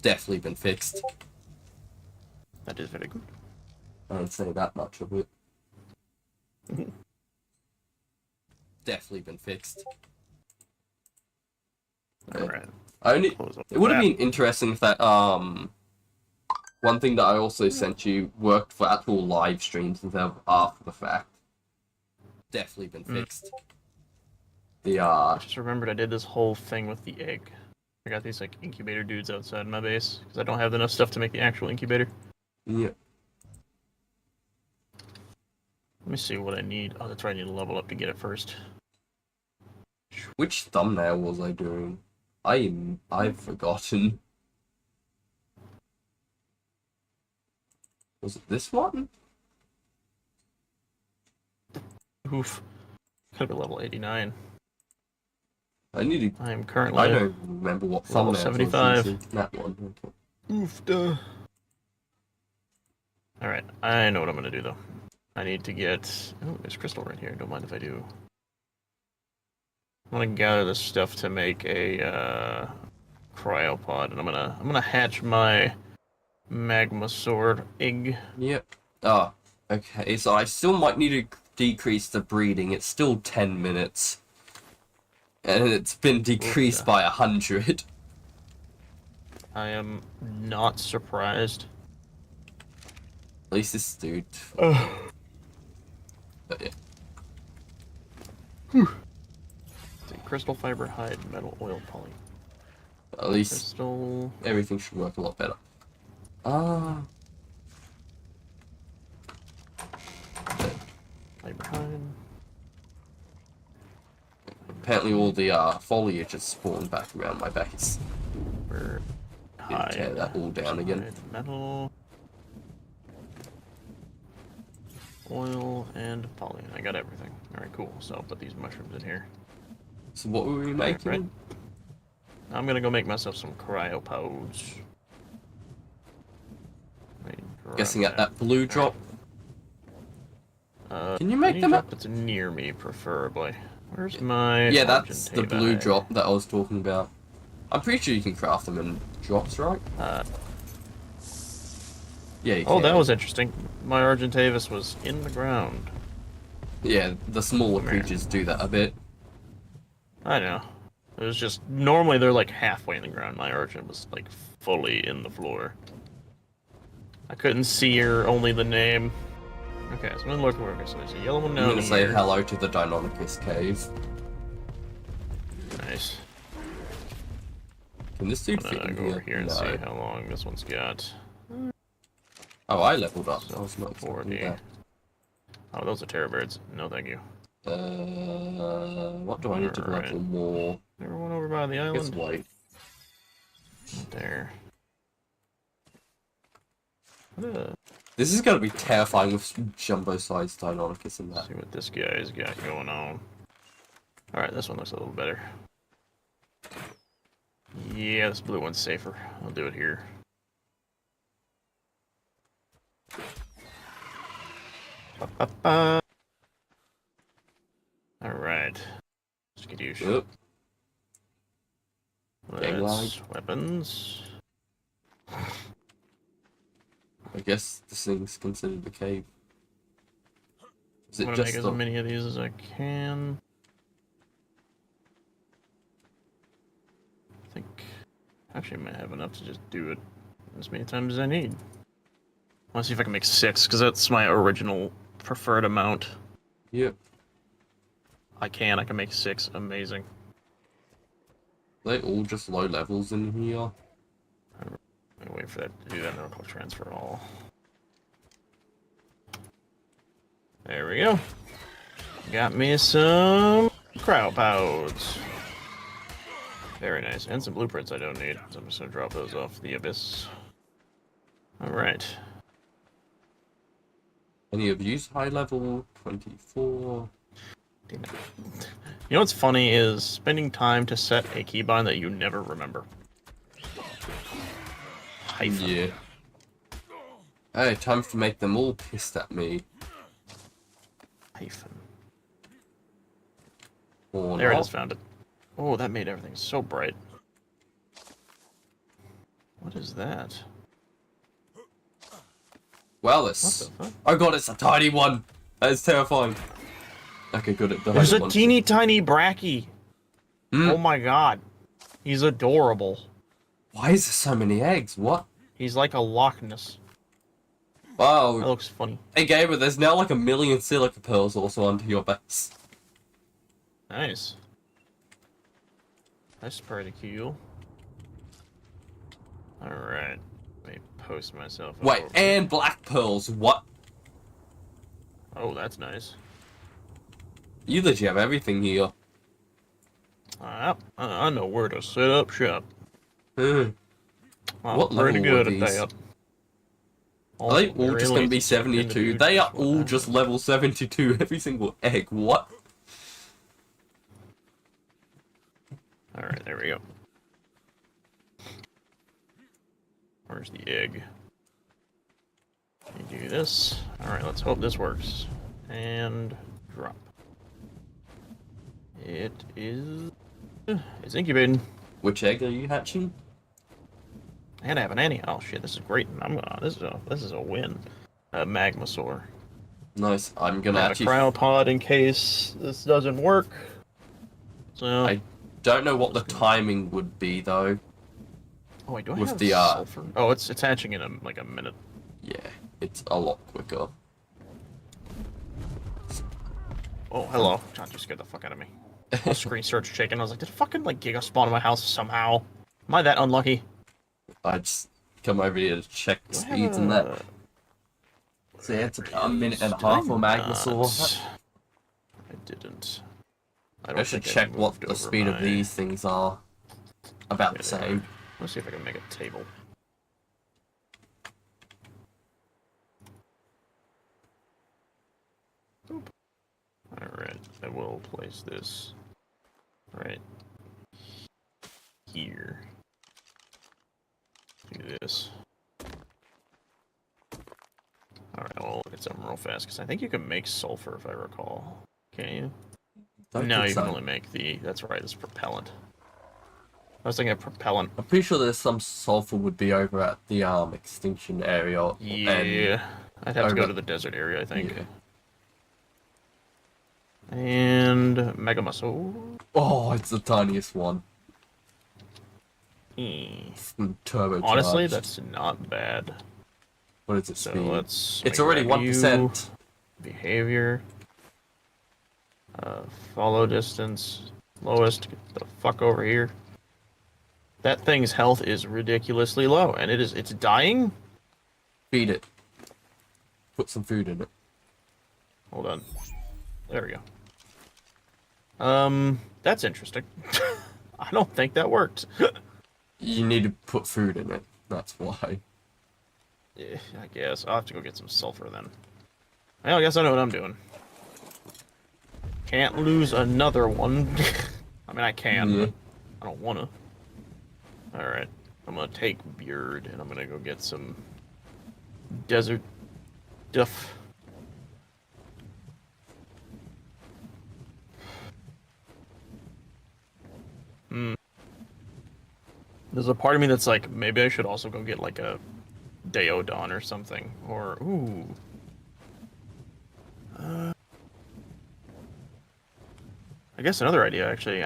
Definitely been fixed. That is very good. I don't say that much of it. Definitely been fixed. Alright. It would have been interesting if that one thing that I also sent you worked for actual live streams instead of after the fact. Definitely been fixed. I just remembered I did this whole thing with the egg. I got these like incubator dudes outside my base because I don't have enough stuff to make the actual incubator. Yeah. Let me see what I need. Oh, that's right, I need to level up to get it first. Which thumbnail was I doing? I've forgotten. Was it this one? Oof. Could be level 89. I need to. I am currently I don't remember what level thumbnail I was 75. using. That one. Okay. Oof, duh. Alright, I know what I'm gonna do though. I need to get... Oh, there's crystal right here. Don't mind if I do. I want to gather this stuff to make a cryopod, and I'm gonna hatch my magma sword egg. Yep. Ah, okay. So I still might need to decrease the breeding. It's still 10 minutes, and it's been decreased by 100. I am not surprised. At least this dude. But yeah. Crystal fiber hide metal oil poly. At least Crystal. everything should work a lot better. Ah. Fiber hide. Apparently all the foliage has spawned back around my back. It's Hide. tear that all down again. Metal. Oil and poly. I got everything. Alright, cool. So I'll put these mushrooms in here. So what were we making? Right. I'm gonna go make myself some cryopods. Guessing at that blue drop. Can you make any them drop up? that's near me, preferably. Where's my... Yeah, that's the blue Argentavi? drop that I was talking about. I'm pretty sure you can craft them in drops, right? Yeah, you Oh, can. that was interesting. My Argentavis was in the ground. Yeah, the smaller creatures do that a bit. I know. It was just... Normally they're like halfway in the ground. My Argent was like fully in the floor. I couldn't see her, only the name. Okay, so I'm gonna look where so there's a yellow one down I'm gonna say here. hello to the Deinonychus cave. Nice. Can this dude I'm fit gonna in go over here and No. see how long this one's got. Oh, I leveled up. So I was not expecting 40. that. Oh, those are terror birds. No, thank you. What do I need to level more? There one over by the I guess island. white. Right there. This is gonna be terrifying with jumbo-sized Deinonychus in that. See what this guy's got going on. Alright, this one looks a little better. Yeah, this blue one's safer. I'll do it here. Alright. Skadoosh. Yep. Let's... Weapons. I guess this thing's considered a cave. Is I'm it gonna just make as many of these as I can. I think... Actually, I might have enough to just do it as many times as I need. I want to see if I can make 6, because that's my original preferred amount. Yep. I can make 6. Amazing. Are they all just low levels in here? I'm gonna wait for that to do that, and then I'll click transfer all. There we go. Got me some cryopods. Very nice. And some blueprints I don't need, so I'm just gonna drop those off the abyss. Alright. Any of you high level? 24. Damn it. You know what's funny is spending time to set a keybind that you never remember. Hyphen. Yeah. Hey, time to make them all pissed at me. Hyphen. Or There it not. is, found it. Oh, that made everything so bright. What is that? Well, What it's... the fuck? Oh god, it's a tiny one! That is terrifying. Okay, good. There's a teeny tiny Bracky. Mm. Oh my god. He's adorable. Why is there so many eggs? What? He's like a Loch Ness. Wow. That looks funny. Hey, Gabriel, there's now like 1,000,000 silica pearls also under your base. Nice. That's pretty cool. Alright. Let me post myself Wait, over. and black pearls. What? Oh, that's nice. You literally have everything here. I know where to set up shop. Hmm. I'm What pretty level are good at these? that. Are they all just going to be 72? They are all just level 72, every single egg. What? Alright, there we go. Where's the egg? You do this. Alright, let's hope this works. And drop. It is... It's incubating. Which egg are you hatching? And I have an Annie. Oh shit, this is great. This is a win. A Magmasaur. Nice. I'm gonna And actually... a cryopod in case this doesn't work. So... I don't know what the timing would be, though. Oh wait, do I with have the, sulfur? Oh, it's hatching in like a minute. Yeah, it's a lot quicker. Oh, hello. John just scared the fuck out of me. My screen started shaking. I was like, did fucking like Giga spawn in my house somehow? Am I that unlucky? I just come over here to check the speeds and that. So yeah, it's about 1.5 for Magmasaur. I didn't. I should check what the speed of these things are. About the same. Let's see if I can make a table. Alright, I will place this right here. Do this. Alright, I'll look at something real fast, because I think you can make sulfur, if I recall. Can you? No, you can only make the... That's right, it's propellant. I was thinking of propellant. I'm pretty sure there's some sulfur would be over at the extinction area. Yeah, I'd have to go to the desert area, I think. Yeah. And Megamasaur. Oh, it's the tiniest one. Turbocharged. Honestly, that's not bad. What is it? So speed? let's. It's already 1%. Behavior. Follow distance. Lowest. Get the fuck over here. That thing's health is ridiculously low, and it's dying? Feed it. Put some food in it. Hold on. There we go. That's interesting. I don't think that worked. You need to put food in it. That's why. Yeah, I guess. I'll have to go get some sulfur then. Well, I guess I know what I'm doing. Can't lose another one. I mean, I can, Yeah. but I don't want to. Alright. I'm going to take Beard, and I'm going to go get some desert stuff. There's a part of me that's like, maybe I should also go get like a Deodon or something. Or, ooh. I guess another idea, actually.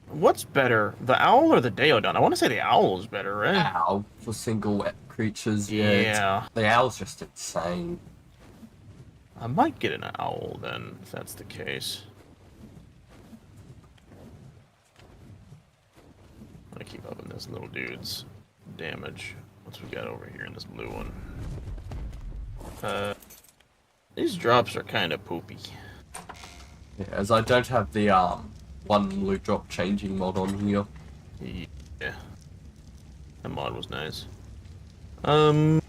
What's better, the owl or the Deodon? I want to say the owl is better, right? Owl for single creatures. Yeah. The owl's just insane. I might get an owl then, if that's the case. I'm gonna keep up in this little dude's damage. What's we got over here in this blue one? These drops are kind of poopy. Yeah, as I don't have the one loot drop changing mod on here. Yeah. That mod was nice. Yeah,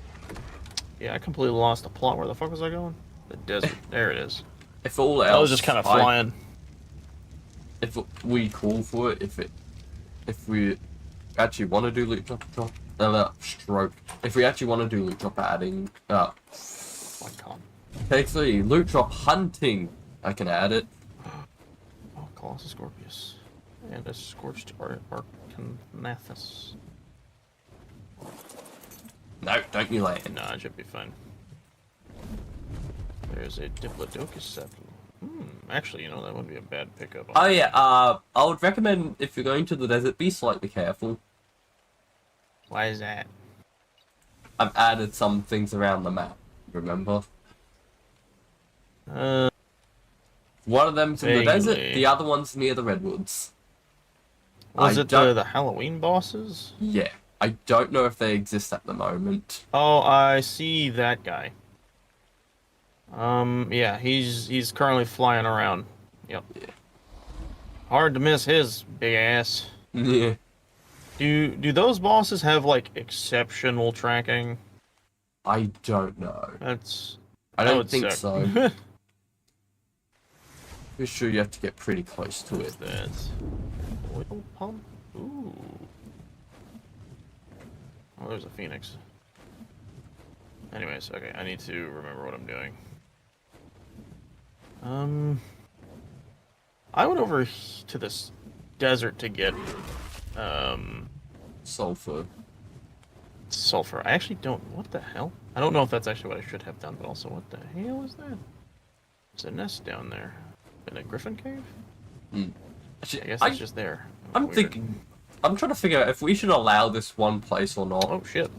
I completely lost the plot. Where the fuck was I going? The desert. There it is. If all else, I was just kind of flying. If we call for it, if we actually want to do loot drop, stroke. If we actually want to do loot drop adding, I can't. Ep.3 loot drop hunting, I can add it. Oh, Colossus Scorpius. And a Scorched Arcanathus. No, don't you land. Nah, it should be fine. There's a Diplodocus septum. Actually, you know, that would be a bad pickup. Oh yeah, I would recommend if you're going to the desert, be slightly careful. Why is that? I've added some things around the map, remember? One of them's in the desert, the other one's near the redwoods. Was it the Halloween bosses? Yeah. I don't know if they exist at the moment. Oh, I see that guy. Yeah, he's currently flying around. Yep. Yeah. Hard to miss his big ass. Yeah. Do those bosses have like exceptional tracking? I don't know. I don't think so. Pretty sure you have to get pretty close to it. That's oil pump. Ooh. Oh, there's a phoenix. Anyways, okay, I need to remember what I'm doing. I went over to this desert to get Sulfur. sulfur. I actually don't. What the hell? I don't know if that's actually what I should have done, but also, what the hell is that? There's a nest down there. In a griffin cave? Actually, I guess it's just there. I'm thinking. I'm trying to figure out if we should allow this one place or not. Oh shit.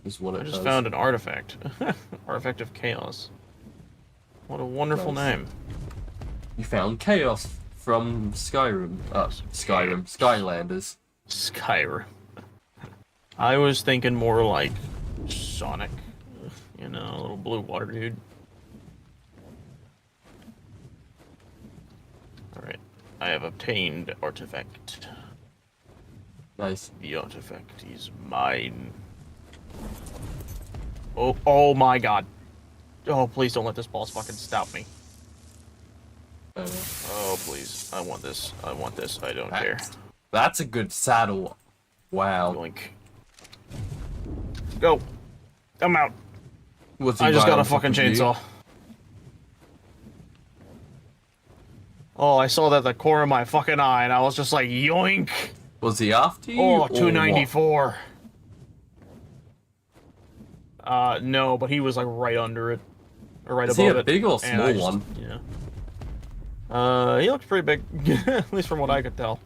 Is what I it just does. found an artifact. Artifact of Chaos. What a wonderful name. You found Chaos from Skyrim. Skylanders. Skyrim. I was thinking more like Sonic. You know, a little blue water dude. Alright. I have obtained artifact. Nice. The artifact is mine. Oh my god. Oh, please don't let this boss fucking stop me. Oh, please. I want this. I want this. I don't care. That's a good saddle. Wow. Yoink. Go. I'm out. I I just got a fucking chainsaw. Oh, I saw that at the corner of my fucking eye, and I was just like, yoink! Was he after you? Oh, or 294. No, but he was like right under it. Or right Is above it. he a big or small one? Yeah. He looks pretty big. At least from what I could tell.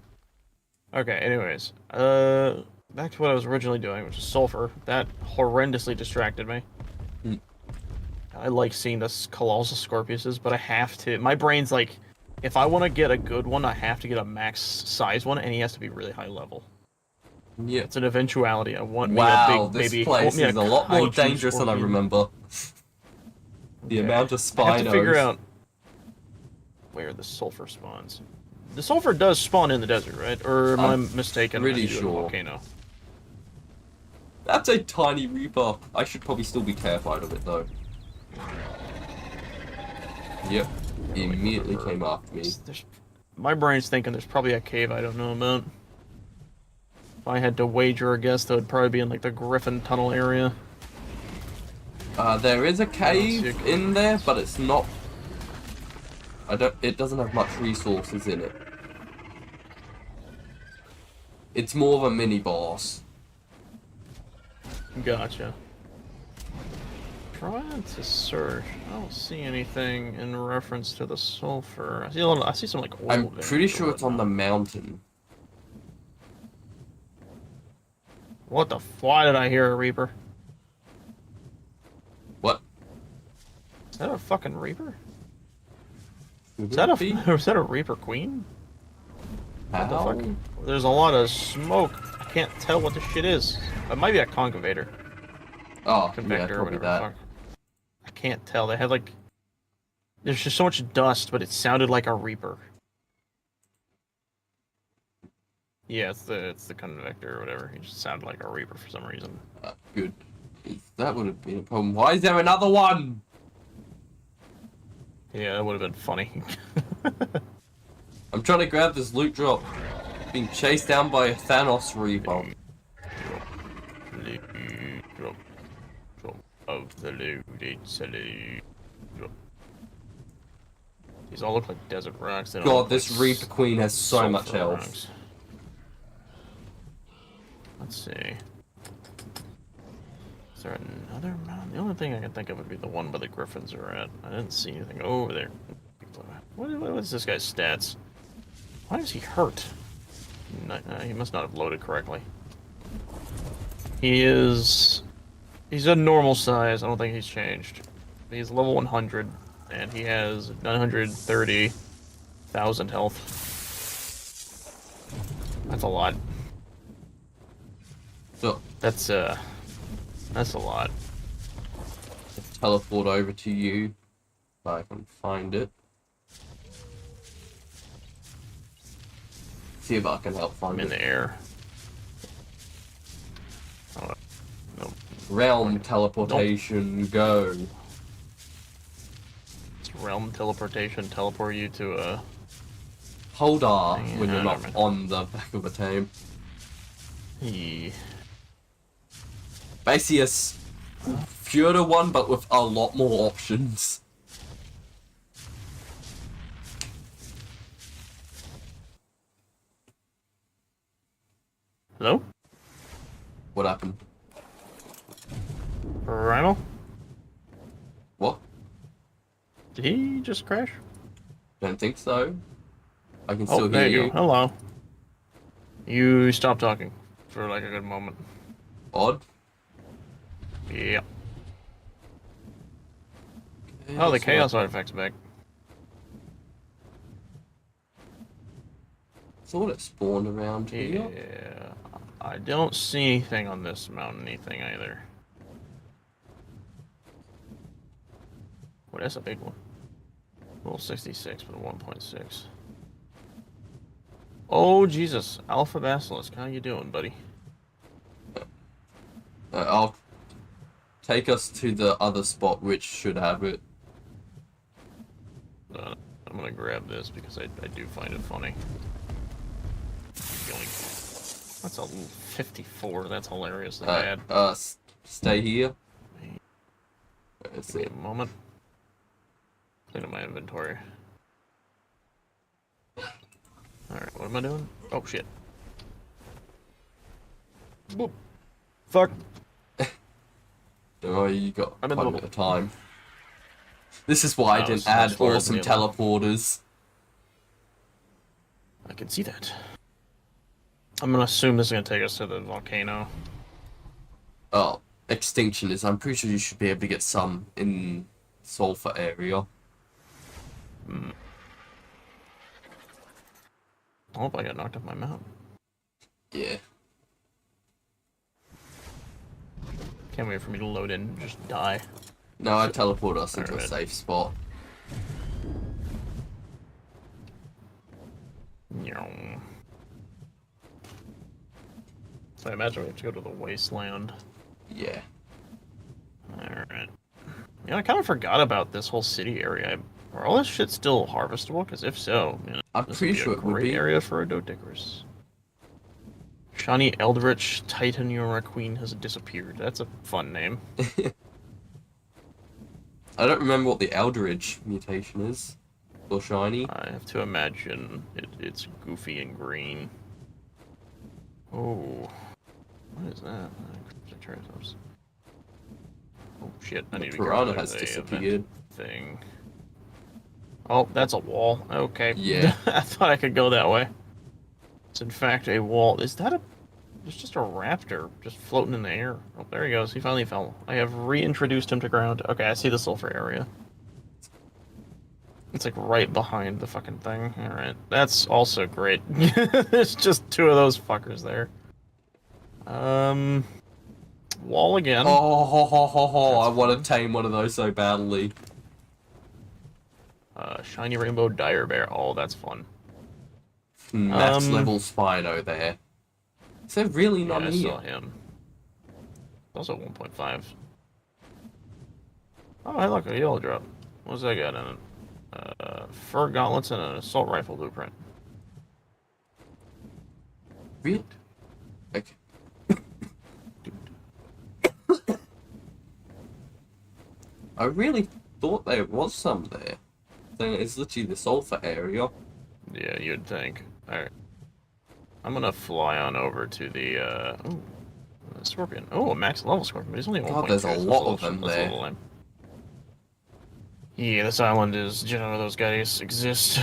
Okay, anyways. Back to what I was originally doing, which is sulfur. That horrendously distracted me. I like seeing this colossal Scorpiuses, but I have to. My brain's like, if I want to get a good one, I have to get a max size one, and he has to be really high level. Yeah. It's an eventuality. I want wow, me a big this baby. place is a lot more dangerous than I Scorpion. remember. The amount of Spinos. I have to figure out where the sulfur spawns. The sulfur does spawn in the desert, right? Or am I mistaken? Pretty sure. Volcano. That's a tiny Reaper. I should probably still be terrified of it, though. Yep. He immediately came after me. My brain's thinking there's probably a cave I don't know about. If I had to wager a guess, that would probably be in like the Griffin Tunnel area. There is a cave in there, but it's not... It doesn't have much resources in it. It's more of a mini-boss. Gotcha. Trying to search. I don't see anything in reference to the sulfur. I see some like oil. I'm pretty sure it's on the mountain. What the? Why did I hear a Reaper? What? Is that a fucking Reaper? Is Is that a Reaper Queen? What the fuck? There's a lot of smoke. I can't tell what this shit is. It might be a concavator. Oh, Convector yeah, or probably whatever. that. Fuck. I can't tell. They had like. There's just so much dust, but it sounded like a Reaper. Yeah, it's the convector or whatever. He just sounded like a Reaper for some reason. Good. That would have been a problem. Why is there another one? Yeah, that would have been funny. I'm trying to grab this loot drop. Being chased down by a Thanos Reaper. Drop of the loot. It's a loot. Drop. These all look like desert rocks. They don't God, look this like Reaper Queen has so much sulfur health. rocks. Let's see. Is there another mountain? The only thing I can think of would be the one where the griffins are at. I didn't see anything over there. What's this guy's stats? Why is he hurt? He must not have loaded correctly. He's a normal size. I don't think he's changed. He's level 100, and he has 930,000 health. That's a lot. So That's a lot. teleport over to you if I can find it. See if I can help find I'm in it. the air. Oh, nope. Realm teleportation, go. It's realm teleportation. Teleport you to a. Hold R when you're Yeah, not never mind. on the back of a team. He. Basically a fewer one, but with a lot more options. Hello? What happened? Rhino? What? Did he just crash? Don't think so. I can Oh, still there hear you go. Hello. You stopped talking for like a good moment. Odd. Yeah. Okay, Oh, the so chaos artifact's back. Thought it spawned around here. Yeah. I don't see anything on this mountainy thing either. Well, that's a big one. Well, 66, but 1.6. Oh, Jesus. Alpha Basilisk, how you doing, buddy? I'll take us to the other spot, which should have it. I'm gonna grab this because I do find it funny. Yoink. That's a 54. That's hilariously bad. Stay here. Give me a moment. Clean up my inventory. Alright, what am I doing? Oh, shit. Boop. Fuck. Oh, you got I'm in quite the a bit of time. This is why I didn't it's much add slower awesome than the other teleporters. I can see that. I'm gonna assume this is gonna take us to the volcano. Oh, extinction is. I'm pretty sure you should be able to get some in sulfur area. I hope I got knocked off my mount. Yeah. Can't wait for me to load in and just die. No, I teleport us into a Alright. safe spot. Nyong. So I imagine we have to go to the wasteland. Yeah. Alright. Yeah, I kind of forgot about this whole city area. Are all this shit still harvestable? Because if so, you know, I'm this pretty would be sure a it would great be. area for a Doedicurus. Shani Eldritch Titaniora Queen has disappeared. That's a fun name. I don't remember what the Eldridge mutation is. Or shiny. I have to imagine it's goofy and green. Oh. What is that? Triceratops. Oh shit, I need to be careful. Piranha has There's a disappeared. event thing. Oh, that's a wall. Okay. Yeah. I thought I could go that way. It's in fact a wall. Is that a... It's just a raptor just floating in the air. Oh, there he goes. He finally fell. I have reintroduced him to ground. Okay, I see the sulfur area. It's like right behind the fucking thing. Alright. That's also great. There's just two of those fuckers there. Wall again. Oh, ho, ho, ho, ho. That's I want fun. to tame one of those so badly. Shiny rainbow dire bear. Oh, that's fun. Max level Spino there. Is there really Yeah, none I here? saw him. Also 1.5. Oh, hey, look, a yellow drop. What's that got in it? Fur gauntlets and an assault rifle blueprint. Really? Okay. I really thought there was some there. Then it's literally the sulfur area. Yeah, you'd think. Alright. I'm gonna fly on over to the, ooh, Scorpion. Oh, a max level scorpion, but he's only 1.2. God, there's a lot of them that's a there. little lame. Yeah, this island is, you know, those guys exist.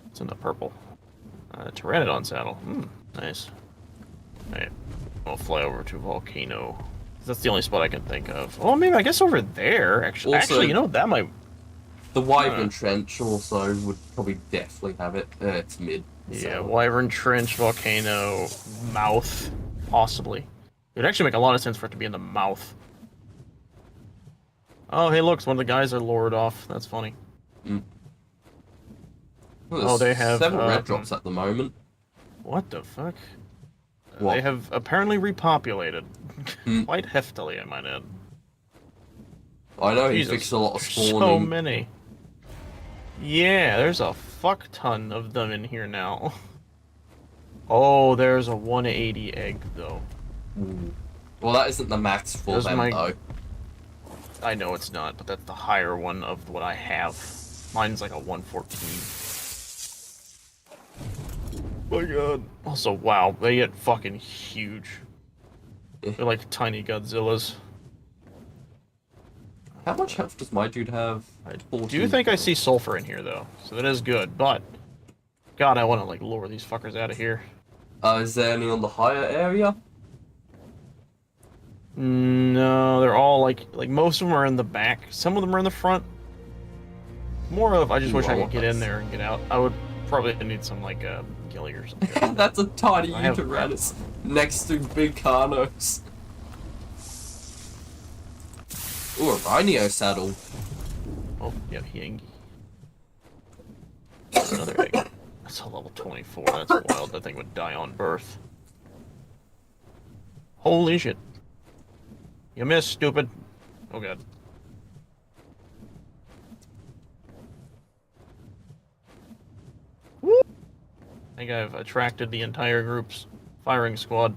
It's in the purple. Pteranodon saddle. Nice. Alright, I'll fly over to Volcano. That's the only spot I can think of. Oh, maybe I guess over there. Actually, Also, you know, that might. The Wyvern Trench also would probably definitely have it. It's mid. Yeah, So. Wyvern Trench, Volcano, Mouth, possibly. It would actually make a lot of sense for it to be in the mouth. Oh, hey, look, one of the guys are lured off. That's funny. Well, they have several red drops at the moment. What the fuck? What? They have apparently repopulated. Quite heftily, I might add. I know Jesus, he fixed a lot of there's spawning. so many. Yeah, there's a fuck ton of them in here now. Oh, there's a 180 egg, though. Ooh. Well, that isn't the max for There's them, though. I know it's not, but that's the higher one of what I have. Mine's like a 114. My god. Also, wow, they get fucking huge. They're like tiny Godzillas. How much health does my dude have? I 14. do think I see sulfur in here, though, so that is good, but... God, I want to, like, lure these fuckers out of here. Is there any on the higher area? No, they're all, like, most of them are in the back. Some of them are in the front. More of, I just wish I could get in there and get out. I would probably need some, like, ghillie or something. That's a tiny have- Uteranus next to big Carnos. Ooh, a Rhino saddle. Oh, yeah, Hiengi. Another egg. That's a level 24. That's wild. That thing would die on birth. Holy shit. You missed, stupid. Oh, God. Woo! I think I've attracted the entire group's firing squad.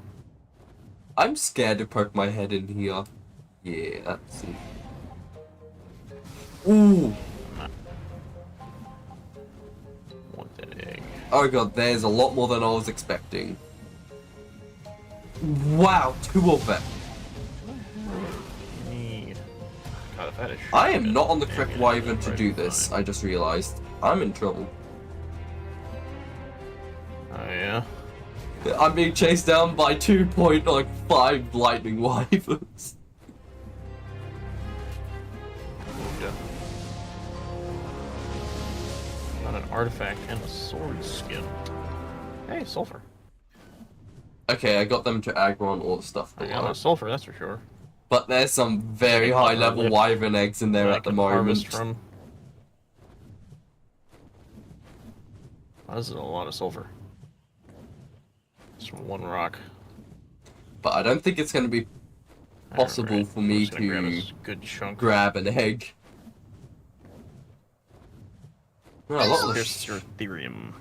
I'm scared to poke my head in here. Yeah, that's it. Ooh! Want that egg. Oh god, there's a lot more than I was expecting. Wow, 2 of them. Need. God, if I had a I am shotgun, not on the maybe correct I'd wyvern to be do this, fine. I just realized. I'm in trouble. Oh, yeah? I'm being chased down by 2.5 lightning wyverns. Got an artifact and a sword skin. Hey, sulfur. Okay, I got them to aggro on all the stuff I got below. no sulfur, that's for sure. But there's some very high level lip wyvern eggs in there that I at the can harvest moment. from. Oh, this is a lot of sulfur. Just from one rock. But I don't think it's going to be possible Alright, for I'm me just gonna grab to this good chunk. grab an egg. Oh, a lot of the Here's your Ethereum.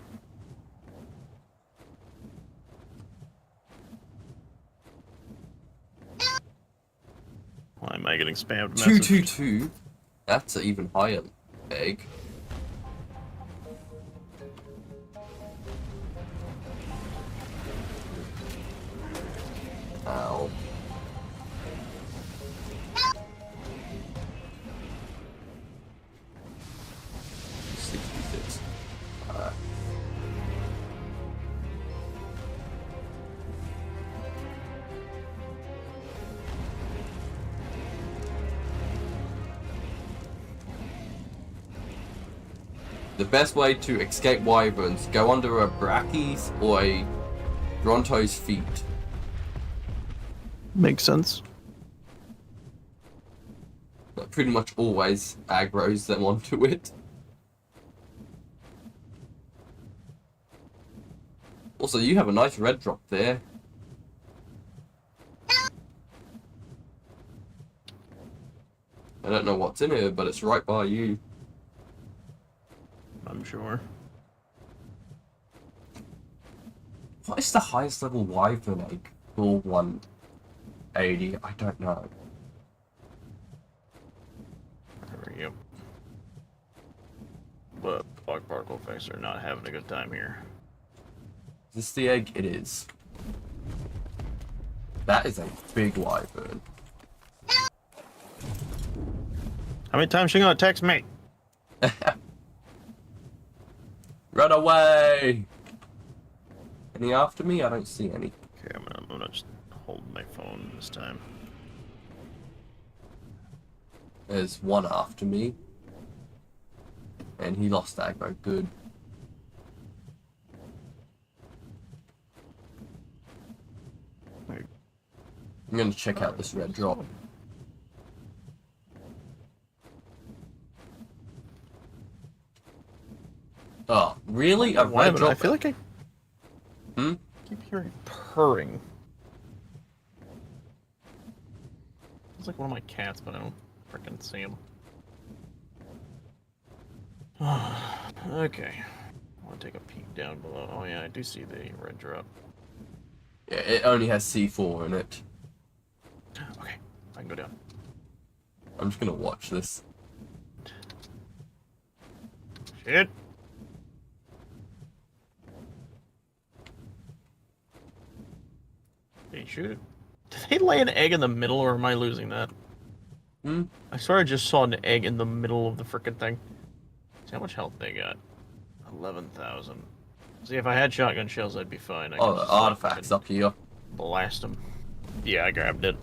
Why am I getting spammed? Message? 222. That's an even higher egg. Ow. The best way to escape wyverns, go under a Brachys or a Bronto's feet. Makes sense. That pretty much always aggroes them onto it. Also, you have a nice red drop there. I don't know what's in here, but it's right by you. I'm sure. What is the highest level wyvern egg? Full 180? I don't know. There we go. But fog particle effects are not having a good time here. Is this the egg? It is. That is a big wyvern. How many times she gonna text me? Run away! Any after me? I don't see any. Okay, I'm gonna just hold my phone this time. There's one after me. And he lost aggro. Good. I'm gonna check out this red drop. Oh, really? A red drop? I feel like I keep hearing purring. It's like one of my cats, but I don't freaking see him. Okay. I want to take a peek down below. Oh yeah, I do see the red drop. Yeah, it only has C4 in it. Okay, I can go down. I'm just gonna watch this. Shit! Hey, shoot it. Did they lay an egg in the middle, or am I losing that? I swear I just saw an egg in the middle of the frickin' thing. See how much health they got. 11,000. See, if I had shotgun shells, I'd be fine. I Oh, the artifact's up here. Blast them. Yeah, I grabbed it.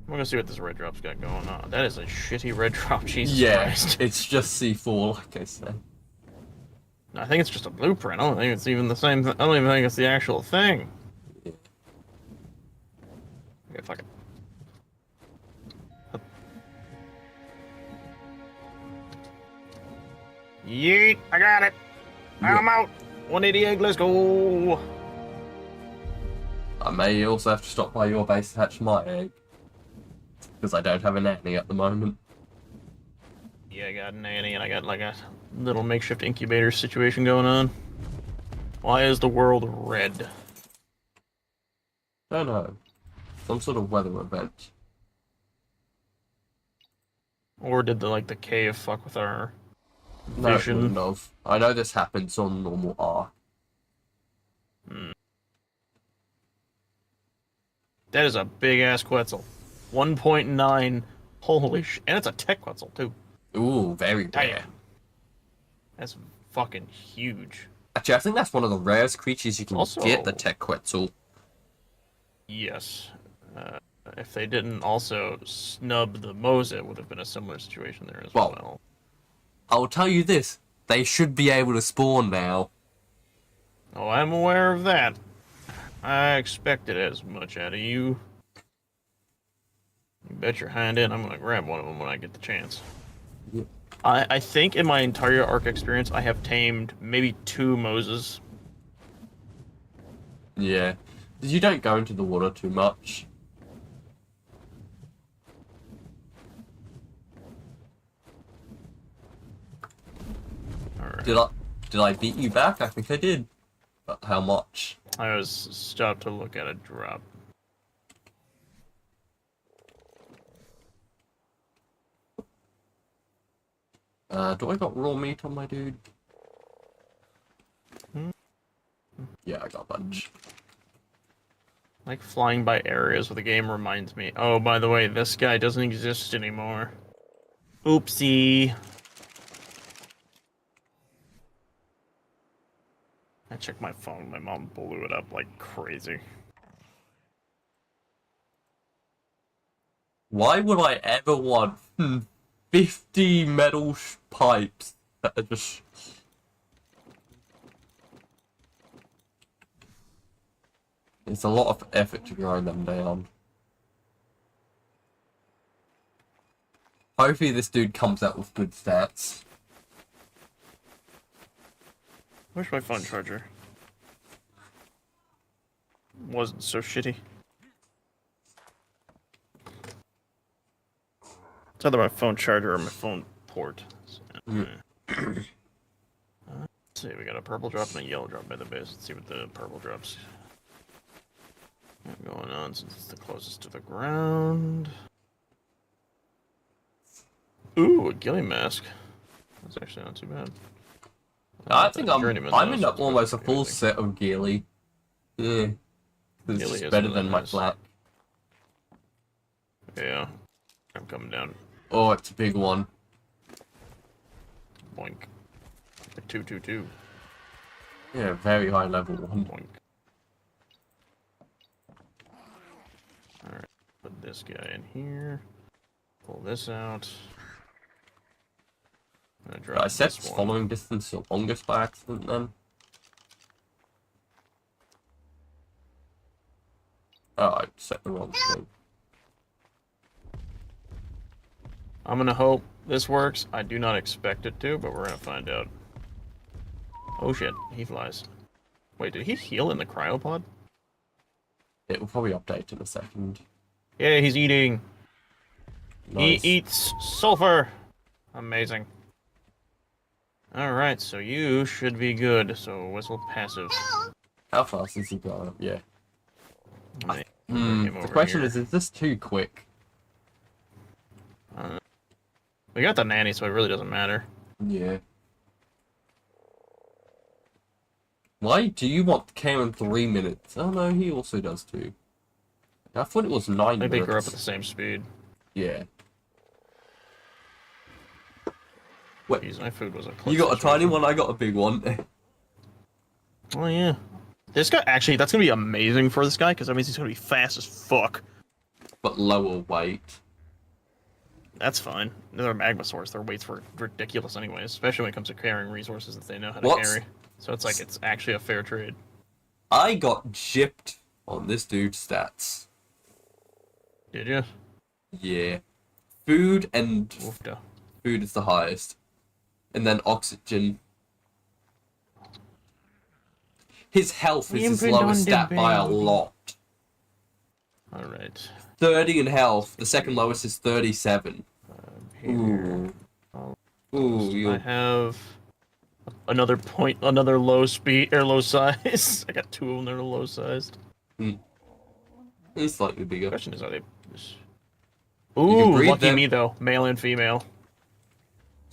I'm gonna see what this red drop's got going on. That is a shitty red drop, Jesus Christ. It's just C4, like I said. I think it's just a blueprint. I don't think it's even the same I don't even think it's the actual thing. Yeah. Okay, fuck it. Yeet! I got it! I'm out! 188, let's go! I may also have to stop by your base to hatch my egg. Because I don't have a nanny at the moment. Yeah, I got a nanny and I got like a little makeshift incubator situation going on. Why is the world red? Don't know. Some sort of weather event. Or did the cave fuck with our No, it vision? wouldn't have. I know this happens on normal Ark. That is a big ass Quetzal. 1.9. Holy sh! And it's a tech Quetzal too. Ooh, very rare. Damn. That's fucking huge. Actually, I think that's one of the rarest creatures you can Also- get, the Tech Quetzal. Yes. If they didn't also snub the Mose, it would have been a similar situation there as Well- well. I'll tell you this, they should be able to spawn now. Oh, I'm aware of that. I expected as much out of you. You bet your hind end I'm gonna grab one of them when I get the chance. Yep. I think in my entire Ark experience, I have tamed maybe 2 Moses. Yeah. You don't go into the water too much. Alright. Did I beat you back? I think I did. But how much? I was stopped to look at a drop. Do I got raw meat on my dude? Yeah, I got a bunch. Like flying by areas where the game reminds me. Oh, by the way, this guy doesn't exist anymore. Oopsie. I checked my phone. My mom blew it up like crazy. Why would I ever want 50 metal pipes that are just... It's a lot of effort to grind them down. Hopefully this dude comes out with good stats. Wish my phone charger wasn't so shitty. It's either my phone charger or my phone port. So, let's see, we got a purple drop and a yellow drop by the base. Let's see what the purple drops got going on since it's the closest to the ground. Ooh, a ghillie mask. That's actually not too bad. I think I'm Journeyman, in though, so it's almost a gonna be full amazing. set of Geely. Yeah. It's Really just is better really than my nice. flak. Yeah. I'm coming down. Oh, it's a big one. Boink. A 2-2-2. Yeah, very high level one. Boink. Alright. Put this guy in here. Pull this out. I'm gonna drop I set this one. following distance to longest by accident then. Oh, I set the wrong thing. I'm gonna hope this works. I do not expect it to, but we're gonna find out. Oh shit, he flies. Wait, did he heal in the cryopod? It will probably update in a second. Yeah, he's eating. Nice. He eats sulfur. Amazing. Alright, so you should be good. So whistle passive. How fast is he going up? Yeah. Bring him The over question here. is this too quick? We got the nanny, so it really doesn't matter. Yeah. Why do you want Karen 3 minutes? Oh no, he also does too. I thought it was 9 I minutes. think we're up at the same speed. Yeah. Wait, Jeez, my food was a you got a tiny one, I got a big one. Oh yeah. This guy, actually, that's gonna be amazing for this guy, because that means he's gonna be fast as fuck. But lower weight. That's fine. They're magma source. Their weights were ridiculous anyways, especially when it comes to carrying resources that they know how to What? carry. So it's like, it's actually a fair trade. I got gypped on this dude's stats. Did you? Yeah. Food and Oofda. food is the highest. And then oxygen. His health is his lowest stat by a lot. Alright. 30 in health. The second lowest is 37. Ooh. Ooh, I you. have another point, another low speed, or low size. I got two of them that are low sized. He's slightly bigger. Question is, are they... can Ooh, breed lucky them. me though. Male and female.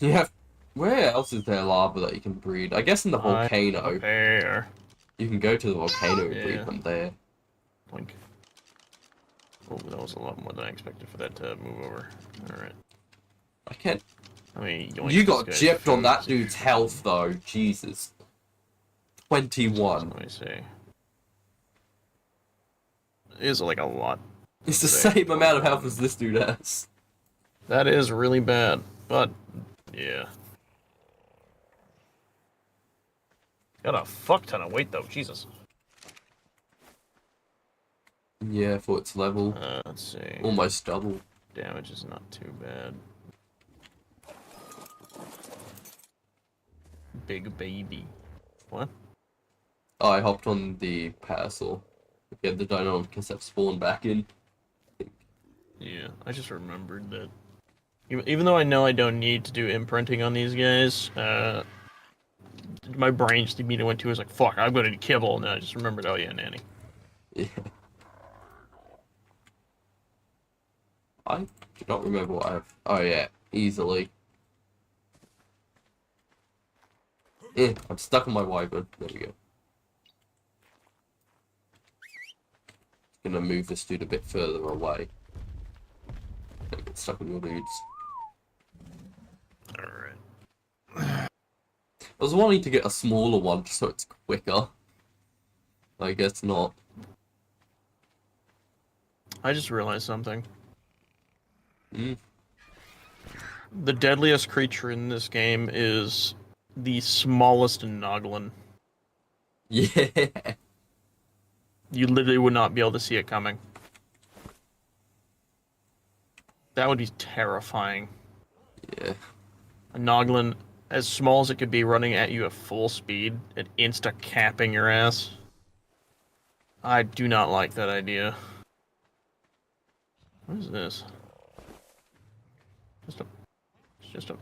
You have. Where else is there lava that you can breed? I guess in the volcano. There. You can go to the volcano and Yeah. breed them there. Blink. Oh, that was a lot more than I expected for that to move over. Alright. I can't. I mean, You got gypped on that dude. dude's health though. Jesus. 21. Let me see. It is like a lot. It's the Say. same amount of health as this dude has. That is really bad, but yeah. Got a fuck ton of weight though, Jesus. Yeah, for its level. Let's see. Almost double. Damage is not too bad. Big baby. What? Oh, I hopped on the parasol. Get the dynamic have spawned back in. Yeah, I just remembered that. Even though I know I don't need to do imprinting on these guys, my brain just immediately went to was like, fuck, I'm gonna need kibble, and then I just remembered, oh yeah, nanny. Yeah. I do not remember what I have. Oh yeah, easily. I'm stuck on my wyvern. There we go. Gonna move this dude a bit further away. Don't get stuck on your dudes. Alright. I was wanting to get a smaller one just so it's quicker. I guess not. I just realized something. Mm. The deadliest creature in this game is the smallest Noglin. Yeah. You literally would not be able to see it coming. That would be terrifying. Yeah. A Noglin, as small as it could be, running at you at full speed and insta-capping your ass. I do not like that idea. What is this? It's just a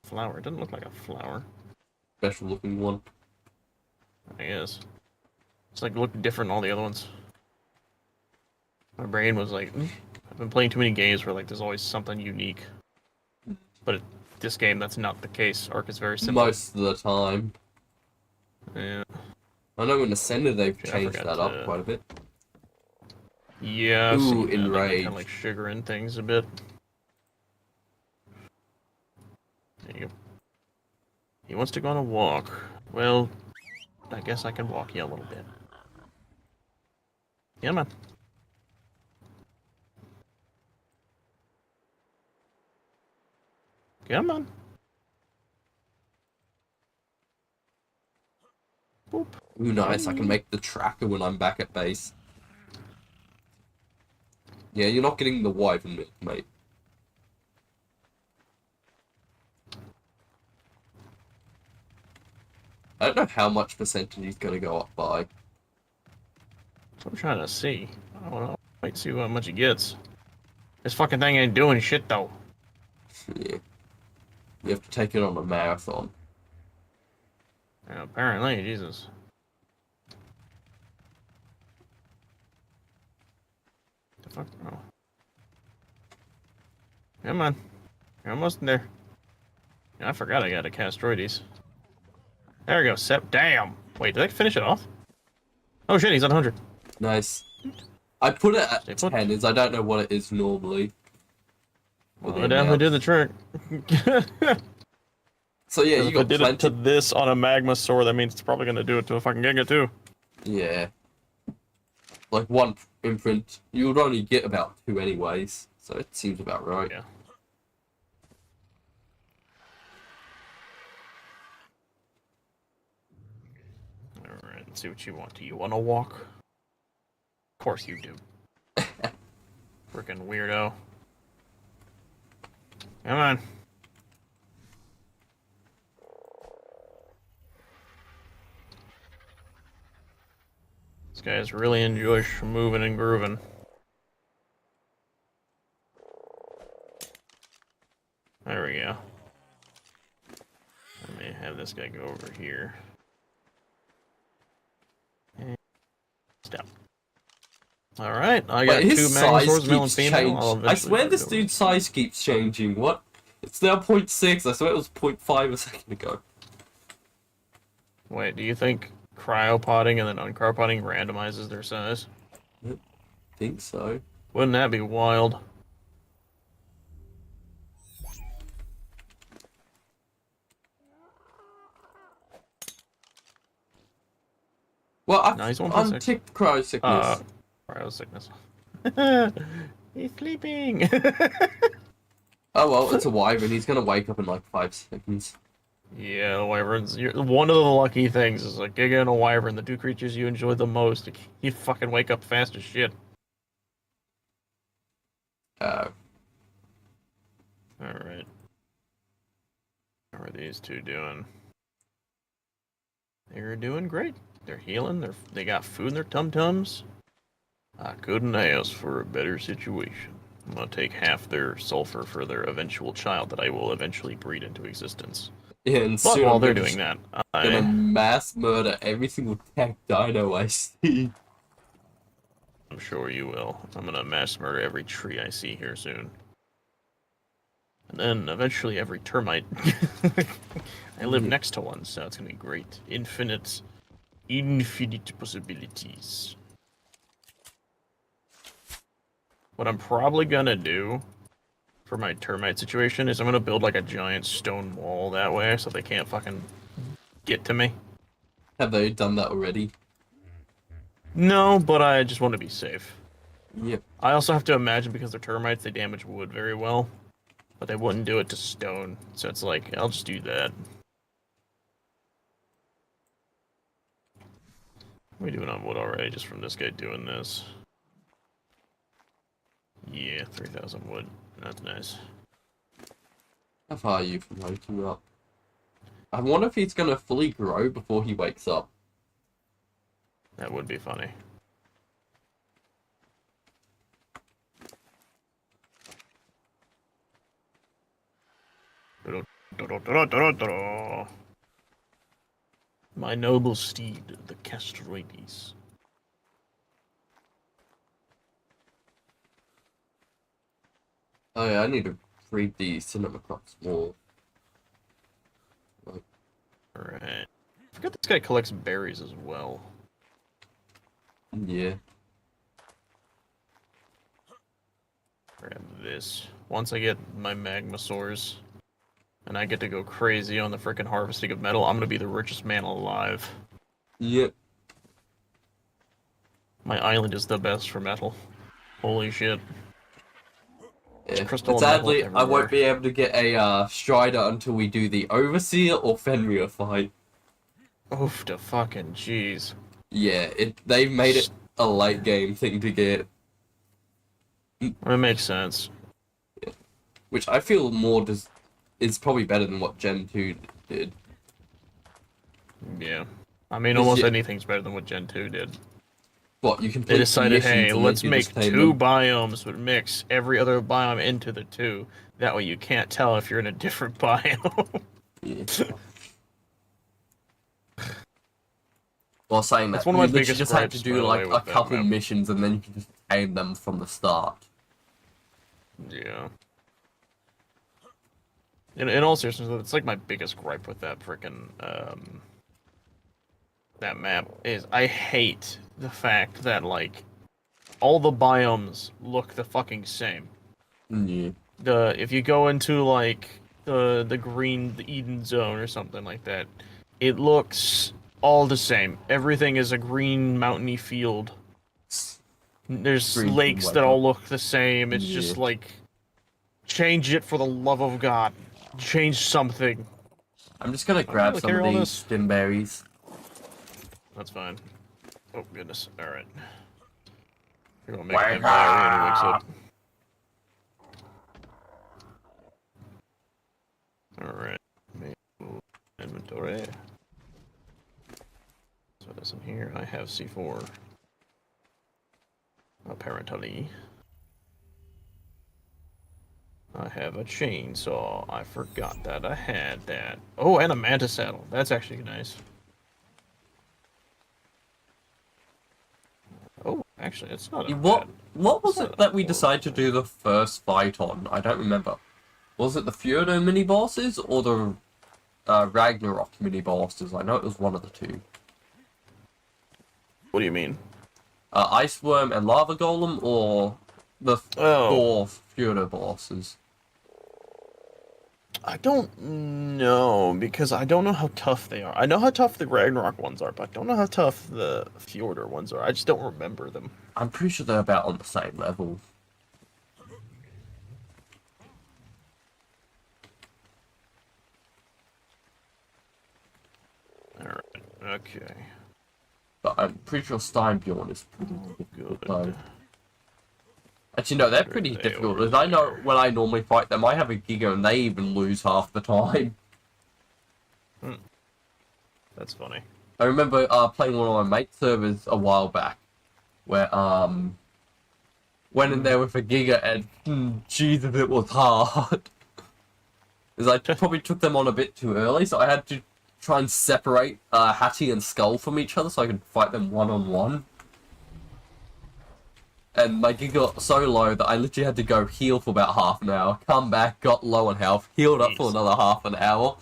flower. It doesn't look like a flower. Special looking one. I guess. It's like look different than all the other ones. My brain was like, I've been playing too many games where like there's always something unique. But this game, that's not the case. Arc is very simple. Most of the time. Yeah. I know in Ascender they've Yeah, I changed forgot that up to- quite a bit. Yeah, I've Ooh, seen that. Like, they kind of enraged. like sugar in things a bit. There you go. He wants to go on a walk. Well, I guess I can walk you a little bit. Yeah, man. Come on. Boop. Ooh, nice. I can Hey. make the tracker when I'm back at base. Yeah, you're not getting the wyvern milk, mate. I don't know how much percentage he's gonna go up by. So I'm trying to see. I don't know. Wait, see how much he gets. This fucking thing ain't doing shit though. Yeah. You have to take it on a marathon. Yeah, apparently, Jesus. The fuck? Oh. Come on. You're almost there. Yeah, I forgot I got a Castroides. There we go. Damn. Wait, did I finish it off? Oh shit, he's at 100. Nice. I put it Stay at put. 10, as I don't know what it is normally. For Well, the I definitely amount. did the trick. So yeah, Because you if I got did it to plenty. this on a magma sword, that means it's probably gonna do it to a fucking Giga too. Yeah. Like one imprint. You would only get about 2 anyways. So it seems about right. Yeah. Alright, let's see what you want. Do you want to walk? Of course you do. Freaking weirdo. Come on. This guy's really enjoys moving and grooving. There we go. Let me have this guy go over here. And step. Alright, I got Wait, his 2 magma size swords, male and keeps female. I'll changing. I eventually swear start this doing dude's size keeps changing. What? It's now 0.6. I swear it was 0.5 a second ago. Wait, do you think cryopotting and then uncryopotting randomizes their size? I think so. Wouldn't that be wild? Well, No, he's I've 1.6. unticked cryo sickness. Cryo sickness. He's sleeping. Oh well, it's a wyvern. He's gonna wake up in like 5 seconds. Yeah, the wyverns. One of the lucky things is a Giga and a wyvern, the 2 creatures you enjoy the most. You fucking wake up fast as shit. Uh, Alright. How are these 2 doing? They're doing great. They're healing. They got food in their tum-tums. I couldn't ask for a better situation. I'm gonna take half their sulfur for their eventual child that I will eventually breed into existence. yeah, and But soon while I'm they're gonna doing that, gonna mass murder every single tech dino I see. I'm sure you will. I'm gonna mass murder every tree I see here soon. And then eventually every termite. I live Yeah. next to one, so it's gonna be great. Infinite possibilities. What I'm probably gonna do for my termite situation is I'm gonna build like a giant stone wall that way so they can't fucking get to me. Have they done that already? No, but I just want to be safe. Yep. I also have to imagine because they're termites, they damage wood very well. But they wouldn't do it to stone, so it's like, I'll just do that. What are we doing on wood already, just from this guy doing this? Yeah, 3,000 wood. That's nice. How far are you from waking up? I wonder if he's gonna fully grow before he wakes up. That would be funny. My noble steed, the Castroides. Oh yeah, I need to read the cinema crops more. Like, Alright. I forgot this guy collects berries as well. yeah. this. Once I get my magmasaurs, and I get to go crazy on the frickin' harvesting of metal, I'm gonna be the richest man alive. Yep. My island is the best for metal. Holy shit. Yeah. Crystal But and metal sadly, I won't everywhere. be able to get a Strider until we do the Overseer or Fenrir fight. Oof, the fucking jeez. Yeah, they've made it a late game thing to get. It makes sense. Which I feel is probably better than what Gen 2 did. Yeah. I mean, Is almost it- anything's better than what Gen 2 did. What, you They complete decided, missions hey, and then let's you make just tame 2 them. biomes, but mix every other biome into the 2. That way you can't tell if you're in a different biome. Yeah. Well, saying That's that, one of you my literally biggest just had to gripes, by do the way, like a with that couple map. missions and then you can just tame them from the start. Yeah. In all seriousness, it's like my biggest gripe with that frickin' that map is I hate the fact that like all the biomes look the fucking same. Yeah. If you go into like the green the Eden zone or something like that, it looks all the same. Everything is a green mountainy field. There's Green lakes and that all whatnot. look the same. It's just Yeah. like change it for the love of God. Change something. I'm just gonna I'll be grab able to some of carry all these this. stimberries. That's fine. Oh goodness. All right. You're gonna make an empire when he wakes up. All right. Inventory. So that's in here. I have C4. Apparently. I have a chainsaw. I forgot that I had that. Oh, and a mantis saddle. That's actually nice. Oh, actually, it's not a What bad. what was It's not it a that we horrible decided to thing. do the first fight on? I don't remember. Was it the Fjordo mini bosses or the Ragnarok mini bosses? I know it was one of the two. What do you mean? Ice Worm and Lava Golem, or the Oh, 4 Fjordo bosses? I don't know, because I don't know how tough they are. I know how tough the Ragnarok ones are, but I don't know how tough the Fjordur ones are. I just don't remember them. I'm pretty sure they're about on the same level. Alright, okay. But I'm pretty sure Steinbjorn is pretty difficult though. Good. Actually, no, they're What are pretty they difficult. over As I know, there? when I normally fight them, I have a Giga and they even lose half the time. That's funny. I remember playing one of my mate servers a while back, where went in there with a Giga and Jesus, it was hard. Because I probably took them on a bit too early, so I had to try and separate Hattie and Skull from each other so I could fight them one-on-one. And my Giga got so low that I literally had to go heal for about half an hour, come back, got low on health, healed up for Jeez. another half an hour,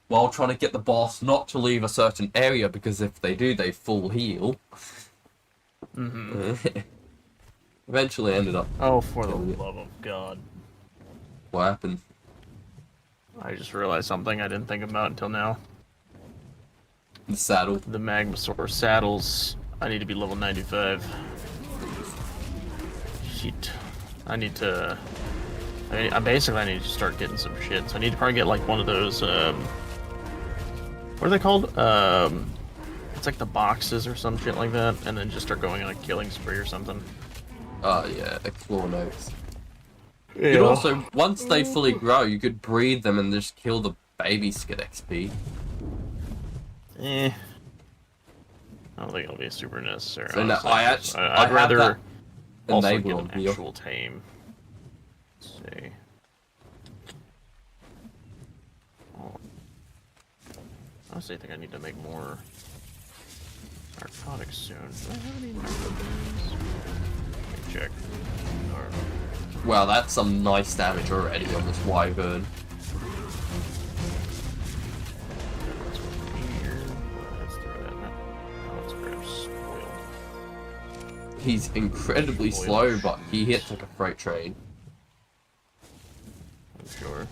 while trying to get the boss not to leave a certain area, because if they do, they full heal. Eventually ended up... Oh, for the love of God. What happened? I just realized something I didn't think about until now. The saddle. The Magmasaur saddles. I need to be level 95. Shit. I need to... I need to start getting some shit. So I need to probably get like one of those, what are they called? It's like the boxes or some shit like that, and then just start going on a killing spree or something. Yeah, explore notes. Yeah. You could also, once they fully grow, you could breed them and just kill the babies to get XP. I don't think it'll be super necessary. So no, honestly. I I'd have rather that, and also they get will an heal. actual tame. Let's see. Oh. Honestly, I think I need to make more narcotics soon. Do I have any narcotics? Let me check. Wow, that's some nice damage already on this wyvern. Let's throw that. Oh, let's grab spoil. He's incredibly slow, but he hits like a freight train. I'm sure.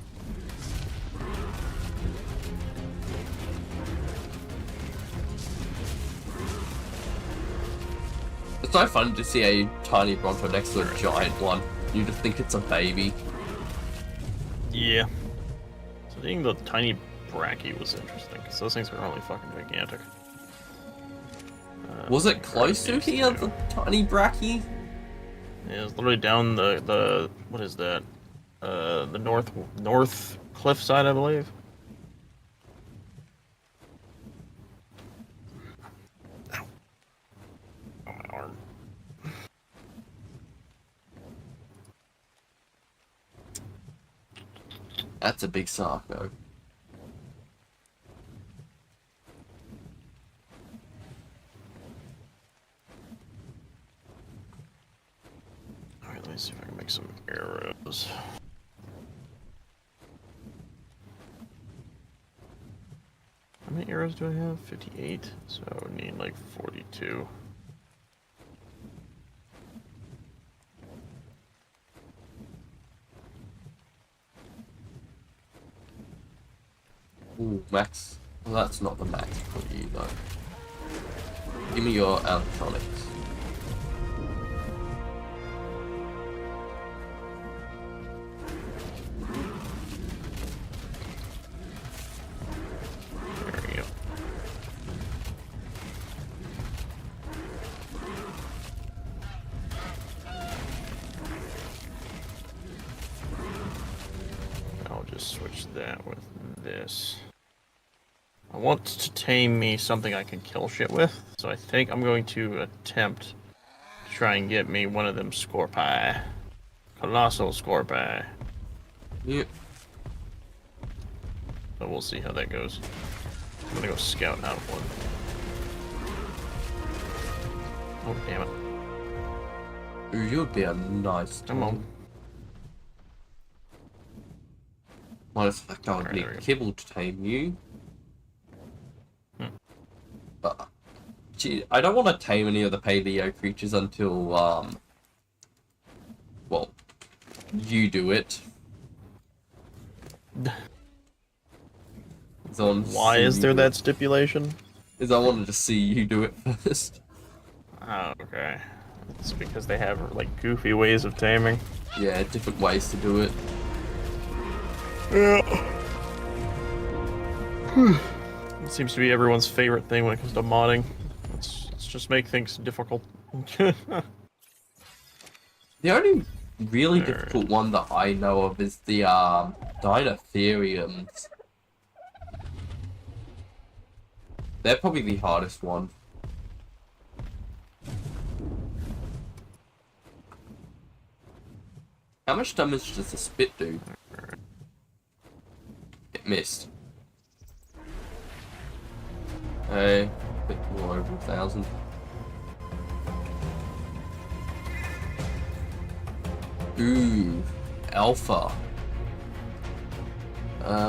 It's so fun to see a tiny Bronto next to a giant one. You just think it's a baby. Yeah. So seeing the tiny Bracky was interesting, because those things are really fucking gigantic. Was it close to here, the tiny Bracky? Yeah, it's literally down the what is that? The north cliff side, I believe. Ow. Oh, my arm. That's a big sark, though. Alright, let me see if I can make some arrows. How many arrows do I have? 58. So I would need like 42. Ooh, max. Well, that's not the max for you, though. Give me your electronics. There we go. I'll just switch that with this. I want to tame me something I can kill shit with, so I think I'm going to attempt to try and get me one of them Scorpi. Colossal Scorpi. Yep. So we'll see how that goes. I'm gonna go scout out one. Oh, damn it. Ooh, you'd be a nice Come on. Minus the fact I would Alright, need there we go. kibble to tame you. But, gee, I don't want to tame any of the paleo creatures until, well, you do it. Why is there that stipulation? Because I wanted to see you do it first. Oh, okay. It's because they have, like, goofy ways of taming. Yeah, different ways to do it. Yeah. It seems to be everyone's favorite thing when it comes to modding. Let's just make things difficult. The only really Alright. difficult one that I know of is the, Dinotheriums. They're probably the hardest one. How much damage does the spit do? It missed. Hey, a bit more over 1,000. Ooh, Alpha.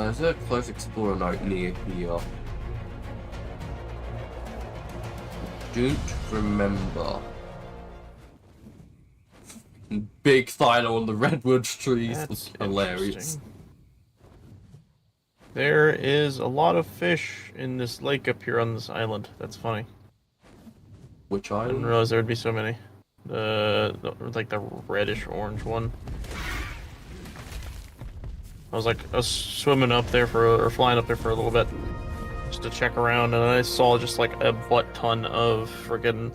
Is there a close explorer note near here? Don't remember. Big Thino on the redwood trees was That's hilarious. interesting. There is a lot of fish in this lake up here on this island. That's funny. Which I didn't island? realize there'd be so many. Like the reddish orange one. I was swimming up there or flying up there for a little bit, just to check around, and I saw just like a butt ton of friggin'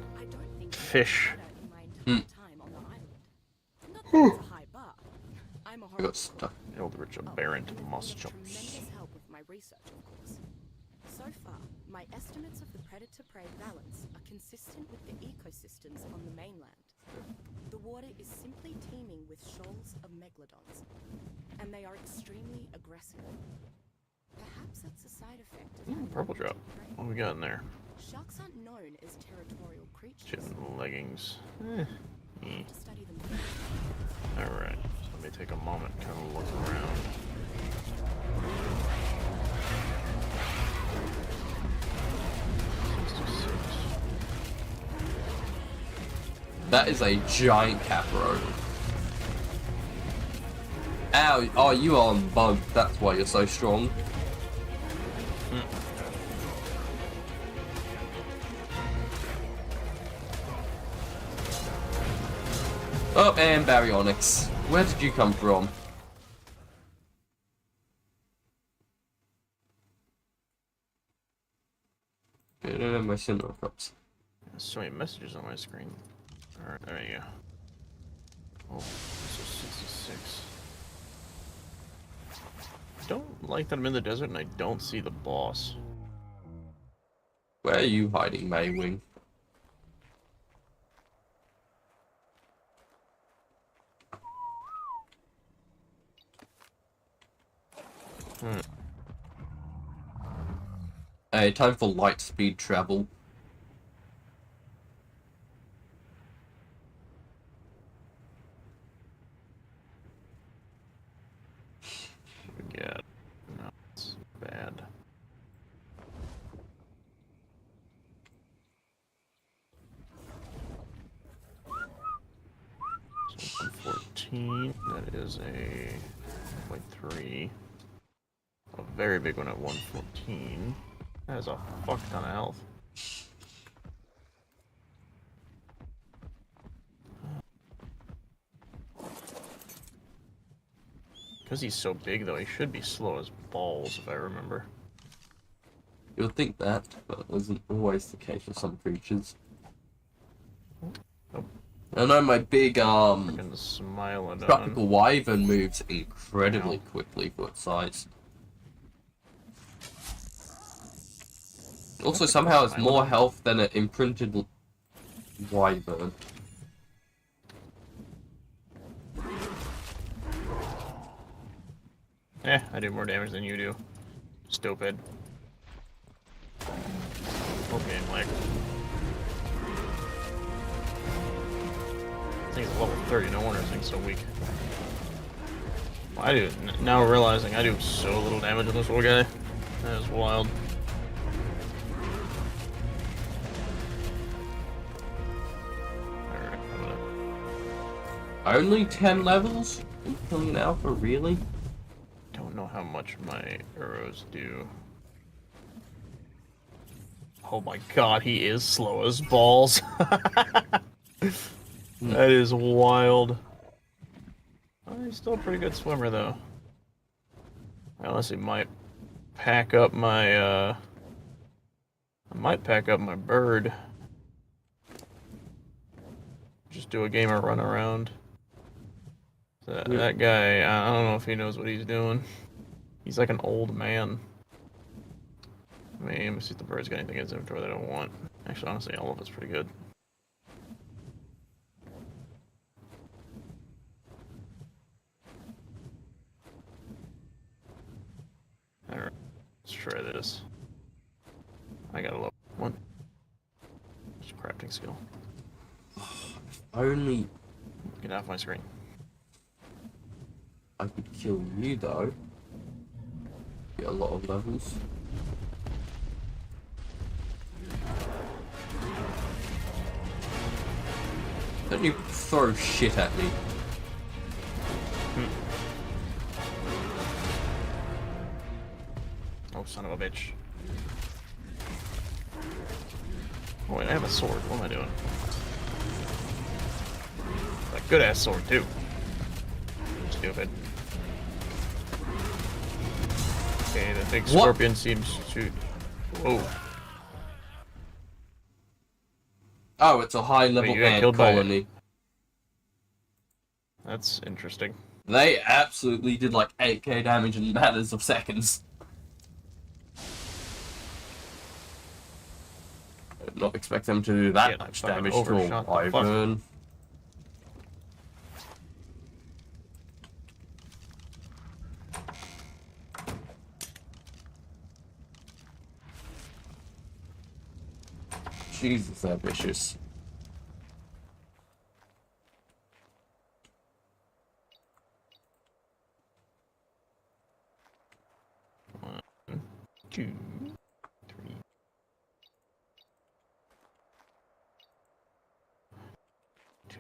fish. I got stuck. Eldritch aberrant moss jumps. Tremendous help with my research, of course. So far, my estimates of the predator-prey balance are consistent with the ecosystems on the mainland. The water is simply teeming with shoals of megalodons, and they are extremely aggressive. Perhaps that's a side effect of having Purple drop. prey. What we got in there? Sharks aren't known as territorial creatures. Chitin leggings. To study them. Alright, so let me take a moment and kind of look around. That is a giant capro. Ow! Oh, you are on bug. That's why you're so strong. Oh, and Baryonyx. Where did you come from? Okay, I don't have my Sinnoh cups. There's so many messages on my screen. Alright, there you go. Oh, this is 66. I don't like that I'm in the desert and I don't see the boss. Where are you hiding, Maywing? Hey, time for light speed travel. Forget. No, it's bad. So 114, that is a 1.3. A very big one at 114. That is a fuck ton of health. Because he's so big, though, he should be slow as balls, if I remember. You'll think that, but it isn't always the case with some creatures. Oh. I know my big, Freaking Smilodon. tropical wyvern moves incredibly quickly for its size. Also, somehow has more health than an imprinted wyvern. Eh, I do more damage than you do. Stupid. Okay, like. I think it's level 30, no wonder this thing's so weak. I do, now realizing I do so little damage on this little guy. That is wild. Alright, I'm gonna... Only 10 levels until now, for really? Don't know how much my arrows do. Oh my god, he is slow as balls. That is wild. Oh, he's still a pretty good swimmer, though. Unless he might pack up my, I might pack up my bird. Just do a game of run around. That guy, I don't know if he knows what he's doing. He's like an old man. I mean, let me see if the bird's got anything in his inventory that I don't want. Actually, honestly, all of it's pretty good. Alright, let's try this. I got a level 1. Just a crafting skill. Only Get off my screen. I could kill you, though. Get a lot of levels. Don't you throw shit at me. Oh, son of a bitch. Oh, wait, I have a sword. What am I doing? A good-ass sword, too. Stupid. Okay, the big scorpion seems to... Whoa. Oh, it's a high-level Wait, you got ant killed by it? colony. That's interesting. They absolutely did like 8k damage in matters of seconds. I did not expect them to do that Yeah, much I fucking damage to a overshot the fuck. wyvern. Jesus, they're vicious. One, 2, 3.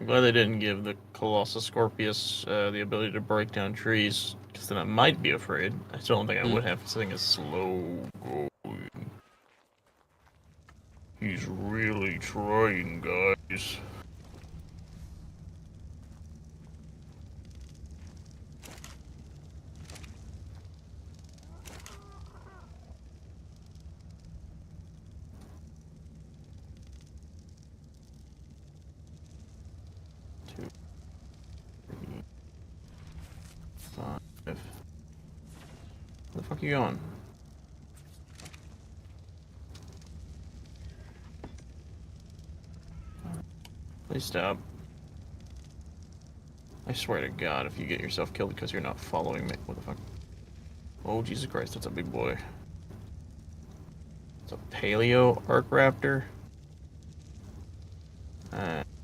I'm glad they didn't give the Colossus Scorpius the ability to break down trees, because then I might be afraid. I still don't think I would have. This thing is slow going. He's really trying, guys. Two, three, 5. Where the fuck are you going? Please stop. I swear to God, if you get yourself killed because you're not following me, what the fuck? Oh, Jesus Christ, that's a big boy. It's a Paleo Arc Raptor. You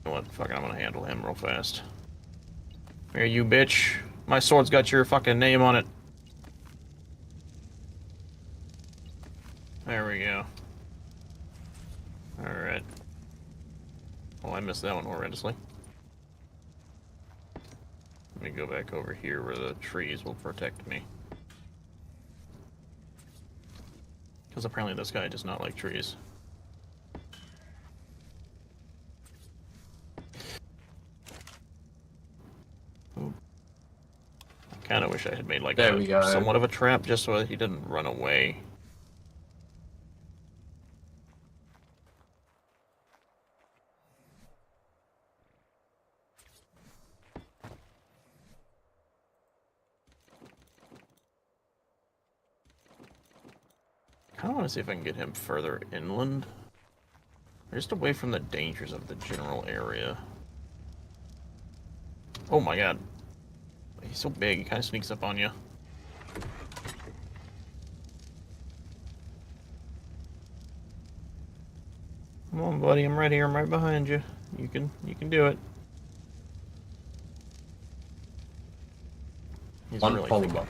know what? Fucking, I'm gonna handle him real fast. Here, you bitch. My sword's got your fucking name on it. There we go. Alright. Oh, I missed that one horrendously. Let me go back over here where the trees will protect me. Because apparently this guy does not like trees. Ooh. I kind of wish I had made like somewhat of a trap just so that he didn't run away. I kind of want to see if I can get him further inland. Or just away from the dangers of the general area. Oh my god. He's so big, he kind of sneaks up on you. Come on, buddy, I'm right here, I'm right behind you. You can do it. He's One really polymer.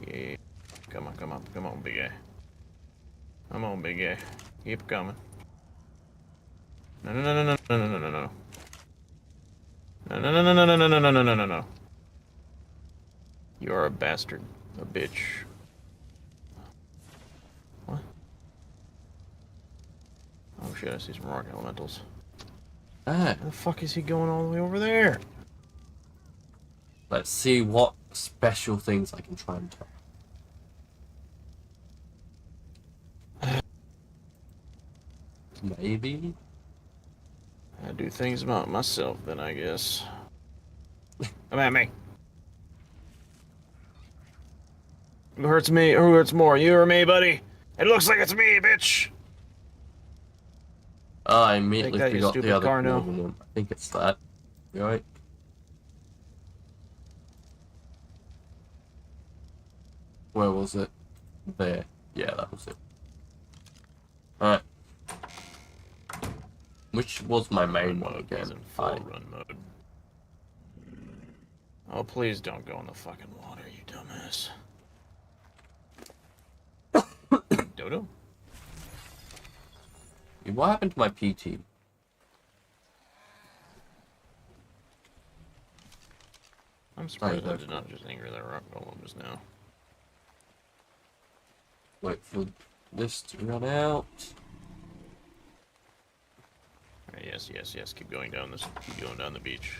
Yeah. Come on, big guy. Come on, big guy. Keep coming. No. No. No. You are a bastard. A bitch. What? Oh shit, I see some rock elementals. Ah, Where the fuck is he going all the way over there? let's see what special things I can try and do. Maybe? I do things about myself then, I guess. Come at me. Who hurts me? Who hurts more? You or me, buddy? It looks like it's me, bitch! I immediately Take that, you forgot the stupid other car now. coordinate. I think it's that. Right? Where was it? There. Yeah, that was it. Alright. Which was my main one He's again? in full run mode. Oh, please don't go in the fucking water, you dumbass. Dodo? What happened to my PT? I'm surprised I that's did not just anger that rock golem just now. Wait for this to run out. Right, yes. Keep going down this. Keep going down the beach.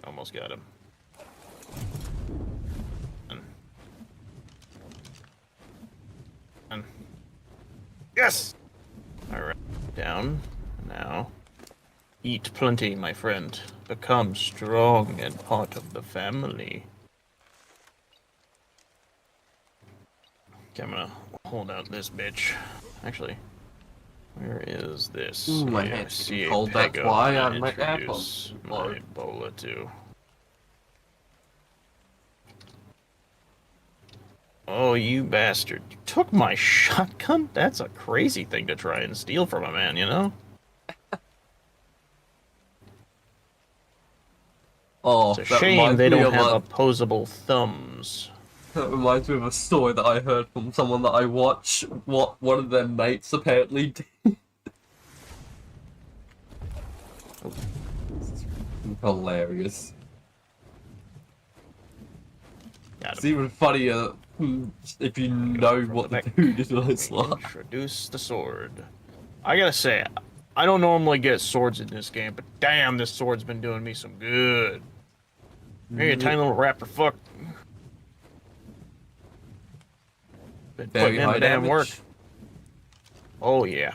Almost got him. And yes! Alright, down. Now, eat plenty, my friend. Become strong and part of the family. Okay, I'm gonna hold out this bitch. Actually, where is this? Ooh, my Yeah, hand's see getting a cold, that's pego why I I'm had gonna my introduce AirPods my low. bola to. Oh, you bastard. You took my shotgun? That's a crazy thing to try and steal from a man, you know? Oh, It's a that shame reminds they me don't of have a opposable thumbs. that reminds me of a story that I heard from someone that I watch. What one of their mates apparently did. Hilarious. Got It's him. even funnier if you know From what the the back. dude is like. Introduce the sword. I gotta say, I don't normally get swords in this game, but damn, this sword's been doing me some good. Hey, you tiny little rapper fuck. Been Very putting in high the damn work. damage. Oh, yeah.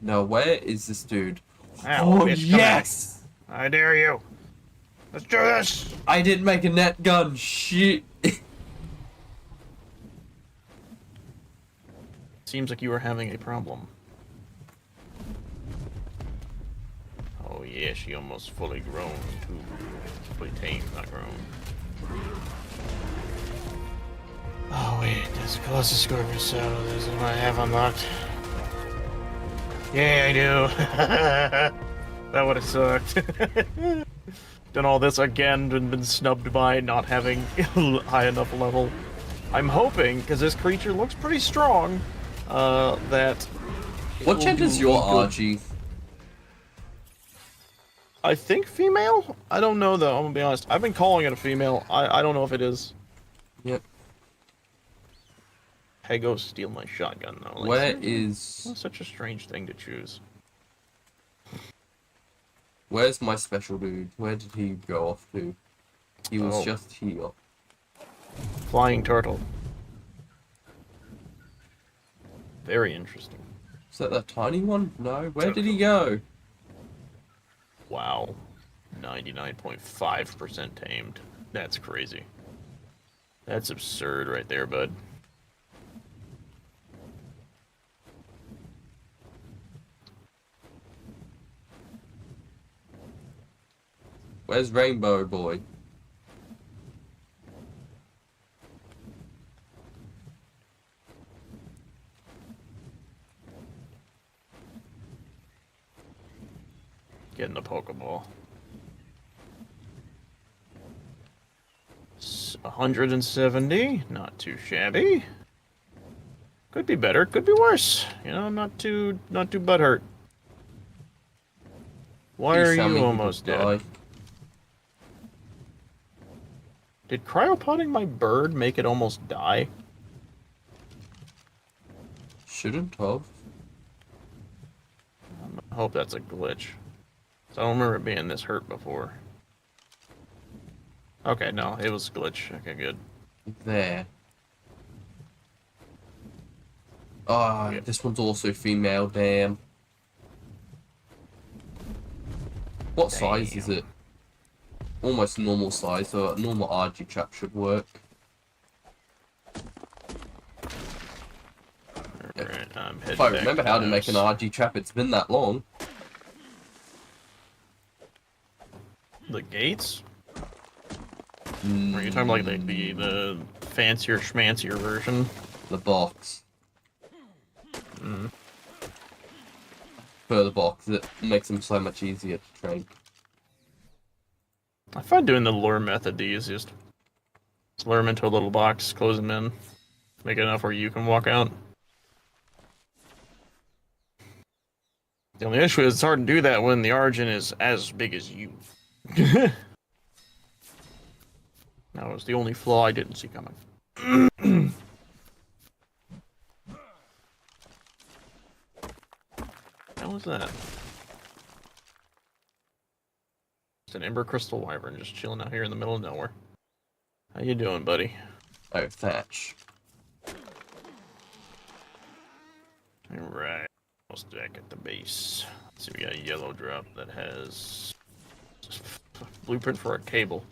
Now, where is this dude? Ow, Oh, bitch, come at me. yes! I dare you. Let's do this. I didn't make a net gun. Shit. Seems like you were having a problem. Oh, yeah, she almost fully grown, too. Fully tamed, not grown. Oh, wait, there's a Colossus Scorpion Saddle. This is what I have unlocked. Yeah, I do. That would have sucked. Done all this again and been snubbed by not having high enough level. I'm hoping, because this creature looks pretty strong, that... What gender is your RG? I think female? I don't know, though, I'm gonna be honest. I've been calling it a female. I don't know if it is. Yep. Hey, go steal my shotgun, though. Like, Where seriously? is... That's such a strange thing to choose. Where's my special dude? Where did he go off to? He was Oh. just here. Flying turtle. Very interesting. Is that that tiny one? No. Where did he go? Wow. 99.5% tamed. That's crazy. That's absurd right there, bud. Where's Rainbow Boy? Getting the Pokeball. 170, not too shabby. Could be better, could be worse. You know, not too butthurt. Why Please are tell me you he almost will dead? die. Did cryopotting my bird make it almost die? Shouldn't have. I hope that's a glitch. I don't remember it being this hurt before. Okay, no, it was a glitch. Okay, good. There. Ah, Yep. this one's also female, damn. What size is Damn. it? Almost normal size, so a normal RG chap should work. Alright, I'm heading If I back remember to how the to make an house. RG trap, it's been that long. The gates? Mm, Are you talking about like the fancier schmancier version? the box. Mm. For the box, it makes them so much easier to train. I find doing the lure method the easiest. Just lure them into a little box, close them in, make it enough where you can walk out. The only issue is it's hard to do that when the origin is as big as you. That was the only flaw I didn't see coming. What was that? It's an Ember Crystal Wyvern just chilling out here in the middle of nowhere. How you doing, buddy? Oh, Thatch. Alright. Deck at the base. Let's see, we got a yellow drop that has blueprint for a cable.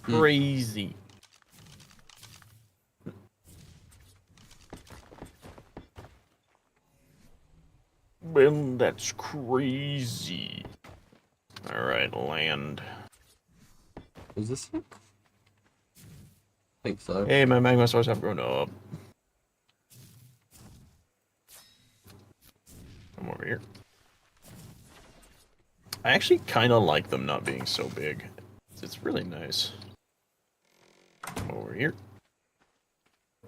Crazy. Man, that's crazy. Alright, land. Is this it? I think so. Hey, my magma stars have grown up. Come over here. I actually kind of like them not being so big. It's really nice. Come over here.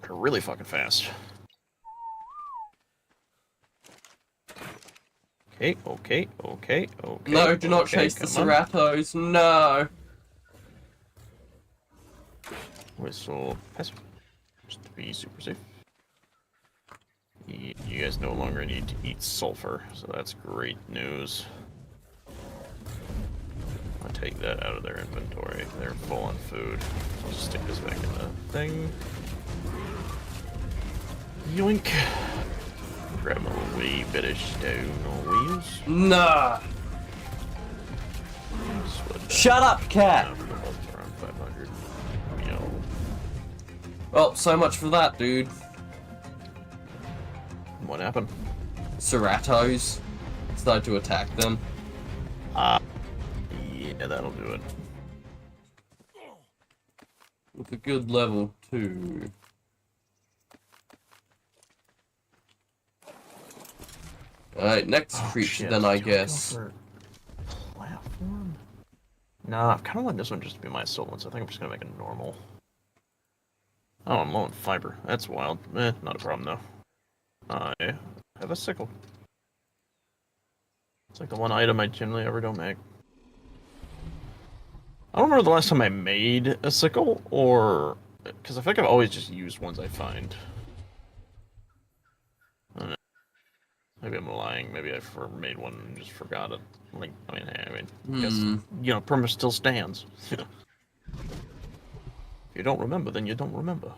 They're really fucking fast. Okay, okay, okay, okay. No, do not okay, chase the come on. Ceratos. No. Whistle. Passive. Just to be super safe. You guys no longer need to eat sulfur, so that's great news. I'll take that out of their inventory. They're full on food. I'll just stick this back in the thing. Yoink. Grab a wee bit of stone on wheels. Nah. Shut up, cat. Around 500. You know. Well, so much for that, dude. What happened? Ceratos started to attack them. Yeah, that'll do it. With a good level 2. Alright, next creature Shit. then, I Do go guess. for platform? Nah, I kind of want this one just to be my assault one, so I think I'm just gonna make it normal. Oh, I'm low on fiber. That's wild. Not a problem though. I have a sickle. It's like the one item I generally ever don't make. I don't remember the last time I made a sickle, or... Because I think I've always just used ones I find. I don't know. Maybe I'm lying. Maybe I made one and just forgot it. Like, I guess, you know, premise still stands. If you don't remember, then you don't remember.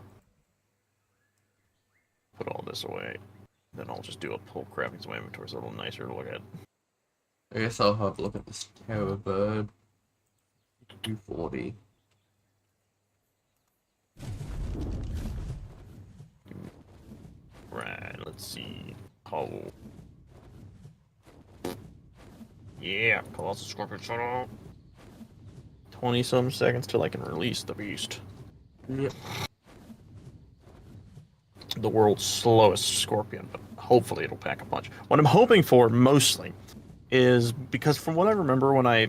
Put all this away. Then I'll just do a pull crafting so my inventory's a little nicer to look at. I guess I'll have a look at this terror bird. 240. Right, let's see. Oh. Yeah, Colossal Scorpion shut up. 20-some seconds till I can release the beast. Yep. The world's slowest scorpion, but hopefully it'll pack a punch. What I'm hoping for, mostly, is because from what I remember when I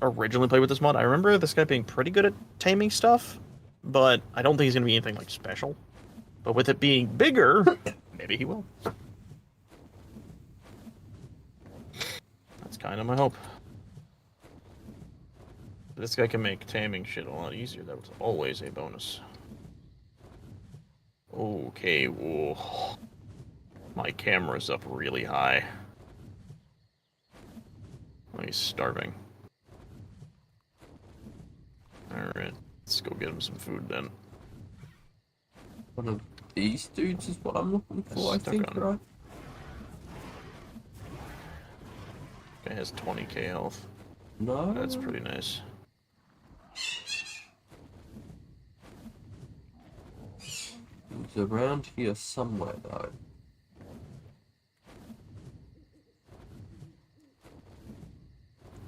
originally played with this mod, I remember this guy being pretty good at taming stuff, but I don't think he's going to be anything, like, special. But with it being bigger, maybe he will. That's kind of my hope. This guy can make taming shit a lot easier. That was always a bonus. Okay, whoa. My camera's up really high. Oh, he's starving. Alright, let's go get him some food then. One of these dudes is what I'm looking for, I Stuck think, on. right? Guy has 20k health. No. That's pretty nice. He's around here somewhere, though.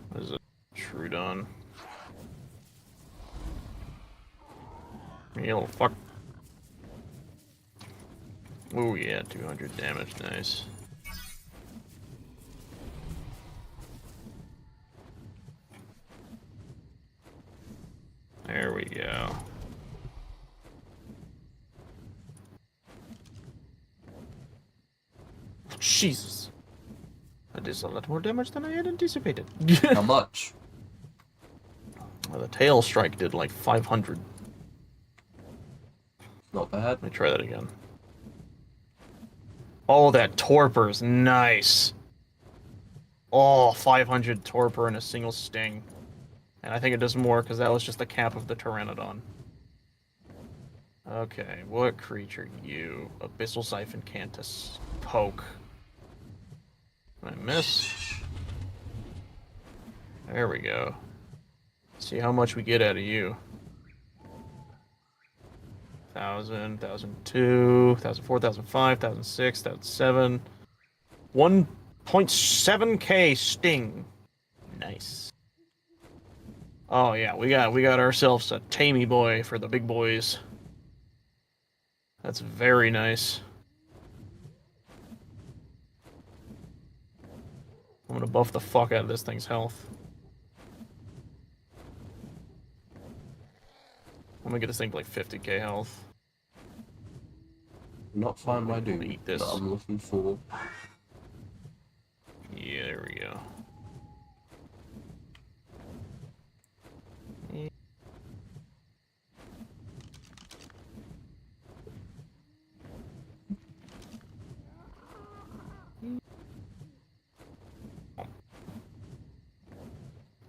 What is it? Trudon. You little fuck. Oh yeah, 200 damage, nice. There we go. Jesus. That is a lot more damage than I had anticipated. How much? Well, the tail strike did like 500. Not bad. Let me try that again. Oh, that torpor's nice. Oh, 500 torpor in a single sting. And I think it does more because that was just the cap of the Pteranodon. Okay, what creature you? Abyssal Siphon Cantus. Poke. I miss. There we go. See how much we get out of you. 1,000, 1,002, 1,004, 1,005, 1,006, 1,007. 1.7k sting. Nice. Oh yeah, we got ourselves a tamey boy for the big boys. That's very nice. I'm gonna buff the fuck out of this thing's health. I'm gonna get this thing to like 50k health. Not find my Let me dude eat this. that I'm looking for. Yeah, there we go.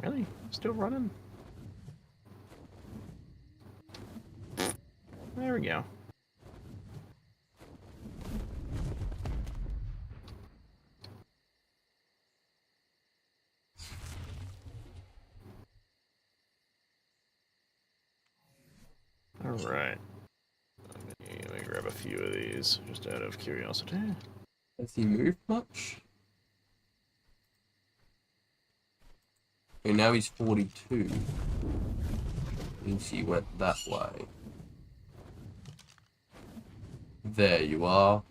Really? Still running? There we go. Alright. Let me grab a few of these, just out of curiosity. Has he moved much? Okay, now he's 42. Means he went that way. There you are.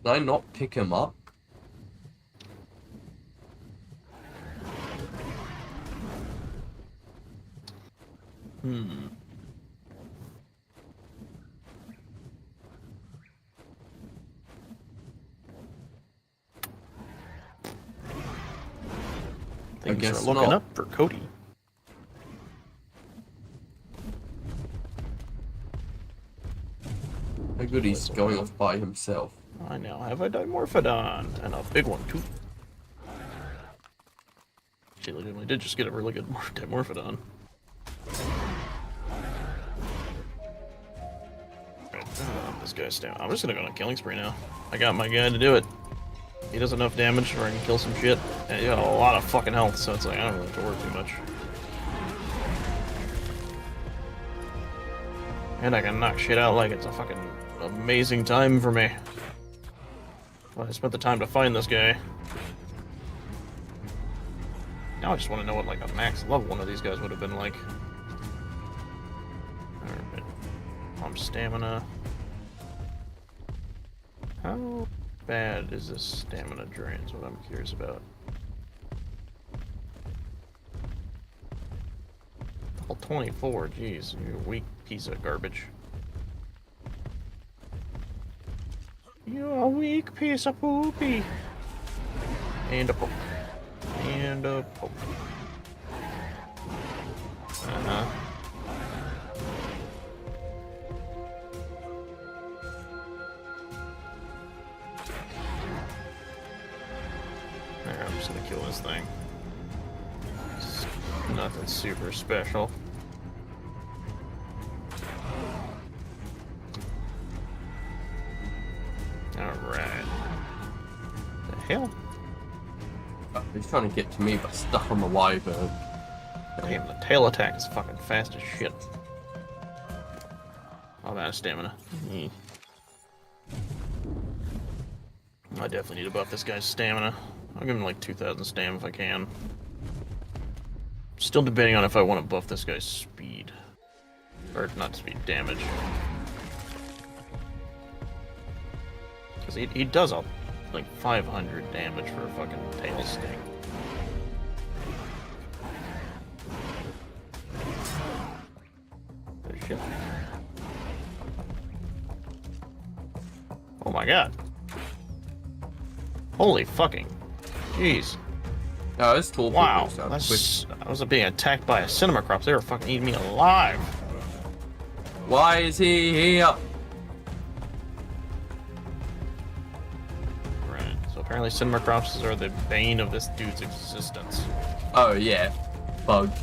Did I not pick him up? Things guess are looking not. up for Cody. How good he's going off by himself. I now have a Dimorphodon, and a big one too. She legitimately did just get a really good Dimorphodon. This guy's down. I'm just gonna go on a killing spree now. I got my guy to do it. He does enough damage where I can kill some shit. And he got a lot of fucking health, so it's like I don't really have to work too much. And I can knock shit out like it's a fucking amazing time for me. Well, I spent the time to find this guy. Now I just want to know what like a max level one of these guys would have been like. Alright. Stamina. How bad is this stamina drain is what I'm curious about. Well, 24, jeez, you're a weak piece of garbage. You're a weak piece of poopy. And a poke. And a poke. Uh-huh. There, I'm just gonna kill this thing. It's nothing super special. Alright. The hell? He's trying to get to me, but stuck on the wyvern. Damn, the tail attack is fucking fast as shit. I'm out of stamina. I definitely need to buff this guy's stamina. I'll give him like 2,000 stam if I can. Still debating on if I want to buff this guy's speed. Or not speed, damage. Because he does like 500 damage for a fucking tail sting. Oh, shit. Oh my god. Holy fucking. Jeez. Oh, it's tall. Wow. I was being attacked by a cinema crops. They were fucking eating me alive. Why is he here? Apparently cinema crosses are the bane of this dude's existence. Oh yeah, bugs.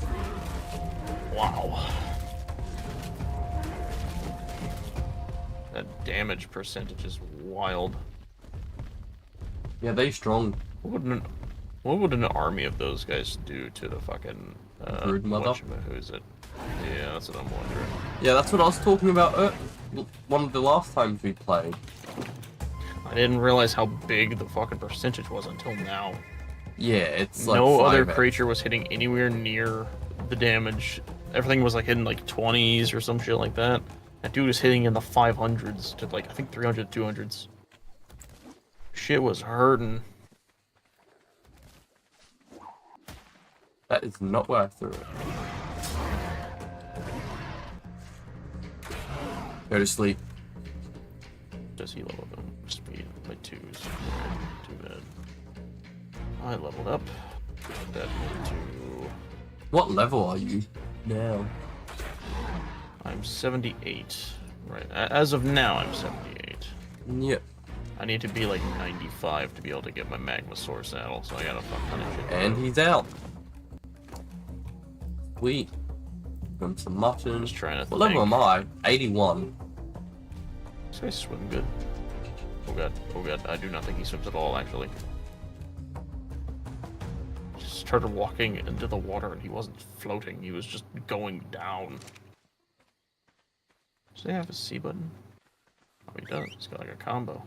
Wow. That damage percentage is wild. Yeah, they strong. What would an army of those guys do to the fucking Brood mother? who's it? Yeah, that's what I'm wondering. Yeah, that's what I was talking about one of the last times we played. I didn't realize how big the fucking percentage was until now. Yeah, it's like No other 5x. creature was hitting anywhere near the damage. Everything was like hitting like 20s or some shit like that. That dude was hitting in the 500s to like, I think 300, 200s. Shit was hurting. That is not where I threw it. Go to sleep. Does he level up in speed by 2s? Too bad. I leveled up. Put that into... What level are you now? I'm 78. Right. As of now, I'm 78. Yep. I need to be like 95 to be able to get my magma source saddle, so I gotta fuck ton of shit. And he's out. Sweet. From some mutton. I'm just trying to What level am I? 81. This guy swim good. Oh god, I do not think he swims at all, actually. Just started walking into the water and he wasn't floating, he was just going down. Does he have a C button? Oh, he does. He's got like a combo.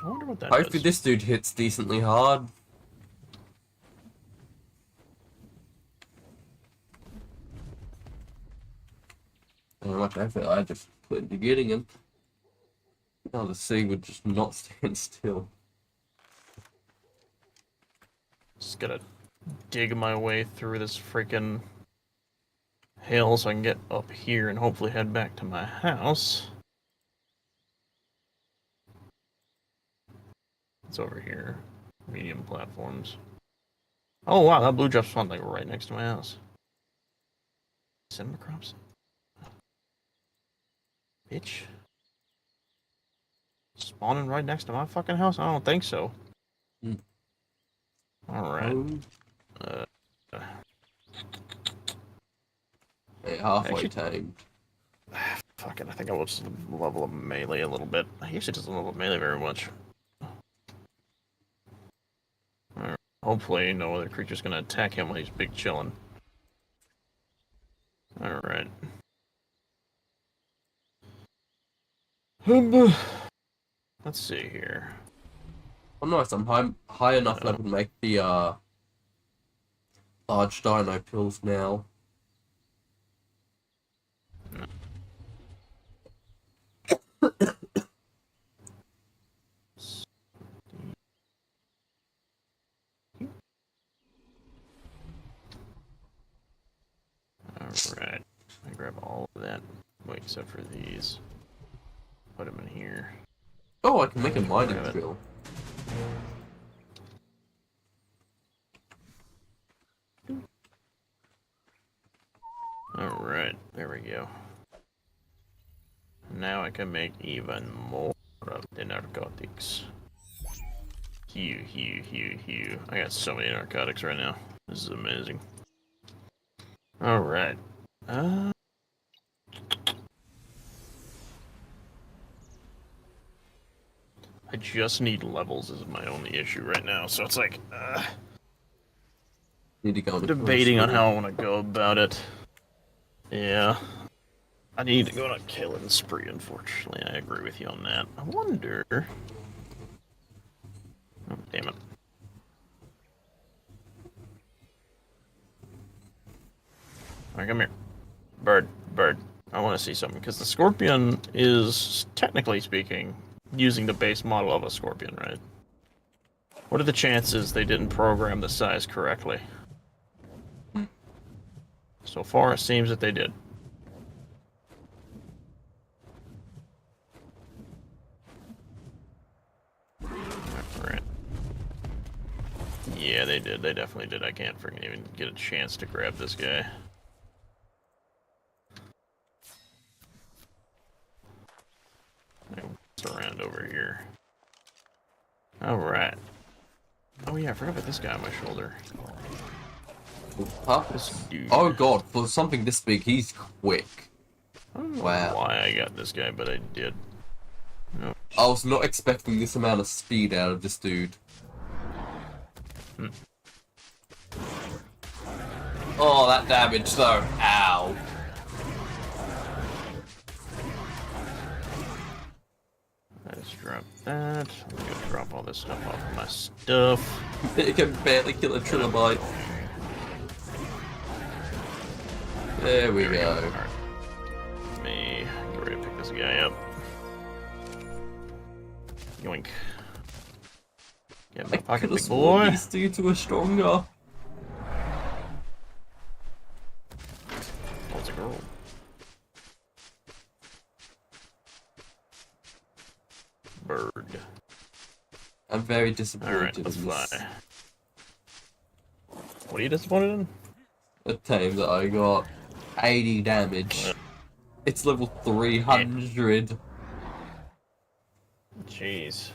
I wonder what that Hopefully does. this dude hits decently hard. How much effort I just put into getting him. Now the sea would just not stand still. Just gotta dig my way through this freaking hill so I can get up here and hopefully head back to my house. It's over here. Medium platforms. Oh wow, that blue drop spawned like right next to my house. Cinema crops? Bitch. Spawning right next to my fucking house? I don't think so. Mm. Alright. Hey, halfway Actually- tamed. Fuck it, I think I will just level up melee a little bit. He actually doesn't level up melee very much. Alright. Hopefully no other creature's gonna attack him when he's big chillin'. Alright. Let's see here. Oh nice, I'm high enough that I can make the large dino pills now. Alright. I grab all of that. Wait, except for these. Put them in here. Oh, I can make a mining Grab it. drill. Alright, there we go. Now I can make even more of the narcotics. Hew. I got so many narcotics right now. This is amazing. Alright. I just need levels is my only issue right now, so it's like, Need to go on debating on how I want to go about it. Yeah. I need to go on a killing spree, unfortunately. I agree with you on that. I wonder... Oh, damn it. Alright, come here. Bird. I want to see something, because the scorpion is, technically speaking, using the base model of a scorpion, right? What are the chances they didn't program the size correctly? So far, it seems that they did. Alright. Yeah, they did. They definitely did. I can't freaking even get a chance to grab this guy. around over here. Alright. Oh yeah, I forgot about this guy on my shoulder. Huh? This dude. Oh god, for something this big, he's quick. I don't know Wow. why I got this guy, but I did. No. I was not expecting this amount of speed out of this dude. Oh, that damage though. Ow. Let's drop that. I'm gonna drop all this stuff off of my stuff. It can barely kill a trilobite. There we go. Alright. Let me get ready to pick this guy up. Yoink. Get my I pocket, could have big sworn boy. these dudes were stronger. Oh, it's a girl. Bird. I'm very disappointed Alright, in let's fly. this What are you disappointed in? attempt that I got 80 damage. It's level 300. Jeez.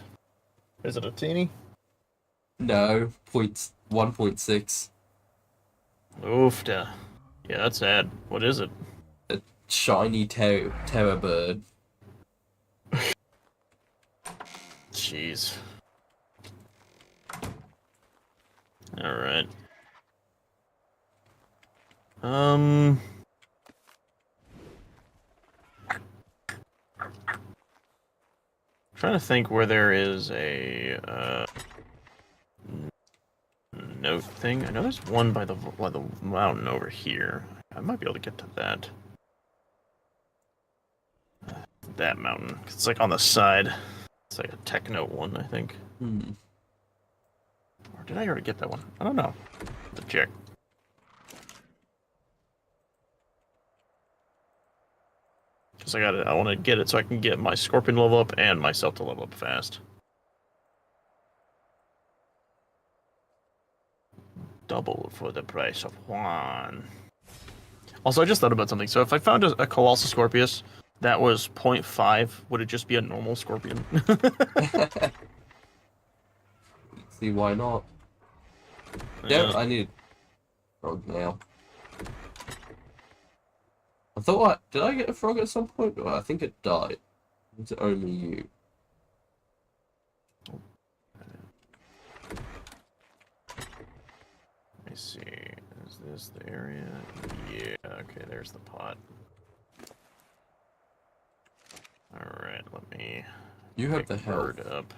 Is it a teeny? No, 1.6. Oofta. Yeah, that's sad. What is it? A shiny terror bird. Jeez. Alright. Trying to think where there is a note thing. I know there's one by the mountain over here. I might be able to get to that. That mountain. It's like on the side. It's like a tech note one, I think. Hmm. Or did I already get that one? I don't know. To check. Because I want to get it so I can get my scorpion level up and myself to level up fast. Double for the price of one. Also, I just thought about something. So if I found a colossal scorpius that was 0.5, would it just be a normal scorpion? See why not? Yeah, I need frog now. I thought did I get a frog at some point? Well, I think it died. Was it only you? Let me see. Is this the area? Yeah, okay, there's the pot. Alright, let me You have pick the health. bird up.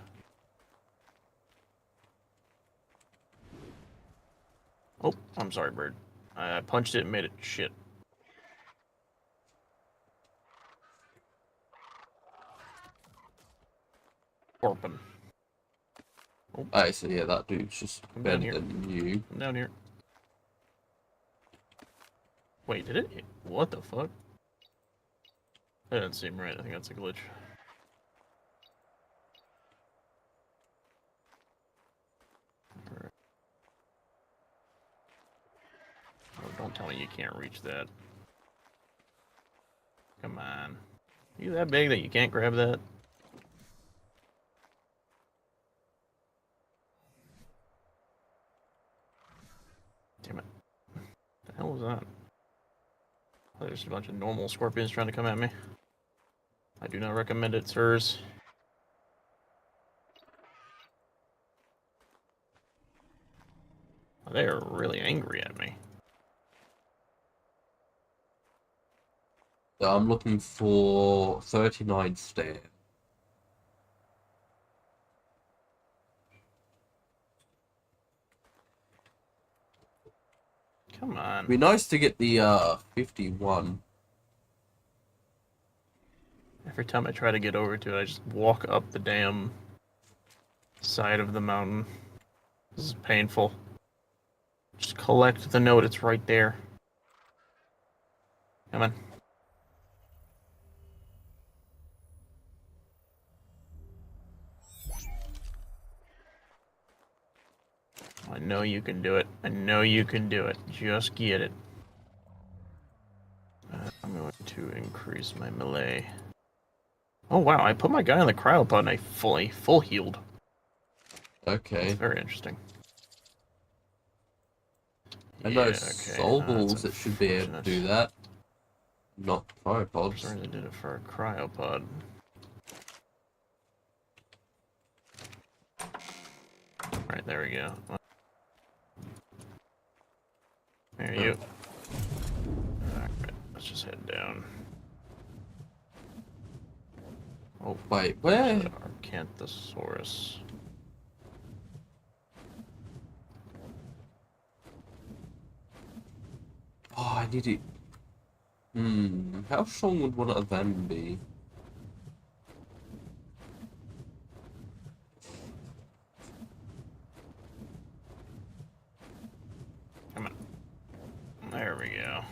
Oh, I'm sorry, bird. I punched it and made it shit. Orphan. Oh, Alright, so yeah, that dude's just I'm down better here. than you. I'm down here. Wait, did it? What the fuck? That doesn't seem right. I think that's a glitch. Alright. Oh, don't tell me you can't reach that. Come on. Are you that big that you can't grab that? Damn it. What the hell was that? Oh, there's a bunch of normal scorpions trying to come at me. I do not recommend it, sirs. They are really angry at me. So I'm looking for 39 stair. Come on. It'd be nice to get the 51. Every time I try to get over to it, I just walk up the damn side of the mountain. This is painful. Just collect the note, it's right there. Come on. I know you can do it. I know you can do it. Just get it. I'm going to increase my melee. Oh wow, I put my guy on the cryopod and I full healed. Okay. That's very interesting. I know okay. soul balls that should be able to do that. Not cryopods. Sorry, they did it for a cryopod. Alright, there we go. There you. Alright, let's just head down. Oh, Wait, where? Arcanthosaurus. Oh, I need it. How strong would one of them be? Come on. There we go.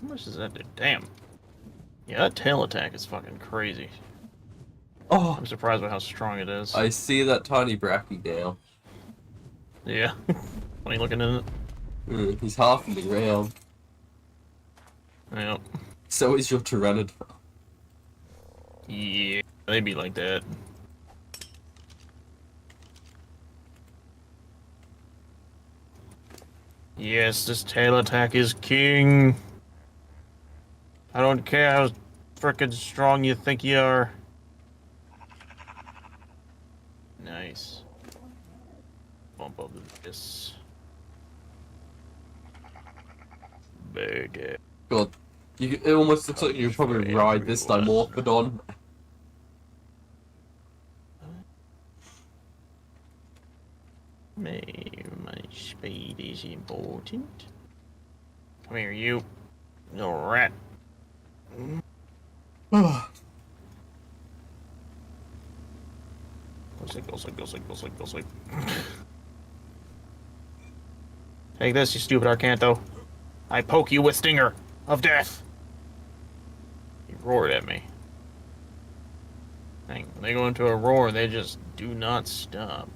How much does that do? Damn. Yeah, that tail attack is fucking crazy. Oh, I'm surprised by how strong it is. I see that tiny Bracky now. Yeah. Funny looking, isn't it? He's half in the ground. Yep. So is your Pteranodon. Yeah, they be like that. Yes, this tail attack is king. I don't care how frickin' strong you think you are. Nice. Bump up this. Big. God, it almost looks like you could probably ride this Dimorphodon. My speed is important. Come here, you little rat. Go sleep. Take this, you stupid Arcantho. I poke you with Stinger of Death. He roared at me. Dang, when they go into a roar, they just do not stop.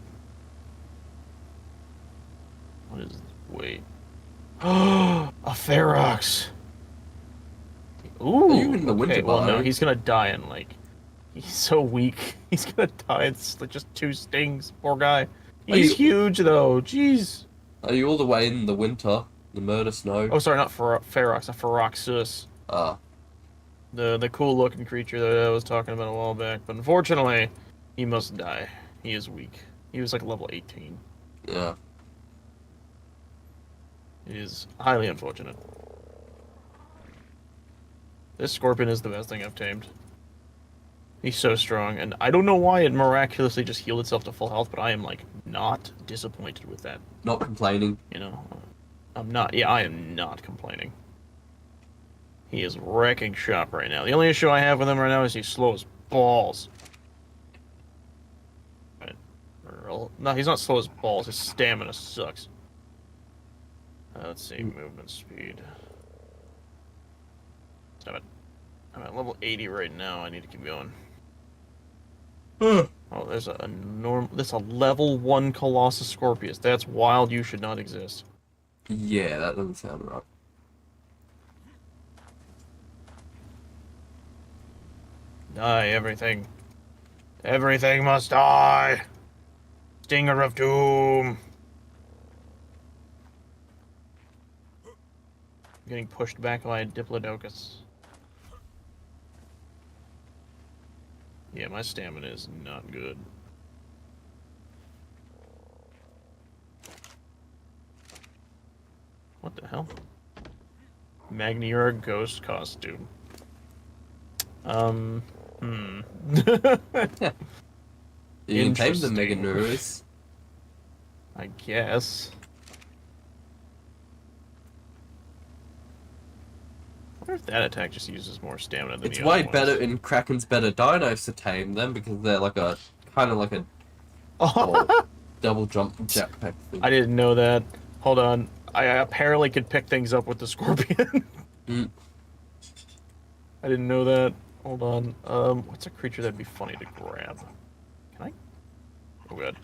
What is... wait. A Ferox! Ooh! Are you in the winter well, no, biome? he's gonna die in, like... He's so weak. He's gonna die in like, just 2 stings, poor guy. He's huge, though, jeez! Are you all the way in the winter? The murder snow? Oh, sorry, not Ferox, a Feroxus. Ah. The cool-looking creature that I was talking about a while back. But unfortunately, he must die. He is weak. He was like level 18. Yeah. It is highly unfortunate. This scorpion is the best thing I've tamed. He's so strong, and I don't know why it miraculously just healed itself to full health, but I am, like, not disappointed with that. Not complaining. You know? I'm not. Yeah, I am not complaining. He is wrecking shop right now. The only issue I have with him right now is he's slow as balls. Right. No, he's not slow as balls. His stamina sucks. Let's see, movement speed. Damn it. I'm at level 80 right now. I need to keep going. Oh, there's there's a level 1 Colossus Scorpius. That's wild. You should not exist. Yeah, that doesn't sound right. Die, everything. Everything must die. Stinger of Doom. Getting pushed back by a Diplodocus. Yeah, my stamina is not good. What the hell? Magniura Ghost costume. You can tame the Meganuras. I guess. I wonder if that attack just uses more stamina than It's the way other better ones. in Kraken's better dinos to tame them because they're like a kind of like a double jump jetpack thing. I didn't know that. Hold on. I apparently could pick things up with the scorpion. I didn't know that. Hold on. What's a creature that'd be funny to grab? Can I? Oh god.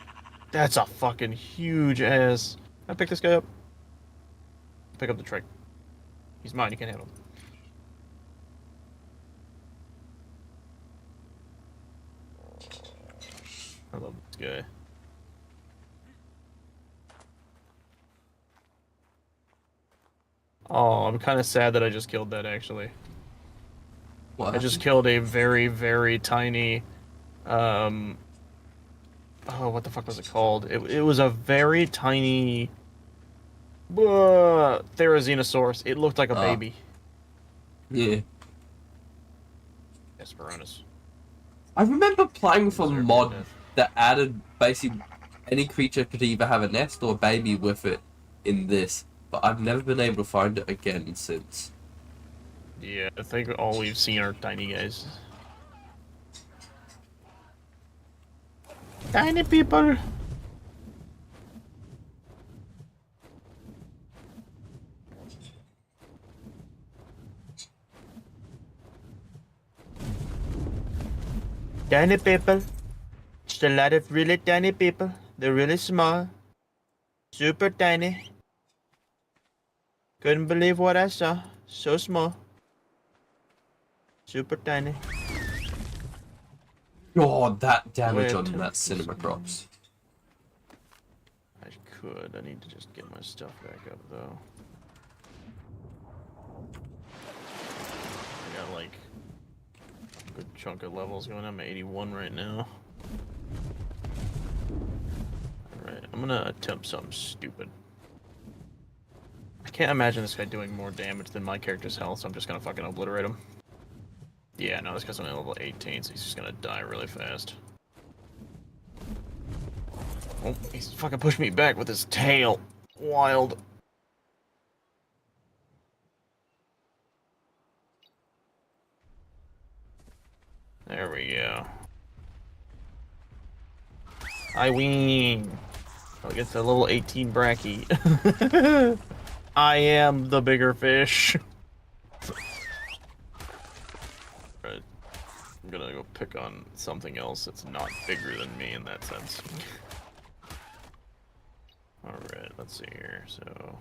That's a fucking huge ass. Can I pick this guy up? Pick up the trick. He's mine, you can't handle him. I love this guy. Oh, I'm kind of sad that I just killed that, actually. What I just killed a very, very tiny, oh, what the fuck was it called? It was a very tiny, Therizinosaurus. It looked like a baby. Yeah. Esperanus. I remember playing with a Deserve mod death. that added basically any creature could either have a nest or a baby with it in this, but I've never been able to find it again since. Yeah, I think all we've seen are tiny guys. Tiny people. Tiny people. Just a lot of really tiny people. They're really small. Super tiny. Couldn't believe what I saw. So small. Super tiny. God, that damage Wait, on that cinema crops. I could. I need to just get my stuff back up, though. I got, like, a good chunk of levels going. I'm at 81 right now. Alright, I'm gonna attempt something stupid. I can't imagine this guy doing more damage than my character's health, so I'm just gonna fucking obliterate him. Yeah, no, this guy's only level 18, so he's just gonna die really fast. Oh, he's fucking pushed me back with his tail. Wild. There we go. I win. I'll get to level 18 Bracky. I am the bigger fish. Right. I'm gonna go pick on something else that's not bigger than me in that sense. Alright, let's see here. So,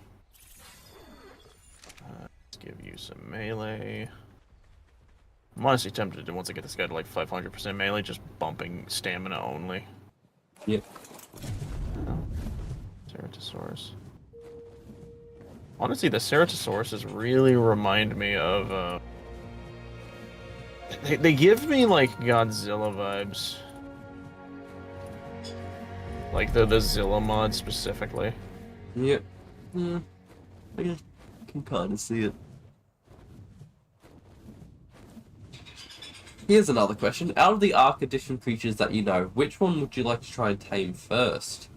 let's give you some melee. I'm honestly tempted to, once I get this guy to like 500% melee, just bumping stamina only. Yep. Ceratosaurus. Honestly, the Ceratosauruses really remind me of, they give me, like, Godzilla vibes. Like, the Zilla mod, specifically. Yep. Yeah. I can kind of see it. Here's another question. Out of the Ark Edition creatures that you know, which one would you like to try and tame first?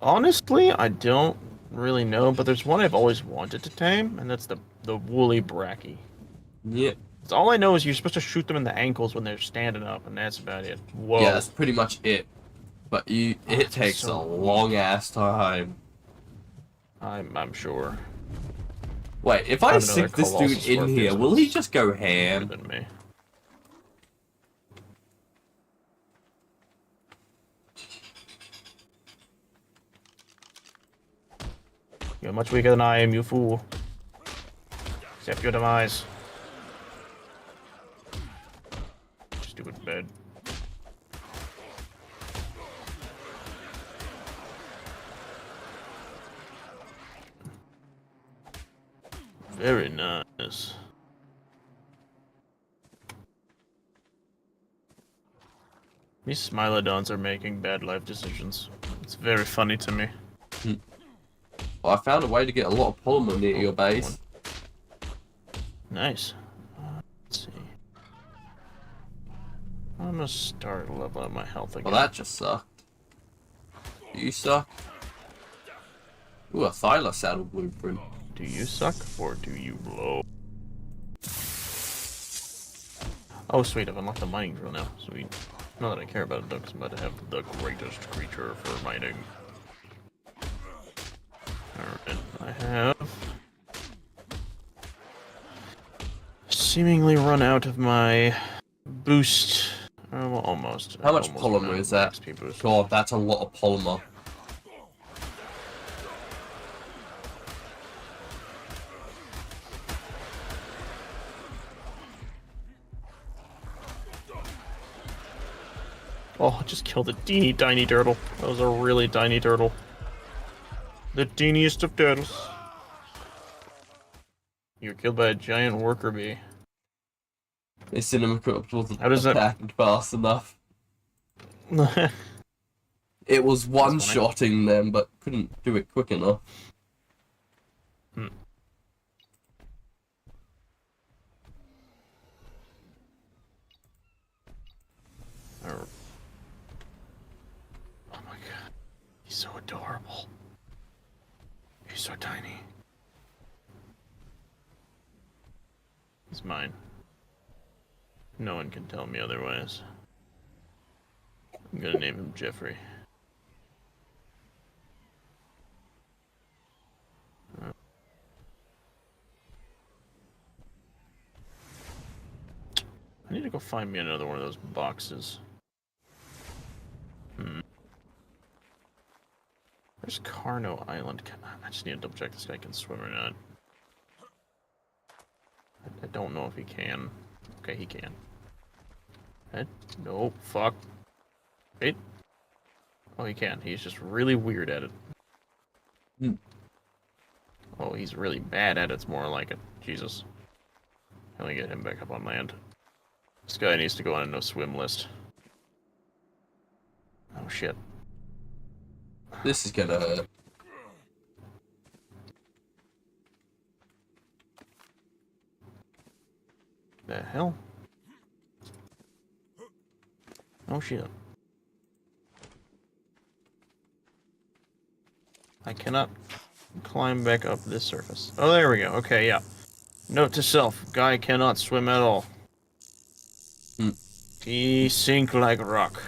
Honestly, I don't really know, but there's one I've always wanted to tame, and that's the woolly Bracky. Yep. So all I know is you're supposed to shoot them in the ankles when they're standing up, and that's about it. Whoa. Yeah, that's pretty much it. But it takes so a long ass time. I'm sure. Wait, if I Another stick this dude Colossus in here, Scorpius will he is just go bigger ham? than me. You're much weaker than I am, you fool. Accept your demise. Stupid bed. Very nice. These Smilodons are making bad life decisions. It's very funny to me. Well, I found a way to get a lot of polymer near your base. Nice. Let's see. I'm gonna start leveling up my health again. Well, that just sucked. You suck. Ooh, a Thyla saddle blueprint. Do you suck or do you blow? Oh, sweet, I've unlocked the mining drill now. Sweet. Not that I care about it though, because I'm about to have the greatest creature for mining. Alright, I have seemingly run out of my boost. Well, almost. How much Almost polymer went is out that? XP boost. God, that's a lot of polymer. Oh, I just killed a teeny tiny turtle. That was a really tiny turtle. The teeniest of turtles. You were killed by a giant worker bee. The cinema corp wasn't How does that- attacking fast enough. Hmm. It was funny. one-shotting them, but couldn't do it quick enough. Oh my god. He's so adorable. He's so tiny. He's mine. No one can tell me otherwise. I'm gonna name him Jeffrey. I need to go find me another one of those boxes. Where's Carno Island? I just need to double check this guy can swim or not. I don't know if he can. Okay, he can. No, fuck. Wait. Oh, he can. He's just really weird at it. Oh, he's really bad at it. It's more like it. Jesus. Let me get him back up on land. This guy needs to go on a no-swim list. Oh, shit. This is gonna hurt. The hell? Oh, shit. I cannot climb back up this surface. Oh, there we go. Okay, yeah. Note to self. Guy cannot swim at all. He sink like rock.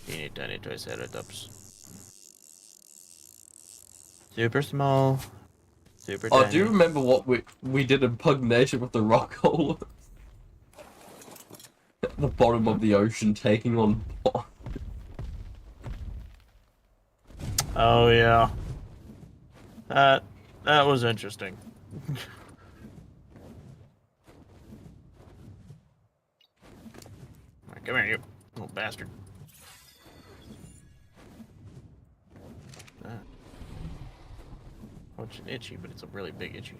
Teeny tiny triceratops. Super small. Super tiny. I do remember what we did in Pugnation with the rock hole. At the bottom of the ocean taking on... Oh, yeah. That was interesting. Alright, come here, you little bastard. Oh, it's an itchy, but it's a really big itchy.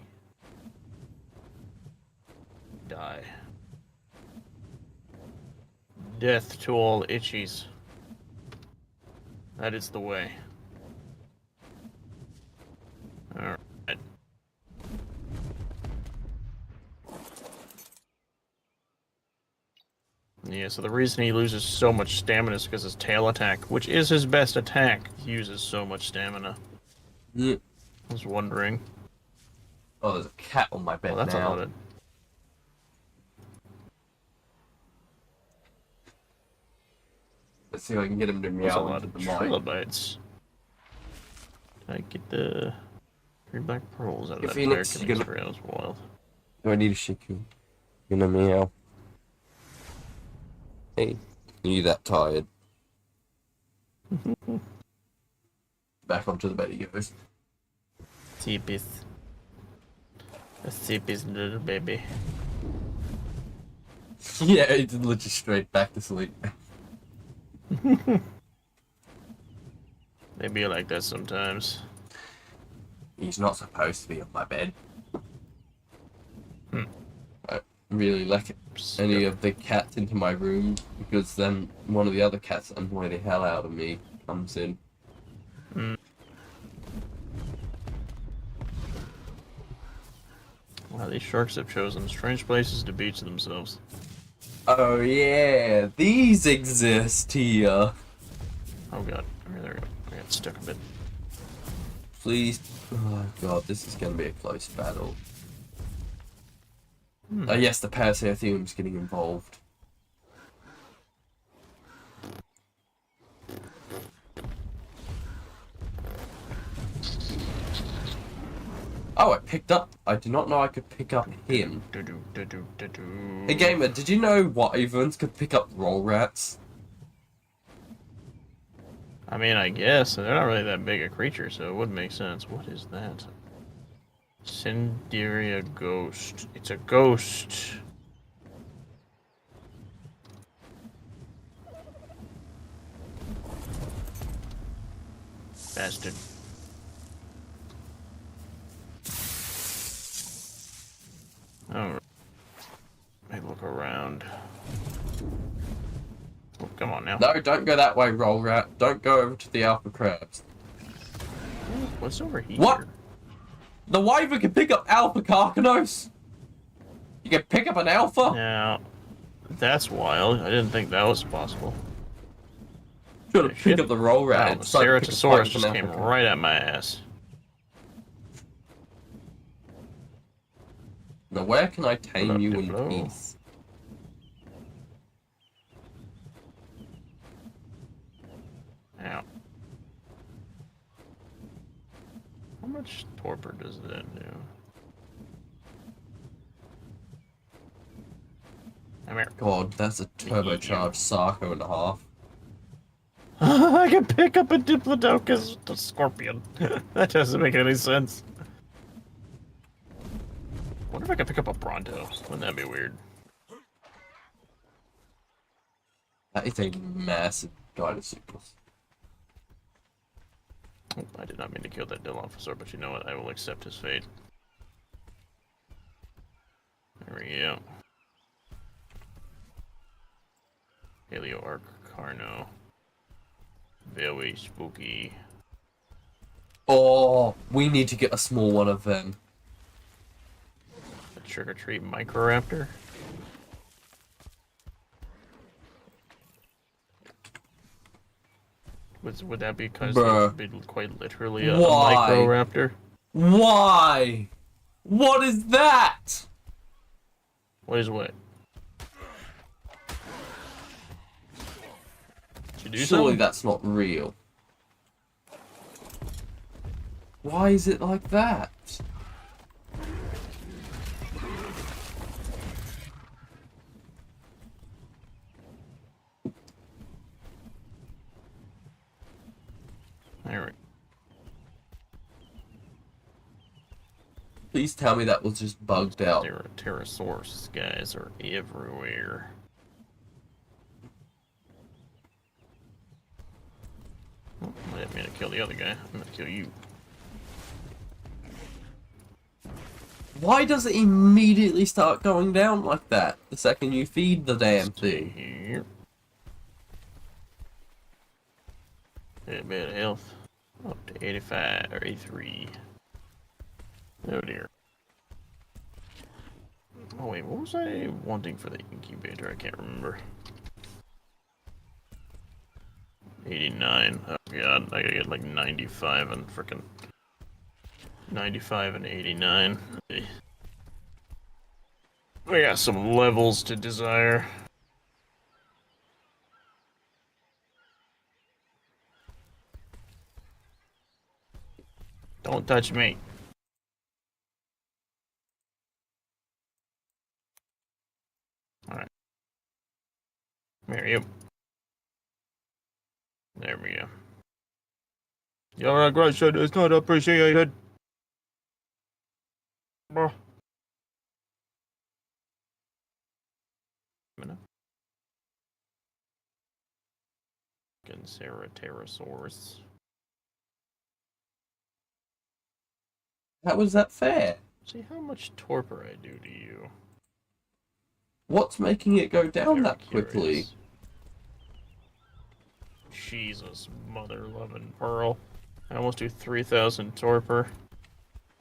Die. Death to all itchies. That is the way. Alright. Yeah, so the reason he loses so much stamina is because his tail attack, which is his best attack, uses so much stamina. Yeah. I was wondering. Oh, there's a cat on my bed Well, that's now. a lot of... Let's see if I can get him to That's a meow lot into of the mic. trilobites. Did I get the 3 black pearls out of Hey, that Phoenix, American you gonna- X-ray? That was wild. Do I need to shake you? You gonna meow? Hey, are you that tired? Back onto the bed he goes. Sleepies. A sleepies little baby. Yeah, he's literally straight back to sleep. They be like that sometimes. He's not supposed to be on my bed. I really like any of the cats into my room, because then one of the other cats that annoy the hell out of me comes in. Wow, these sharks have chosen strange places to beach themselves. Oh yeah, these exist here. Oh god. Okay, there we go. I got stuck a bit. Please. Oh god, this is gonna be a close battle. Yes, the Paracetam's getting involved. Oh, I picked up. I did not know I could pick up him. Hey, gamer, did you know wyverns could pick up roll rats? I mean, I guess they're not really that big a creature, so it would make sense. What is that? Cinderia ghost. It's a ghost. Bastard. Alright. Let me look around. Oh, come on now. No, don't go that way, roll rat. Don't go over to the alpha crabs. What's over here? What? The wyvern can pick up alpha carcanos? You can pick up an alpha? Now, that's wild. I didn't think that was possible. Should have picked up the roll rat. Wow, and the decided to pick a Ceratosaurus fight just with an came alpha right at my ass. Now, where can I tame Up you to in blow. peace? Ow. How much torpor does that do? Come here. God, that's a turbocharged Sarko and a half. I can pick up a Diplodocus the scorpion. That doesn't make any sense. I wonder if I can pick up a Bronto. Wouldn't that be weird? That is a massive dinosaur. Oh, I did not mean to kill that Dilophosaur, but you know what? I will accept his fate. There we go. Paleo Arcarno. Very spooky. Oh, we need to get a small one of them. A trick-or-treat Microraptor? Would that be because Bruh. it would be quite literally a Why? Microraptor? Why? What is that? What is what? Did you do Surely something? that's not real. Why is it like that? There we Please tell me that was just bugged out. Pterosaurus guys are everywhere. Oh, I didn't mean to kill the other guy. I'm gonna kill you. Why does it immediately start going down like that the second you feed the damn Stay thing? here. A bit of health. Up to 85 or 83. Oh dear. Oh wait, what was I wanting for the incubator? I can't remember. 89. Oh god, I gotta get like 95 and frickin' 95 and 89. We got some levels to desire. Don't touch me. Alright. There you. There we go. Your aggression is not appreciated. Bruh. Ceratosaurus. How was that fair? See how much torpor I do to you. What's making it go down Very that quickly? curious. Jesus, mother-loving pearl. I almost do 3,000 torpor.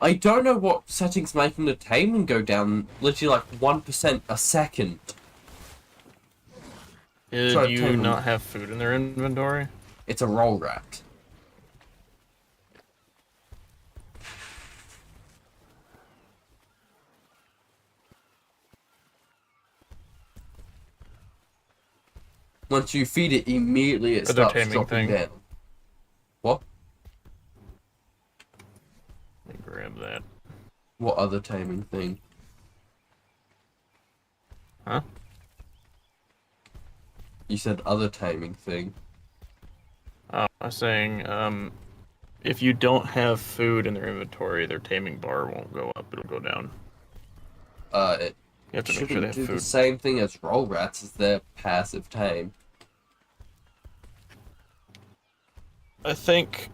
I don't know what setting's making the taming go down literally like 1% a second. Did Sorry, you tame not them. have food in their inventory? It's a roll rat. Once you feed it, immediately it Other starts taming dropping thing. down. What? Let me grab that. What other taming thing? Huh? You said other taming thing. I was saying, if you don't have food in their inventory, their taming bar won't go up, it'll go down. It You have to make sure they shouldn't have do the food. same thing as roll rats as their passive tame. I think...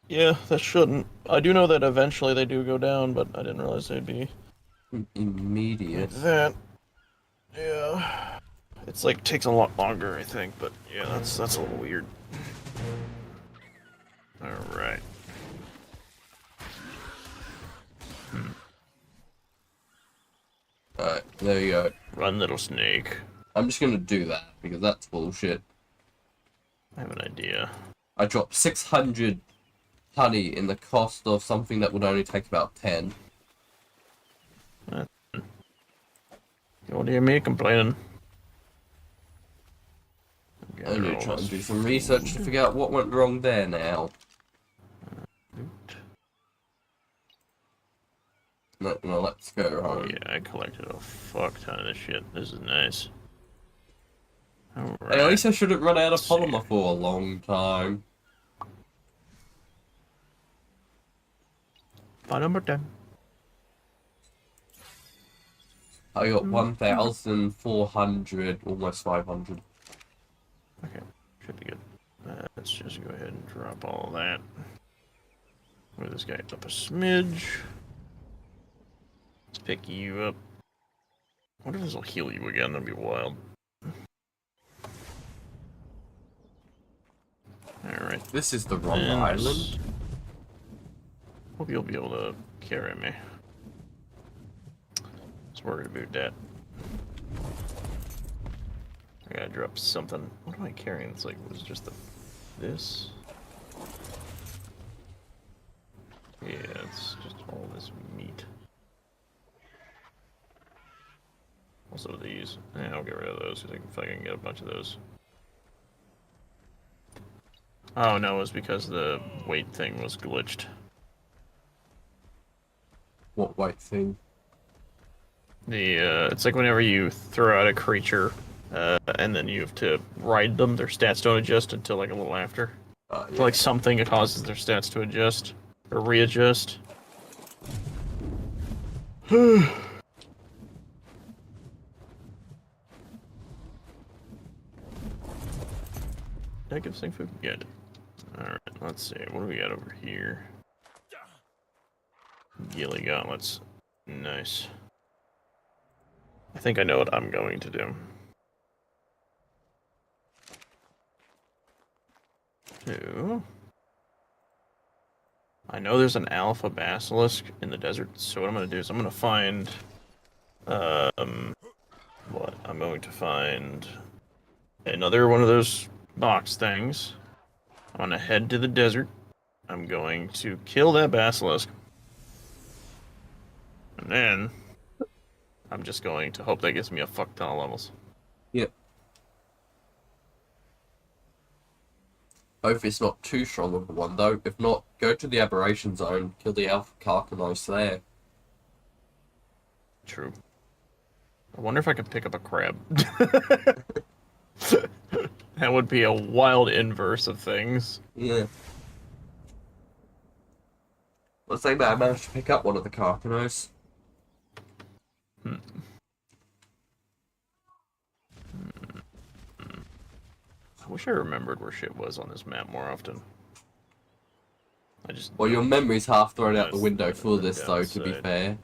Yeah, that shouldn't. I do know that eventually they do go down, but I didn't realize they'd be Immediate. like that. Yeah. It's like, takes a lot longer, I think, but yeah, that's a little weird. Alright. Alright, there you go. Run, little snake. I'm just gonna do that, because that's bullshit. I have an idea. I dropped 600 honey in the cost of something that would only take about 10. You want to hear me complaining? I need to try and do some research to figure out what went wrong there now. No, let's go Oh home. yeah, I collected a fuck ton of this shit. This is nice. Alright. Hey, at least I shouldn't run out of polymer for a long time. Polymer. I got 1,400, almost 500. Okay, should be good. Let's just go ahead and drop all of that. Move this guy up a smidge. Let's pick you up. I wonder if this will heal you again, that'd be wild. Alright. This is the wrong island. Hope you'll be able to carry me. Let's worry about that. I gotta drop something. What am I carrying? It's like, was just this? Yeah, it's just all this meat. Also these. I'll get rid of those because I can fucking get a bunch of those. Oh no, it was because the weight thing was glitched. What white thing? It's like whenever you throw out a creature, and then you have to ride them, their stats don't adjust until like a little after. Yeah. Like something that causes their stats to adjust or readjust. Did I give this thing food? Yeah, I did. Alright, let's see. What do we got over here? Gilly gauntlets. Nice. I think I know what I'm going to do. I know there's an alpha basilisk in the desert, so what I'm going to do is I'm going to find... what? I'm going to find another one of those box things. I'm going to head to the desert. I'm going to kill that basilisk. And then... I'm just going to hope that gives me a fuck ton of levels. Yep. Hope it's not too strong of a one, though. If not, go to the aberration zone, kill the alpha carcinois there. True. I wonder if I could pick up a crab. That would be a wild inverse of things. Yeah. Let's say that I managed to pick up one of the carcinois. I wish I remembered where shit was on this map more often. I just... Well, your memory's half thrown out the That's window the for this, though, to be downside. fair.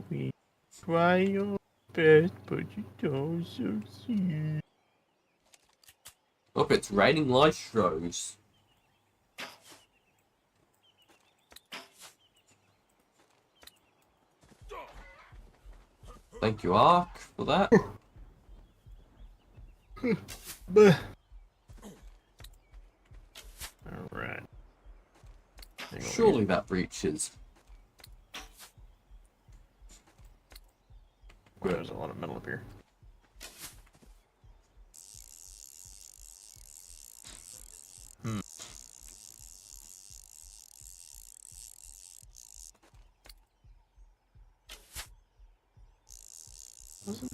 We try your best, but you don't succeed. Oh, it's raining Lystros. Thank you, Ark, for that. Alright. Surely that reaches. Well, there's a lot of metal up here.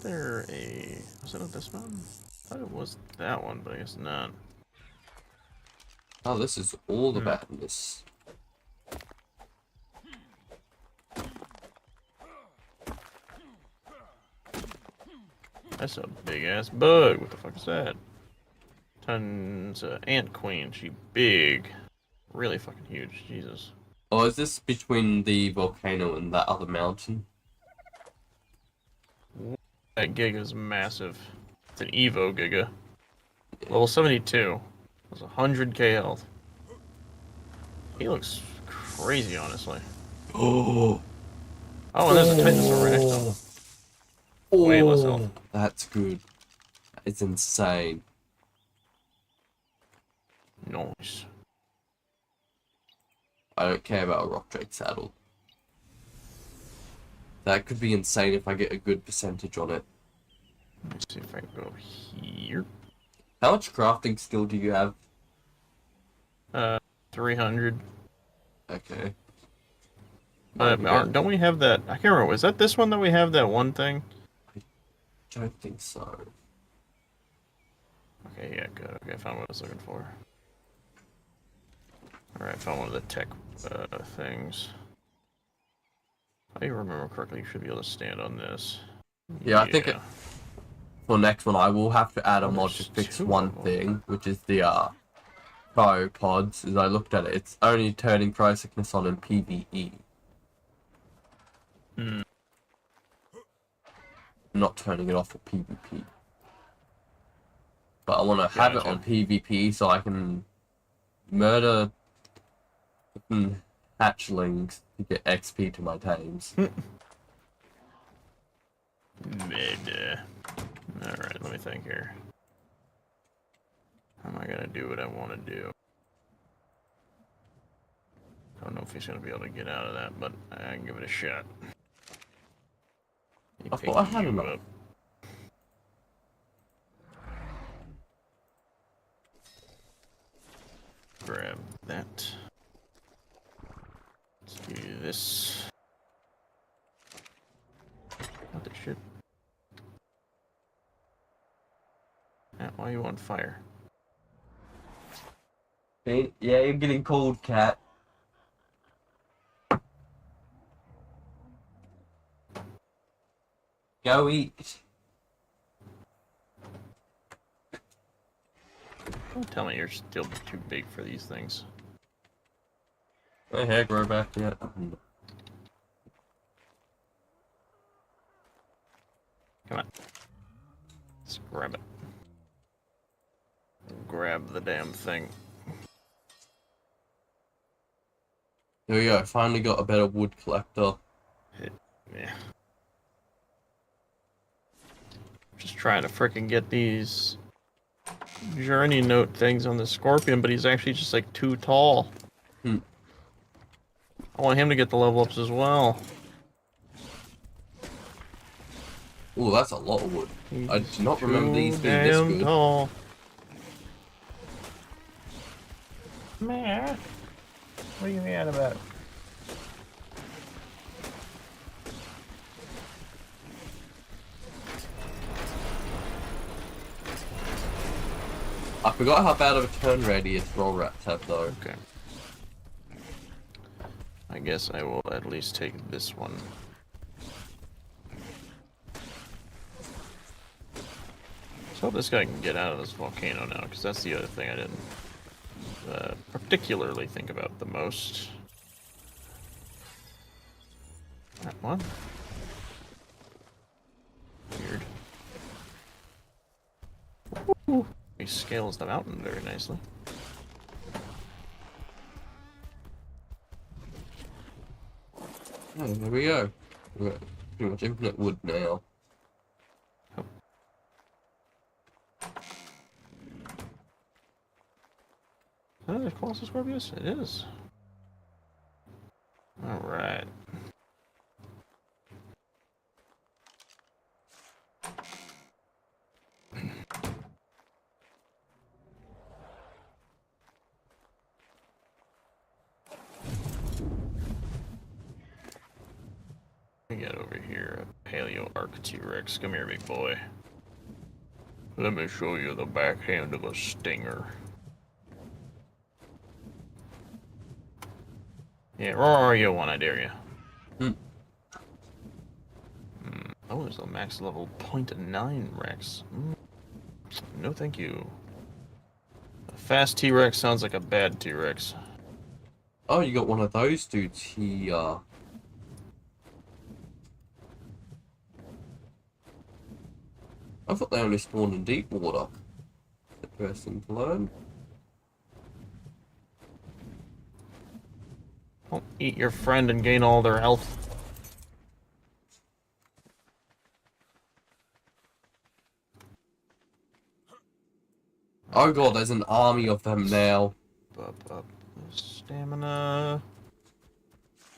there a... Was it on this mountain? I thought it was that one, but I guess not. Oh, this is all the badness. That's a big-ass bug. What the fuck is that? Tons of ant queen. She big. Really fucking huge. Jesus. Oh, is this between the volcano and that other mountain? That Giga is massive. It's an Evo Giga. Level 72. That's 100k health. He looks crazy, honestly. Oh, Oh, and there's a Titanosaur right next to him. Way less health. That's good. It's insane. Nice. I don't care about a rock drake saddle. That could be insane if I get a good percentage on it. Let me see if I can go here. How much crafting skill do you have? 300. Okay. Don't we have that? I can't remember. Is that this one that we have that one thing? Don't think so. Okay, yeah, good. Okay, I found what I was looking for. Alright, I found one of the tech things. If I remember correctly, you should be able to stand on this. Yeah, I think for next one I will have to add a mod to there's fix two one of them. thing, which is the cryopods. As I looked at it, it's only turning cryo sickness on in PvE. Not turning it off for PvP. But I want to have it Gotcha. on PvP so I can murder fucking hatchlings to get XP to my tames. Alright, let me think here. How am I gonna do what I want to do? I don't know if he's gonna be able to get out of that, but I can give it a shot. I thought I had You enough. up. Grab that. Let's do this. What the shit? Why are you on fire? Yeah, you're getting cold, cat. Go eat. Don't tell me you're still too big for these things. My hair grow back yet? Come on. Let's grab it. Grab the damn thing. There we go. Finally got a better wood collector. Yeah. Just trying to frickin' get these journey note things on the scorpion, but he's actually just like too tall. Hmm. I want him to get the level ups as well. Oh, that's a lot of wood. I do not remember these being Damn this good. tall. Man, what are you mad about? I forgot how bad of a turn radius roll rats have though. Okay. I guess I will at least take this one. Let's hope this guy can get out of this volcano now, because that's the other thing I didn't particularly think about the most. That one? Weird. Ooh, he scales the mountain very nicely. Oh, there we go. We've got pretty much infinite wood now. Oh, there's Colossus Scorpius? It is. Alright. Let me get over here. Paleo Arc T-Rex. Come here, big boy. Let me show you the backhand of a stinger. Yeah, roar you one, I dare you. Oh, there's a max level 0.9 Rex. No thank you. A fast T-Rex sounds like a bad T-Rex. Oh, you got one of those dudes here. I thought they only spawned in deep water. Interesting to learn. Don't eat your friend and gain all their health. Oh god, there's an army of them now. Up stamina.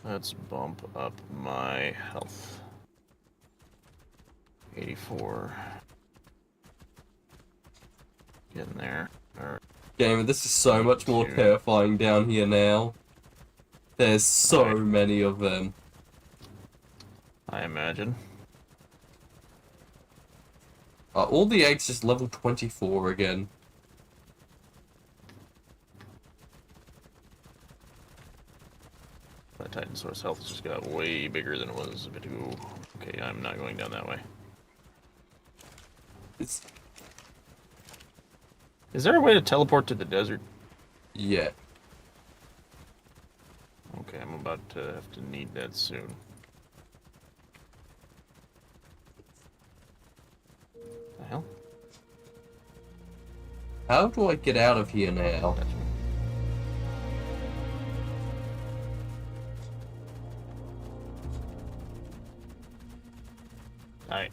Let's bump up my health. 84. Getting there. Alright. Gamer, this is so much more terrifying down here now. There's so many of them. I imagine. All the eggs just level 24 again. My Titansaur's health just got way bigger than it was a bit ago. Okay, I'm not going down that way. It's... Is there a way to teleport to the desert? Yeah. Okay, I'm about to have to need that soon. The hell? How do I get out of here now? That's me. Alright.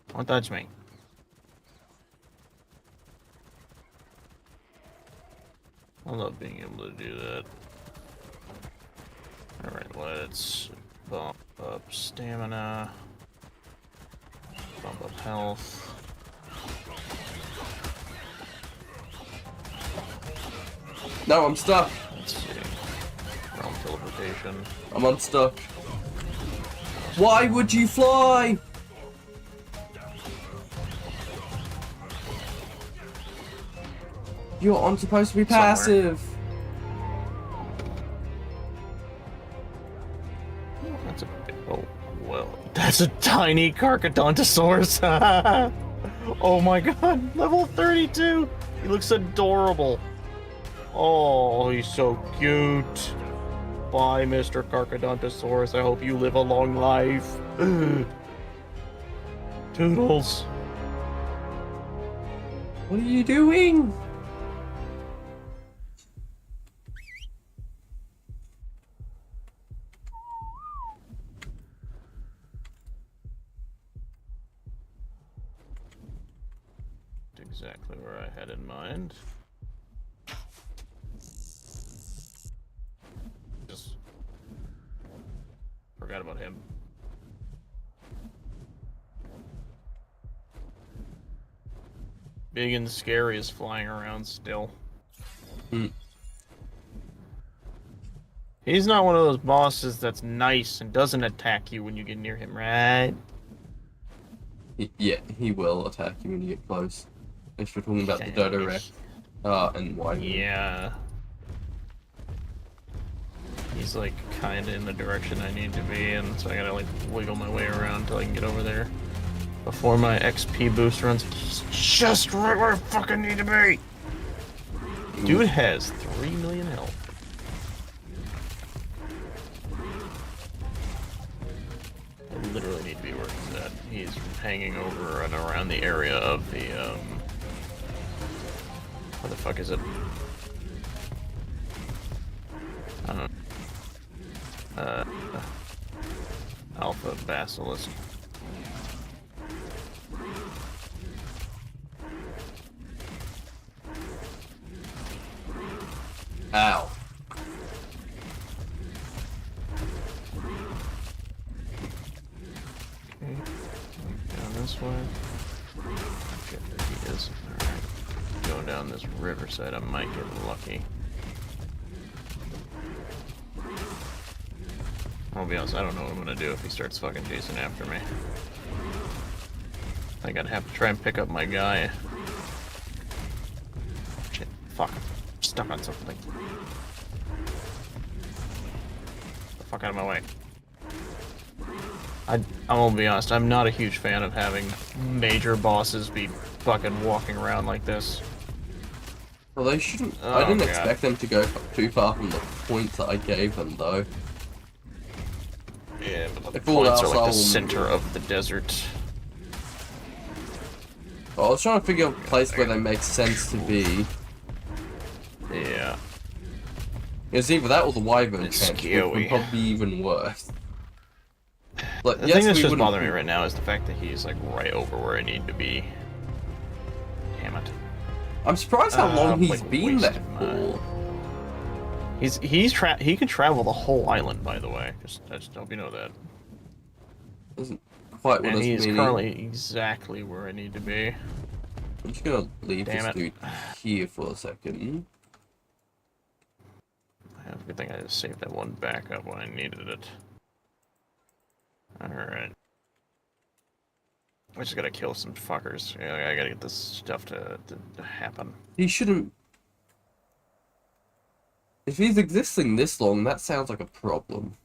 Don't touch me. I love being able to do that. Alright, let's bump up stamina. Bump up health. No, I'm stuck. Let's see. Realm teleportation. I'm unstuck. Why would you fly? You're on supposed to be passive. That's a big, oh, well, that's a tiny Carcodontosaurus. Oh my god, level 32. He looks adorable. Oh, he's so cute. Bye, Mr. Carcodontosaurus. I hope you live a long life. Toodles. What are you doing? Exactly where I had in mind. Just forgot about him. Big and scary is flying around still. He's not one of those bosses that's nice and doesn't attack you when you get near him, right? Yeah, he will attack you when you get close. If we're talking about the Dodo Rex. And why? Yeah. He's like kinda in the direction I need to be in, so I gotta like wiggle my way around until I can get over there. Before my XP boost runs. He's just right where I fucking need to be! Dude has 3 million health. I literally need to be working that. He's hanging over and around the area of the, What the fuck is it? I don't know. Alpha Basilisk. Ow. Okay, down this way. Okay, there he is. Alright. going down this riverside, I might get lucky. I'll be honest, I don't know what I'm gonna do if he starts fucking chasing after me. I think I'd have to try and pick up my guy. Shit, fuck. I'm stuck on something. Get the fuck out of my way. I'm gonna be honest, I'm not a huge fan of having major bosses be fucking walking around like this. Well, they shouldn't. Oh, I didn't God. expect them to go too far from the points that I gave them, though. Yeah, but the If all points else are like the I'll- center of the desert. Well, I was trying to figure out a place where they make sense to be. Yeah. It was either that or the Wyvern It's Trench, which scary. would probably be even worse. But The yes, thing that's we just wouldn't- bothering me right now is the fact that he's like right over where I need to be. Damn it. I'm surprised how long he's like, been there wasted for. He can travel the whole island, by the way. I just hope you know that. Isn't quite what I And was he's meaning. currently exactly where I need to be. I'm just gonna leave Damn this it. dude here for a second. Good thing I just saved that one back up when I needed it. Alright. I just gotta kill some fuckers. Yeah, I gotta get this stuff to happen. He shouldn't. If he's existing this long, that sounds like a problem.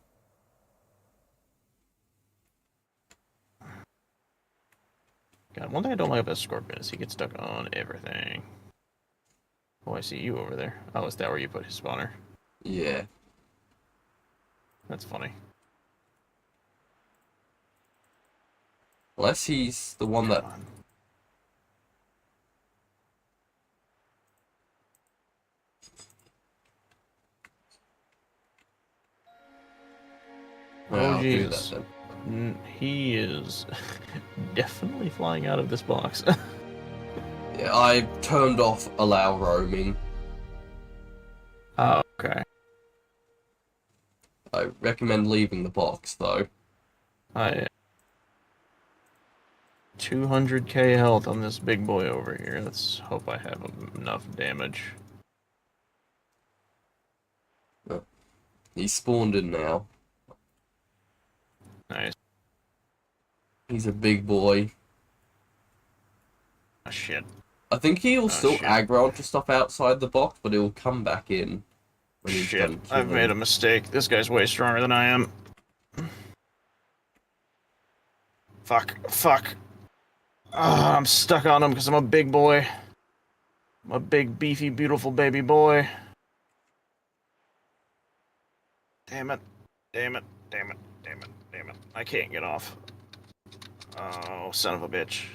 God, one thing I don't like about Scorpion is he gets stuck on everything. Oh, I see you over there. Oh, is that where you put his spawner? Yeah. That's funny. Unless he's the one that. Come on. Well, Oh, I'll do Jesus. that then. He is definitely flying out of this box. Yeah, I turned off allow roaming. Oh, okay. I recommend leaving the box though. I 200k health on this big boy over here. Let's hope I have enough damage. He's spawned in now. Nice. He's a big boy. Oh, shit. I think he'll still shit. aggro onto stuff outside the box, but he'll come back in when he's Shit. done I've killing. made a mistake. This guy's way stronger than I am. Fuck. Fuck. Ah, I'm stuck on him because I'm a big boy. I'm a big, beefy, beautiful baby boy. Damn it. Damn it. Damn it. Damn it. Damn it. I can't get off. Oh, son of a bitch.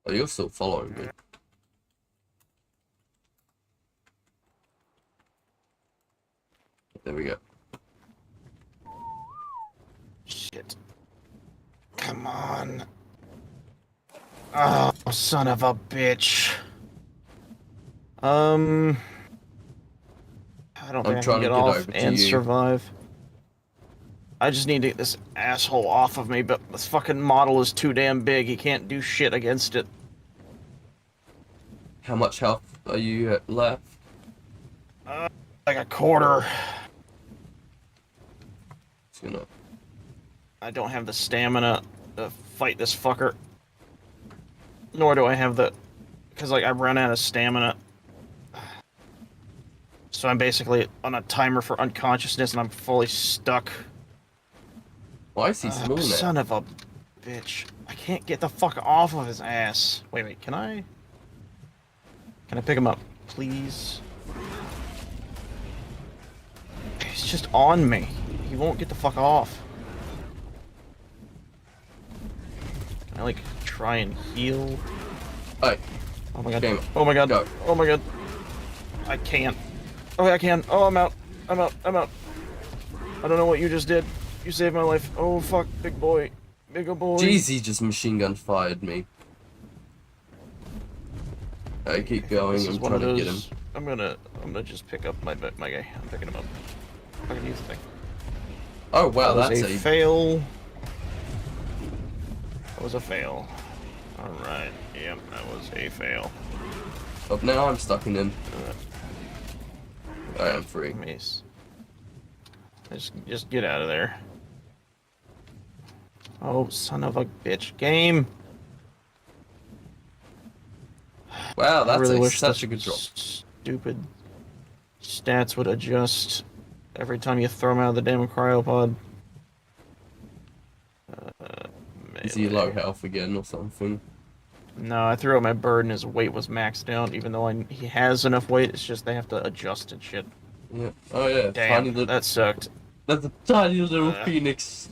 Oh, you're still following me. There we go. Shit. Come on. Oh, son of a bitch. I don't think I trying can to get get off over to and you. survive. I just need to get this asshole off of me, but this fucking model is too damn big. He can't do shit against it. How much health are you left? Like a quarter. Just gonna. I don't have the stamina to fight this fucker. Nor do I have the... Because, like, I run out of stamina. So I'm basically on a timer for unconsciousness and I'm fully stuck. Why is he small now? Son of a bitch. I can't get the fuck off of his ass. Wait, can I? Can I pick him up, please? He's just on me. He won't get the fuck off. Can I, like, try and heal? Hey, Oh my god. Damn it. Oh my god. Go. Oh my god. I can't. Oh, I can. Oh, I'm out. I'm out. I'm out. I don't know what you just did. You saved my life. Oh, fuck. Big boy. Big boy. jeez, he just machine gun fired me. I keep going. This is I'm one trying of to get him. those. I'm gonna just pick up my guy. I'm picking him up. I can use the thing. Oh wow, That was that's a fail. That was a fail. Alright, yep, that was a fail. But now I'm stuck in him. I am free. Mace. Just get out of there. Oh, son of a bitch. Game! Wow, I that's really wish such the a good job. stupid stats would adjust every time you throw them out of the damn cryopod. Is he Melee. low health again or something? No, I threw out my bird and his weight was maxed out, even though he has enough weight, it's just they have to adjust and shit. Yeah. Oh yeah, Damn, tiny little. that sucked. That's a tiny little phoenix.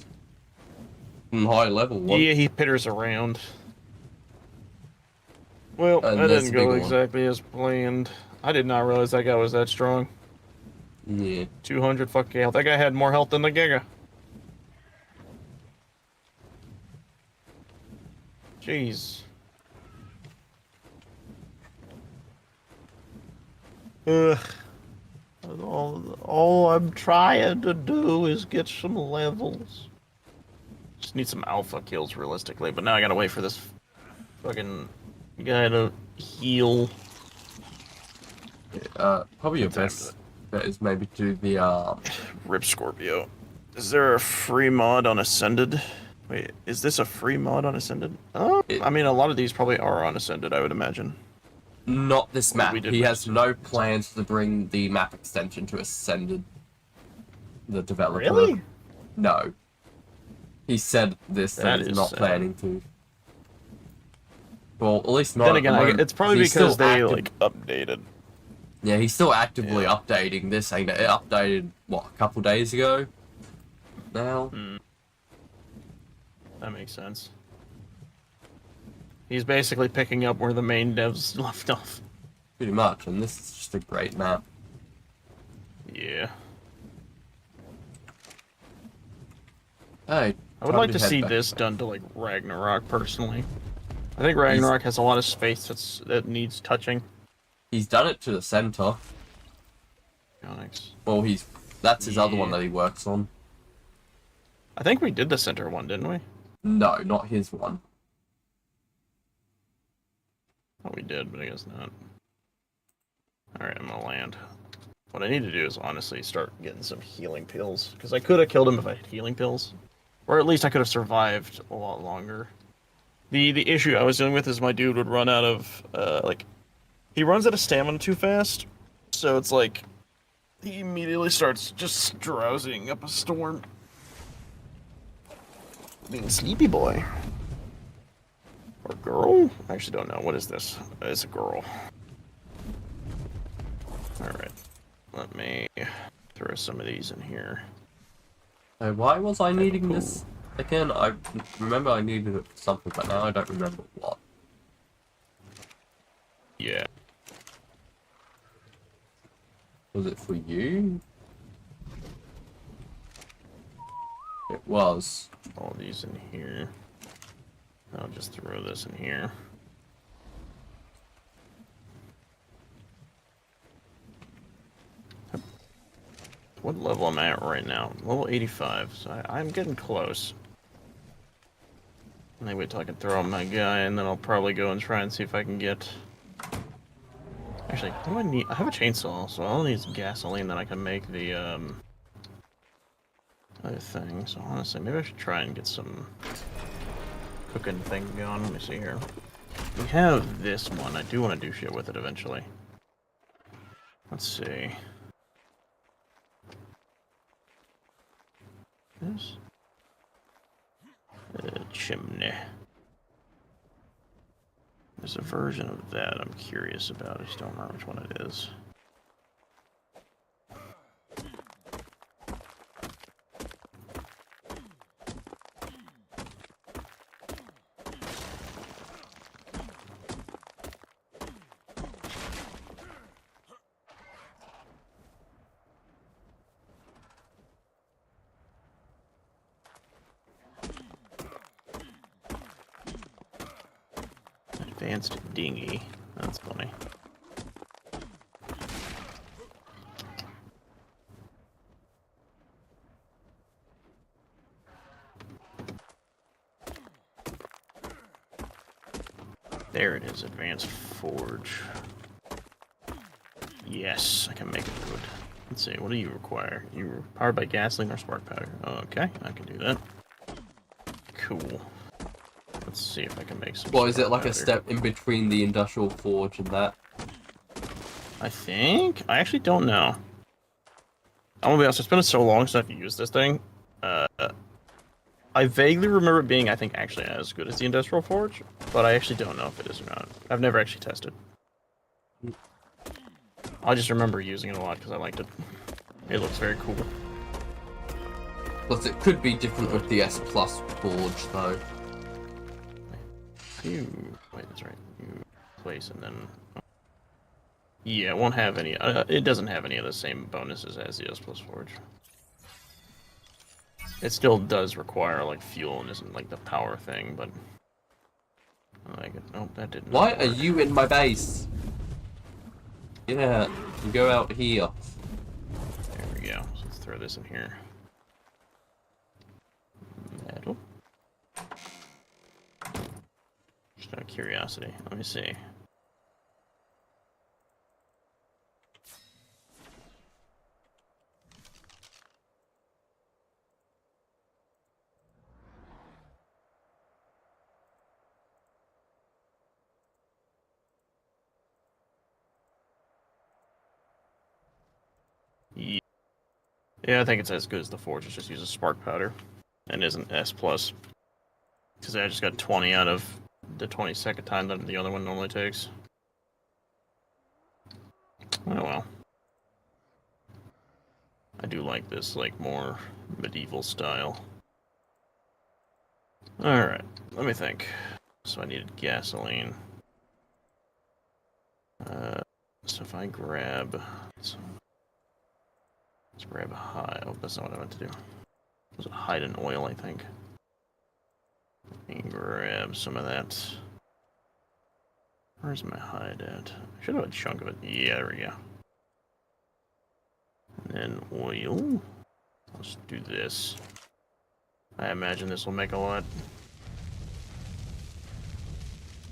High level one. Yeah, he pitters around. Well, And that there's didn't the go bigger one. exactly as planned. I did not realize that guy was that strong. Yeah. 200 fucking health. That guy had more health than the Giga. Jeez. Ugh. All I'm trying to do is get some levels. Just need some alpha kills realistically, but now I gotta wait for this fucking guy to heal. Probably your Time best bet is maybe do the Rip Scorpio. Is there a free mod on Ascended? Wait, is this a free mod on Ascended? I mean, a lot of these probably are on Ascended, I would imagine. not this Well, map. we did He has register. no plans to bring the map extension to Ascended. The developer. Really? No. He said this that That he's is not sad. planning to. Well, at least not Then at the again, moment. it's probably He's because still they active- like updated. Yeah, he's still actively Yeah. updating this. Ain't it? It updated what, a couple days ago? Now. That makes sense. He's basically picking up where the main devs left off. Pretty much, and this is just a great map. Yeah. Hey, I would time like to head see back. this done to like Ragnarok personally. I think Ragnarok has a lot of space that needs touching. He's done it to the center. Onyx. Well, that's his other one Yeah. that he works on. I think we did the center one, didn't we? No, not his one. Oh, we did, but I guess not. Alright, I'm gonna land. What I need to do is honestly start getting some healing pills. Because I could have killed him if I had healing pills. Or at least I could have survived a lot longer. The issue I was dealing with is my dude would run out of, he runs out of stamina too fast. So it's like, he immediately starts just drowsing up a storm. Being a sleepy boy. Or girl? I actually don't know. What is this? It's a girl. Alright. Let me throw some of these in here. So why was I needing this again? I remember I needed it for something, but now I don't remember what. Yeah. Was it for you? It was. All these in here. I'll just throw this in here. What level am I at right now? Level 85, so I'm getting close. And then wait till I can throw out my guy, and then I'll probably go and try and see if I can get... Actually, what do I need? I have a chainsaw, so all I need is gasoline, then I can make the, other thing. So honestly, maybe I should try and get some cooking thing going. Let me see here. We have this one. I do want to do shit with it eventually. Let's see. This? Chimney. There's a version of that I'm curious about. I just don't remember which one it is. Advanced dinghy. That's funny. There it is, advanced forge. Yes, I can make it good. Let's see, what do you require? You're powered by gasoline or spark powder. Okay, I can do that. Cool. Let's see if I can make some. Well, is it spark like a powder. step in between the industrial forge and that? I think? I actually don't know. I'm gonna be honest, it's been so long since I've used this thing. I vaguely remember it being, I think, actually as good as the Industrial Forge, but I actually don't know if it is or not. I've never actually tested. I just remember using it a lot because I liked it. It looks very cool. Plus, it could be different with the S Plus forge, though. Wait, that's right. You place and then... Yeah, it won't have any... it doesn't have any of the same bonuses as the S Plus Forge. It still does require, like, fuel and isn't, like, the power thing, but... I like it. Oh, that didn't Why work. are you in my base? Yeah, you go out here. There we go. So let's throw this in here. Metal. Just out of curiosity. Let me see. Yeah, I think it's as good as the Forge. It just uses spark powder and isn't S+. Because I just got 20 out of the 22nd time that the other one normally takes. Oh well. I do like this, like, more medieval style. Alright, let me think. So I needed gasoline. So if I grab... Let's grab hide. Oh, that's not what I meant to do. It was a hide in oil, I think. Let me grab some of that. Where's my hide at? I should have a chunk of it. Yeah, there we go. And then oil. Let's do this. I imagine this will make a lot.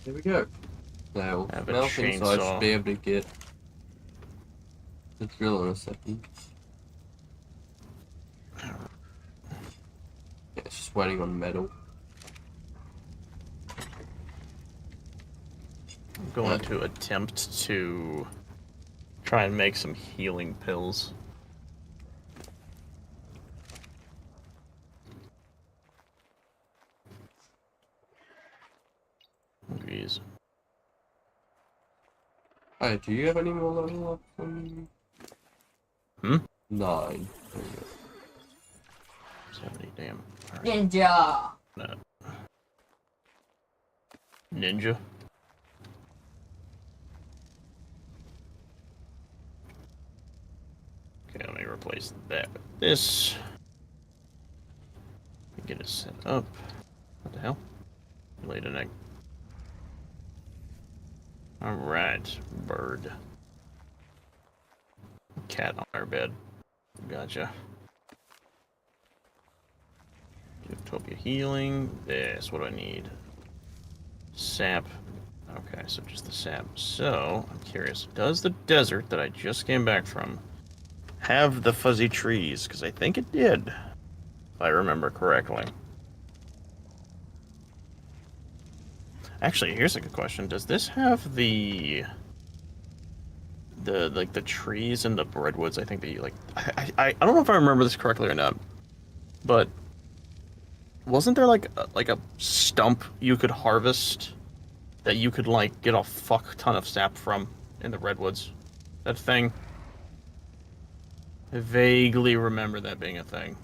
There we go. Now, Have a mouth inside should chainsaw. be able to get the drill in a second. Yeah, it's just waiting on metal. I'm going to attempt to try and make some healing pills. Jeez. Hey, do you have any more level up? 9. There we go. 70, damn. Right. Ninja! Ninja? Okay, let me replace that with this. Get it set up. What the hell? Laid an egg. Alright, bird. Cat on our bed. Gotcha. Utopia healing. This, what do I need? Sap. Okay, so just the sap. So, I'm curious, does the desert that I just came back from have the fuzzy trees? Because I think it did, if I remember correctly. Actually, here's a good question. Does this have the trees and the redwoods? I think that you like. I don't know if I remember this correctly or not, but wasn't there like a stump you could harvest that you could like get a fuck ton of sap from in the redwoods? That thing. I vaguely remember that being a thing.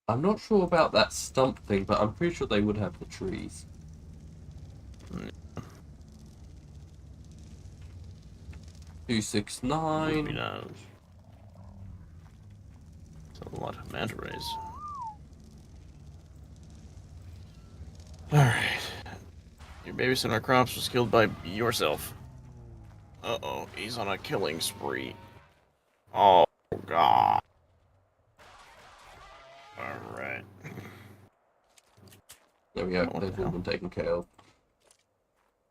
I'm not sure about that stump thing, but I'm pretty sure they would have the trees. Mm. 269. Knows. It's a lot of manta rays. Alright. Your babysitting crops was killed by yourself. Uh-oh, he's on a killing spree. Oh, God. Alright. yeah, What they've the all hell? been taken care of.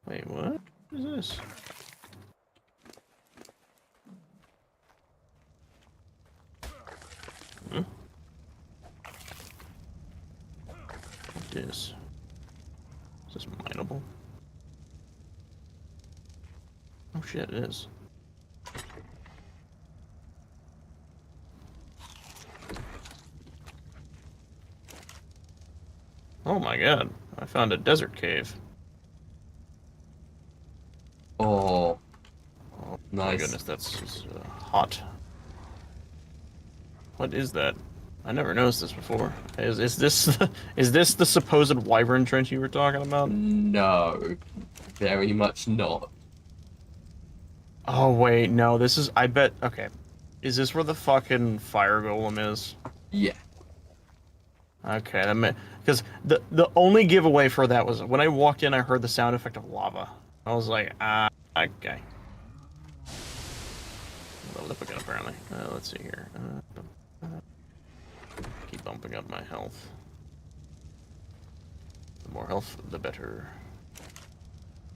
Wait, what is this? Hmm? What is this mineable? Oh shit, it is. Oh my god, I found a desert cave. Oh, Oh my nice. goodness, that's hot. What is that? I never noticed this before. Is this is this the supposed wyvern trench you were talking about? No, very much not. Oh wait, no, this is I bet okay. Is this where the fucking fire golem is? Yeah. Okay, that meant because the only giveaway for that was when I walked in, I heard the sound effect of lava. I was like, ah, okay. Leveled up again, apparently. Let's see here. Keep bumping up my health. The more health, the better.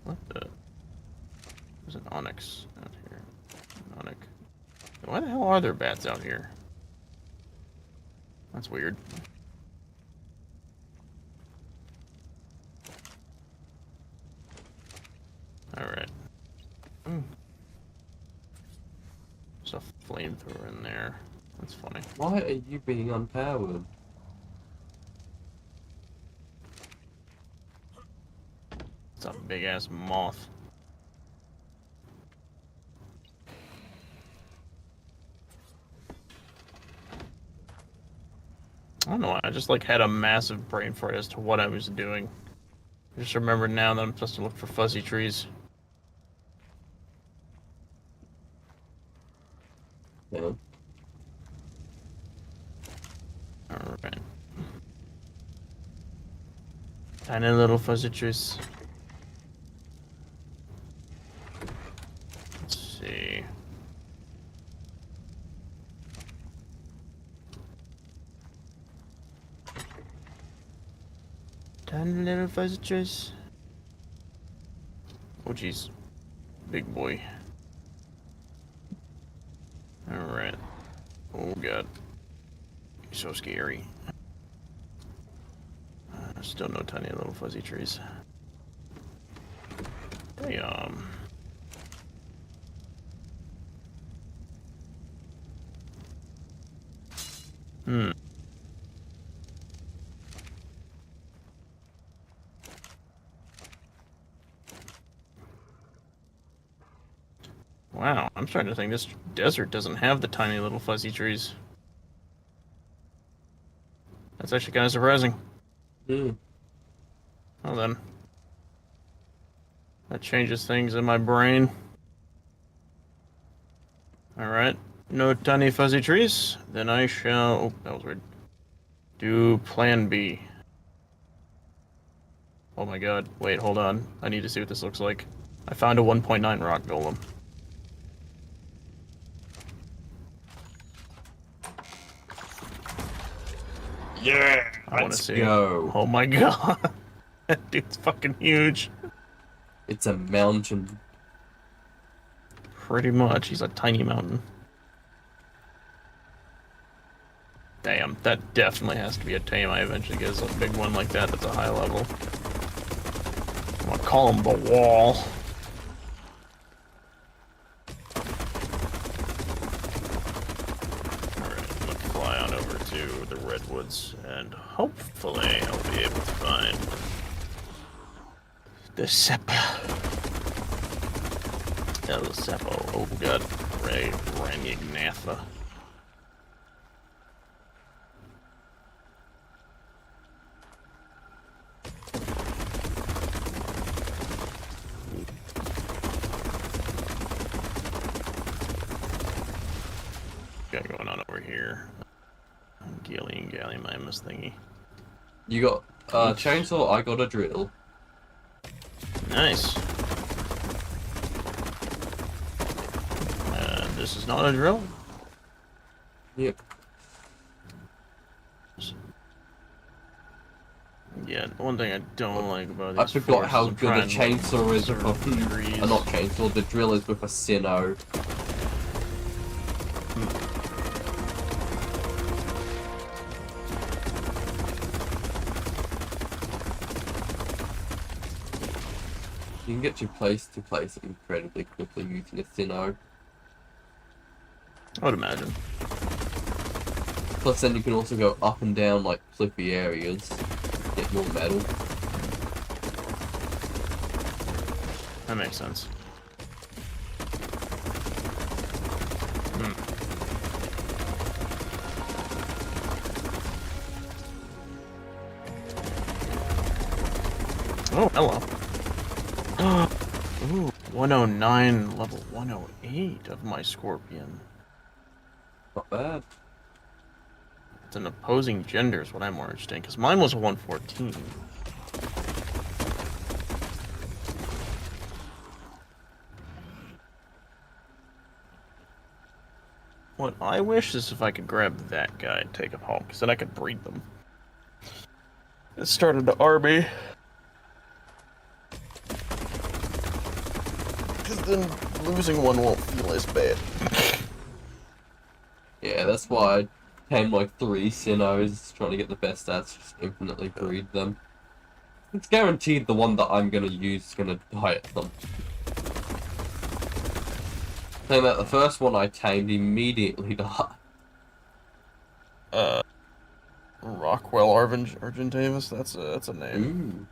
What the? There's an onyx out here. An onyx. Why the hell are there bats out here? That's weird. Alright. There's a flamethrower in there. That's funny. Why are you being unpowered? It's a big ass moth. I don't know why, I just like had a massive brain fart as to what I was doing. I just remember now that I'm supposed to look for fuzzy trees. Yeah. Alright. Tiny little fuzzy trees. Let's see. Tiny little fuzzy trees. Oh jeez. Big boy. Alright. Oh god. You're so scary. Still no tiny little fuzzy trees. Damn. Hmm. Wow, I'm starting to think this desert doesn't have the tiny little fuzzy trees. That's actually kind of surprising. Hmm. Well then. That changes things in my brain. Alright. No tiny fuzzy trees. Then I shall... Oh, that was weird. Do plan B. Oh my god. Wait, hold on. I need to see what this looks like. I found a 1.9 rock golem. Yeah, I want to let's see. go. Oh my god. That dude's fucking huge. It's a mountain. Pretty much. He's a tiny mountain. Damn, that definitely has to be a tame. I eventually get a big one like that that's a high level. I'm gonna call him the wall. Alright, I'm gonna fly on over to the redwoods and hopefully I'll be able to find the Seppa. El Seppo. Oh god. Rangignatha. Got going on over here. Gallium-mimus thingy. You got a chainsaw, I got a drill. Nice. This is not a drill? Yep. Yeah, one thing I don't like about I these forgot forces, how I'm good a trying to, like, chainsaw is with certain a... trees. not chainsaw, the drill is with a Sinnoh. You can get to place incredibly quickly using a Sinnoh. I would imagine. Plus then you can also go up and down like cliffy areas, get more metal. That makes sense. Oh, hello. Ooh, 109, level 108 of my Scorpion. Not bad. It's an opposing gender is what I'm more interested in, because mine was a 114. What I wish is if I could grab that guy and take him home, because then I could breed them. It started to army. Because then losing one won't feel as bad. Yeah, that's why I tamed like 3 Sinnohs, trying to get the best stats, just infinitely breed them. It's guaranteed the one that I'm gonna use is gonna die at some. Saying that the first one I tamed immediately died. Rockwell Argentavis, that's a name. Ooh.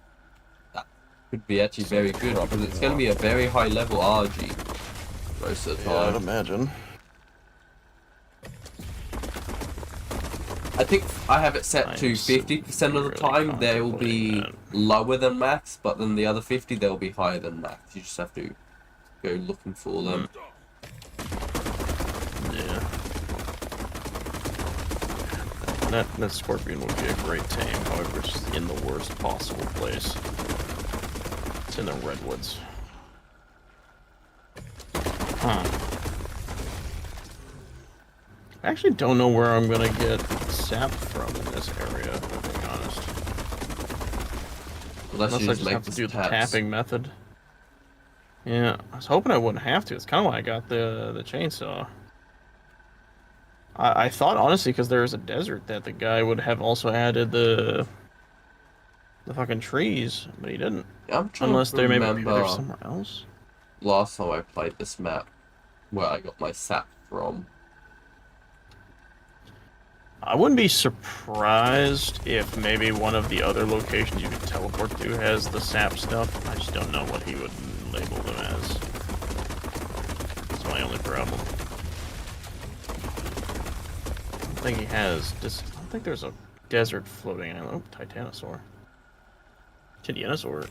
That could be actually very good, because it's gonna be a very high level RG most of the Yeah, I'd time. imagine. I think I have it set to I'm 50% of the time, they will be contemplating lower than max, but then the other 50 they'll be higher than max. You just have to go looking for them. Yeah. That Scorpion would be a great tame, however, it's just in the worst possible place. It's in the redwoods. Huh. I actually don't know where I'm gonna get sap from in this area, if I'm being honest. Unless you Unless I just just make have to this do the taps. tapping method. Yeah, I was hoping I wouldn't have to. It's kind of why I got the chainsaw. I thought, honestly, because there was a desert, that the guy would have also added the fucking trees, but he didn't. I'm trying Unless to maybe remember they're somewhere else. last time I played this map, where I got my sap from. I wouldn't be surprised if maybe one of the other locations you could teleport to has the sap stuff. I just don't know what he would label them as. That's my only problem. I don't think he has. I don't think there's a desert floating island. Oh, Titanosaur. Titanosaur.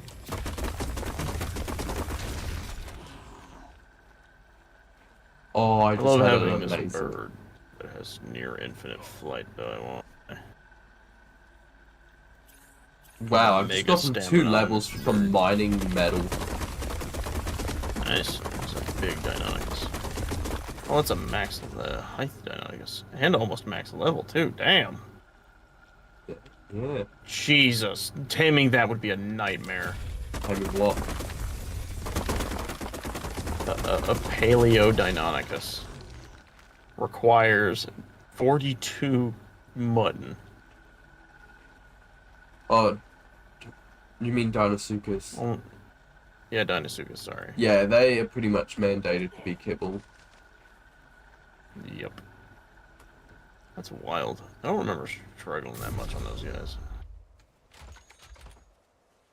Oh, I I just love had having an this amazing. bird that has near infinite flight, though I won't. Wow, I've just Mega gotten 2 stamina on levels this from bird. mining metal. Nice. It's a big Deinonychus. Oh, it's a max height Deinonychus. And almost max level, too. Damn. Yeah. Jesus. Taming that would be a nightmare. I mean, what? A Paleo Deinonychus requires 42 mutton. Oh, you mean Dinosuchus? Oh, yeah, Deinosuchus, sorry. Yeah, they are pretty much mandated to be kibble. Yep. That's wild. I don't remember struggling that much on those guys.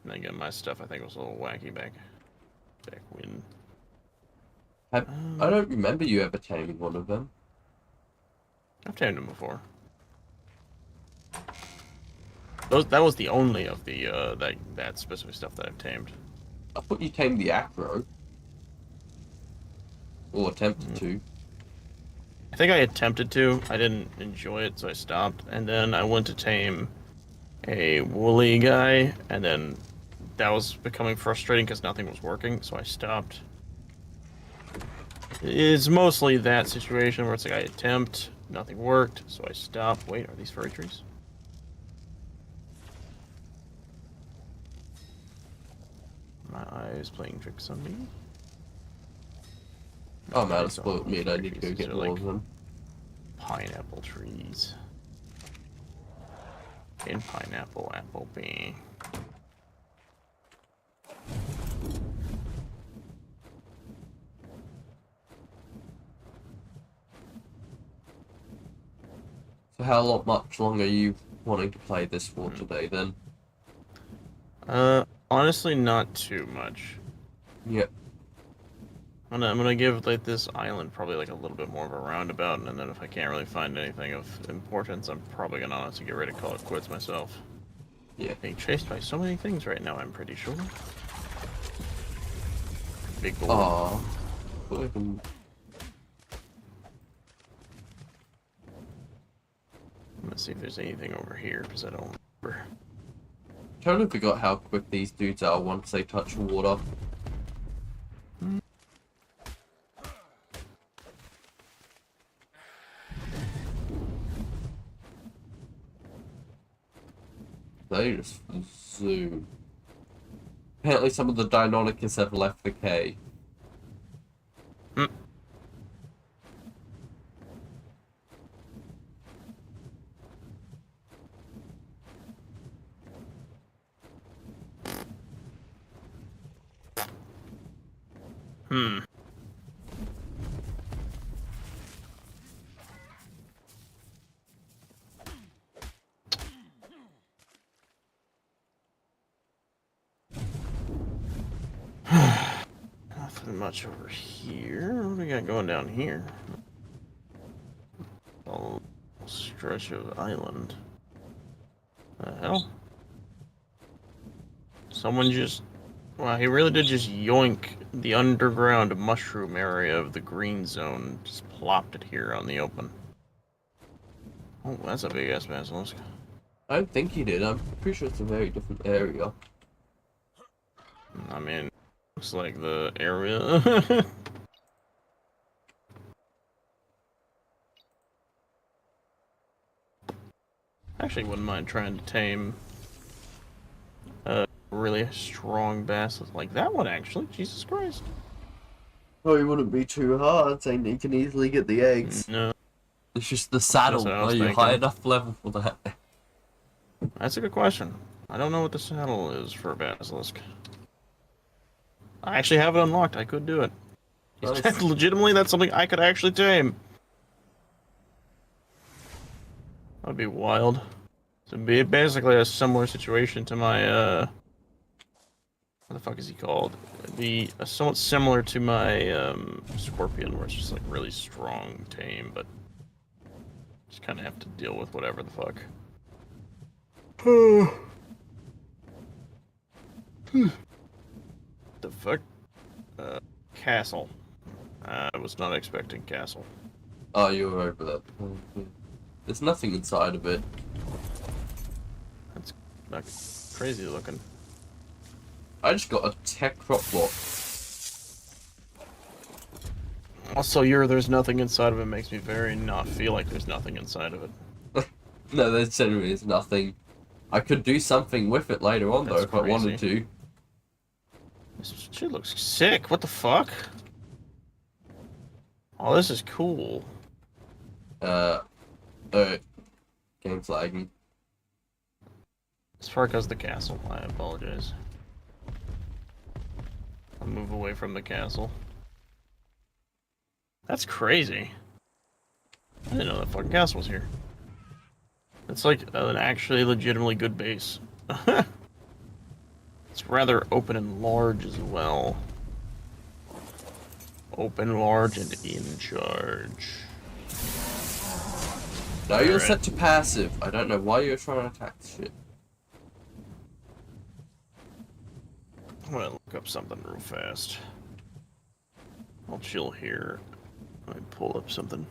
And then again, my stuff I think was a little wacky back when. I don't remember you ever taming one of them. I've tamed them before. That was the only of the that specific stuff that I've tamed. I thought you tamed the Acro. Or attempted to. I think I attempted to. I didn't enjoy it, so I stopped. And then I went to tame a woolly guy, and then that was becoming frustrating because nothing was working, so I stopped. It's mostly that situation where it's like I attempt, nothing worked, so I stop. Wait, are these furry trees? My eye is playing tricks on me. Oh man, it's These spoiled me. I need to go trees get are more like of them. pineapple trees. In pineapple, apple bee. So much longer are you wanting to play this for today then? Honestly, not too much. Yep. I'm gonna give like this island probably like a little bit more of a roundabout, and then if I can't really find anything of importance, I'm probably gonna honestly get ready to call it quits myself. Yeah. Being chased by so many things right now, I'm pretty sure. Big boy. Aww. I'm gonna see if there's anything over here, because I don't remember. Totally forgot how quick these dudes are once they touch water. They just zoom. Apparently some of the Deinonychus have left the cave. Nothing much over here. What do we got going down here? A little stretch of island. The hell? Someone just... Wow, he really did just yoink the underground mushroom area of the green zone. Just plopped it here on the open. Oh, that's a big-ass basilisk. I don't think he did. I'm pretty sure it's a very different area. I mean, looks like the area. Actually, wouldn't mind trying to tame a really strong basilisk like that one, actually. Jesus Christ. Oh, it wouldn't be too hard, saying you can easily get the eggs. No, It's just the saddle. what I Are was you thinking. high enough level for that? that's a good question. I don't know what the saddle is for a basilisk. I actually have it unlocked. I could do it. Nice. Legitimately, that's something I could actually tame. That'd be wild. So it'd be basically a similar situation to my, what the fuck is he called? It'd be somewhat similar to my, scorpion, where it's just, like, really strong, tame, but just kind of have to deal with whatever the fuck. The fuck? Castle. I was not expecting castle. Oh, you were over that. There's nothing inside of it. That's like crazy looking. I just got a tech crop block. Also, there's nothing inside of it makes me very not feel like there's nothing inside of it. No, there generally is nothing. I could do something with it later on, though, That's if I wanted to. This shit looks sick. What the fuck? Oh, this is cool. Game's lagging. As far as the castle, I apologize. I'll move away from the castle. That's crazy. I didn't know that fucking castle was here. It's like an actually legitimately good base. It's rather open and large as well. Open, large, and in charge. Now you're Alright. set to passive. I don't know why you're trying to attack shit. I'm gonna look up something real fast. I'll chill here. Let me pull up something.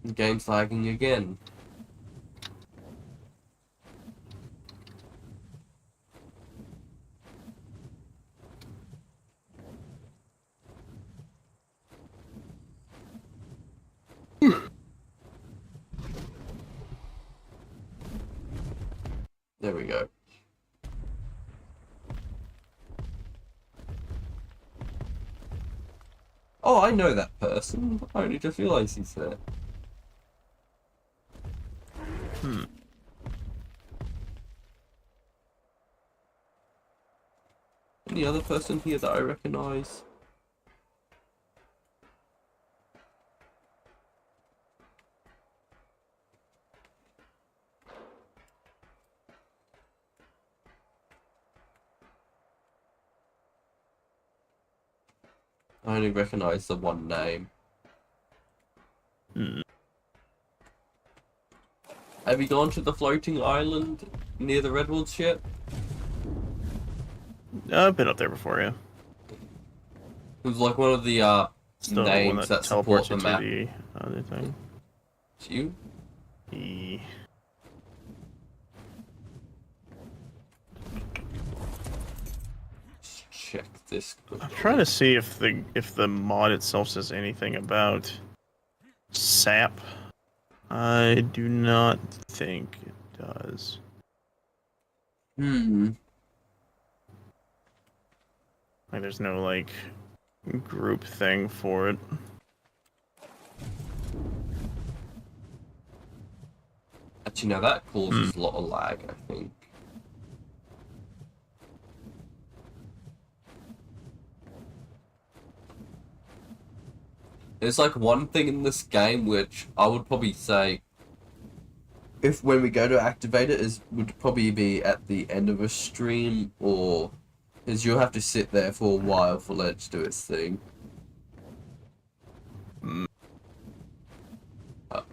The game's lagging again. There we go. Oh, I know that person. I only just realised he's there. Hmm. Any other person here that I recognise? I only recognise the one name. Hmm. Have you gone to the floating island near the redwoods yet? I've been up there before, yeah. It was like one of the Still the one names that that support teleports the you to map. the other thing. It's you? The... Let's check this. I'm trying to see if the mod itself says anything about sap. I do not think it does. Hmm. Like, there's no, like, group thing for it. Actually, now that causes a lot of lag, I think. There's like one thing in this game which I would probably say, if when we go to activate it, would probably be at the end of a stream, or is you'll have to sit there for a while for it to do its thing.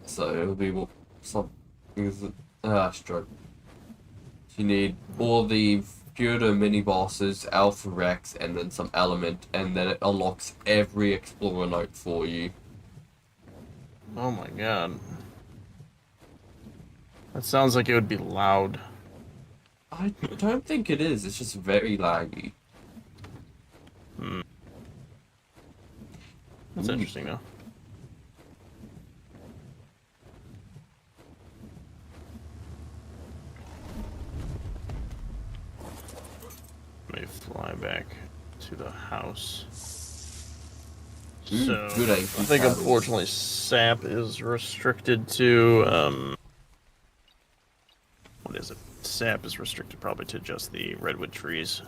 So it'll be more some things that stroke. You need all the Feudo mini bosses, Alpha Rex, and then some element, and then it unlocks every Explorer note for you. Oh my god. That sounds like it would be loud. I don't think it is. It's just very laggy. That's interesting, though. Let me fly back to the house. So, good I aim from think Saddles. unfortunately SAP is restricted to, what is it? SAP is restricted probably to just the redwood trees.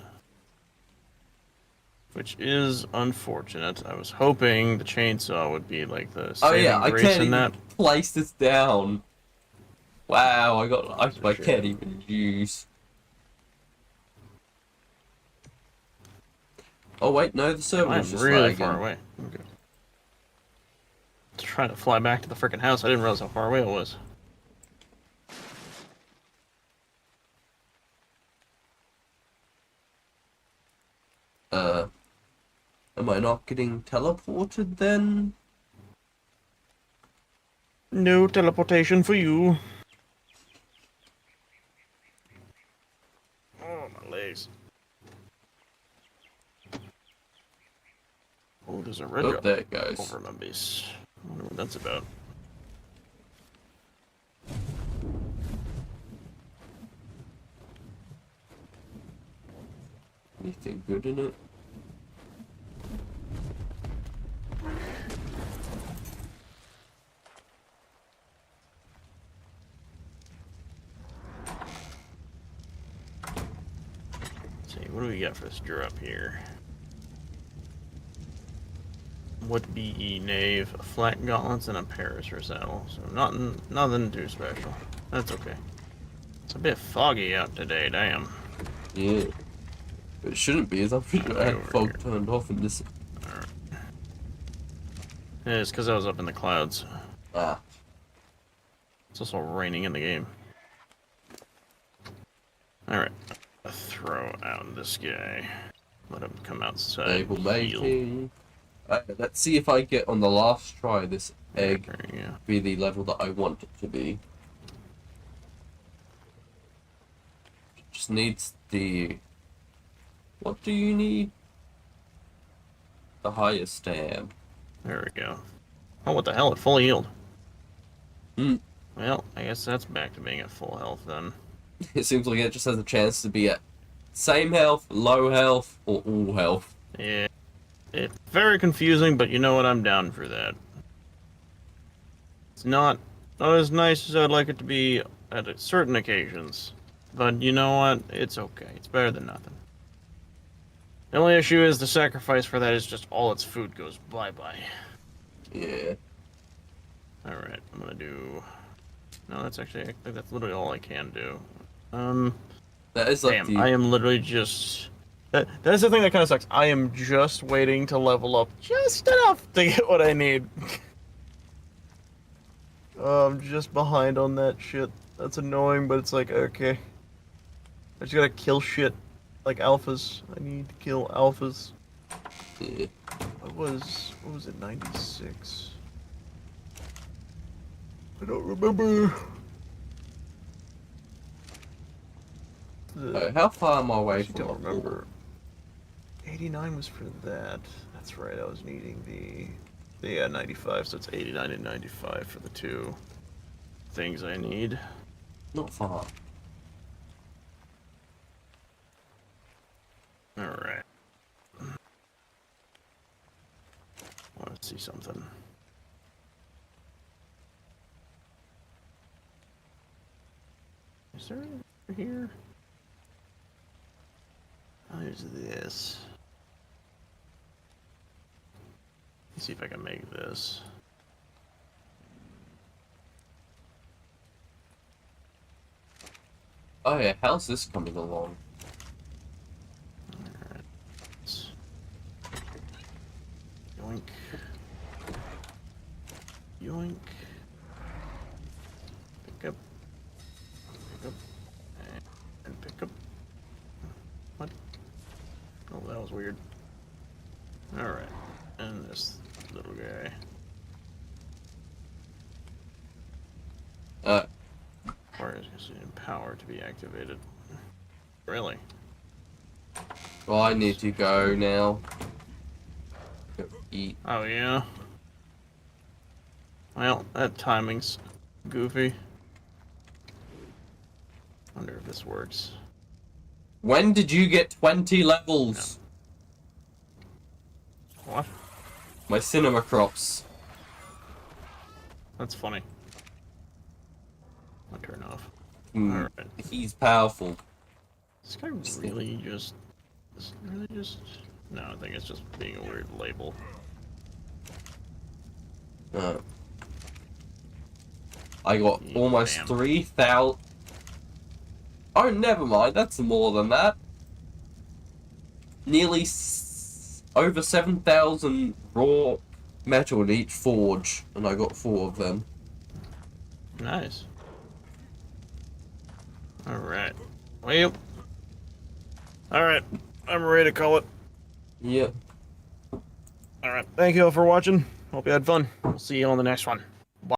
Which is unfortunate. I was hoping the chainsaw would be like the Oh saving yeah, I grace can't in even that. place this down. Wow, I shame. can't even use. Oh wait, no, the server I'm was just really lagging. far away. Okay. Trying to fly back to the freaking house. I didn't realize how far away it was. Am I not getting teleported then? No teleportation for you. Oh, my legs. Oh, there's a red Oh, drop there it goes. over my base. I wonder what that's about. Anything good in it? Let's see, what do we got for this drop here? Would be knave, a flat gauntlets, and a Paris saddle. So nothing too special. That's okay. It's a bit foggy out today, damn. Yeah. It shouldn't be, as I'm pretty sure I had Over fog here. turned off in this. Alright. Yeah, it's because I was up in the clouds. Ah. It's also raining in the game. Alright. Throw out this guy. Let him come outside. Stable Heal. making. Let's see if I get on the last try this egg There you go. be the level that I want it to be. Just needs the... What do you need? The highest stam. There we go. Oh, what the hell? It fully healed. Hmm. Well, I guess that's back to being at full health then. It seems like it just has a chance to be at same health, low health, or all health. Yeah. It's very confusing, but you know what? I'm down for that. It's not as nice as I'd like it to be at certain occasions, but you know what? It's okay. It's better than nothing. The only issue is the sacrifice for that is just all its food goes bye-bye. Yeah. Alright, I'm gonna do... No, that's actually... I think that's literally all I can do. That is like Damn, I am literally just... That's the thing that kind of sucks. I am just waiting to level up just enough to get what I need. I'm just behind on that shit. That's annoying, but it's like, okay. I just gotta kill shit. Like alphas. I need to kill alphas. Yeah. What was it, 96? I don't remember. How far am I away I from don't the remember. 89 was for that. That's right, I was needing the 95, so it's 89 and 95 for the two things I need. Not far. Alright. I want to see something. Is there anything over here? Oh, there's this. Let's see if I can make this. Oh yeah, how's this coming along? Alright. Yoink. Yoink. Pick up. Pick up. And pick up. What? Oh, that was weird. Alright. And this little guy. Or is in power to be activated. Really? Well, I need to go now. Go eat. Oh, yeah? Well, that timing's goofy. Wonder if this works. When did you get 20 levels? What? My cinema crops. That's funny. I'll turn off. Alright. Alright. He's powerful. This guy really just... Is it really just... No, I think it's just being a weird label. I got Yeah, almost damn. 3,000. Oh, never mind. That's more than that. Nearly over 7,000 raw metal in each forge, and I got 4 of them. Nice. Alright. Well... Alright. I'm ready to call it. Yep. Alright. Thank you all for watching. Hope you had fun. We'll see you on the next one.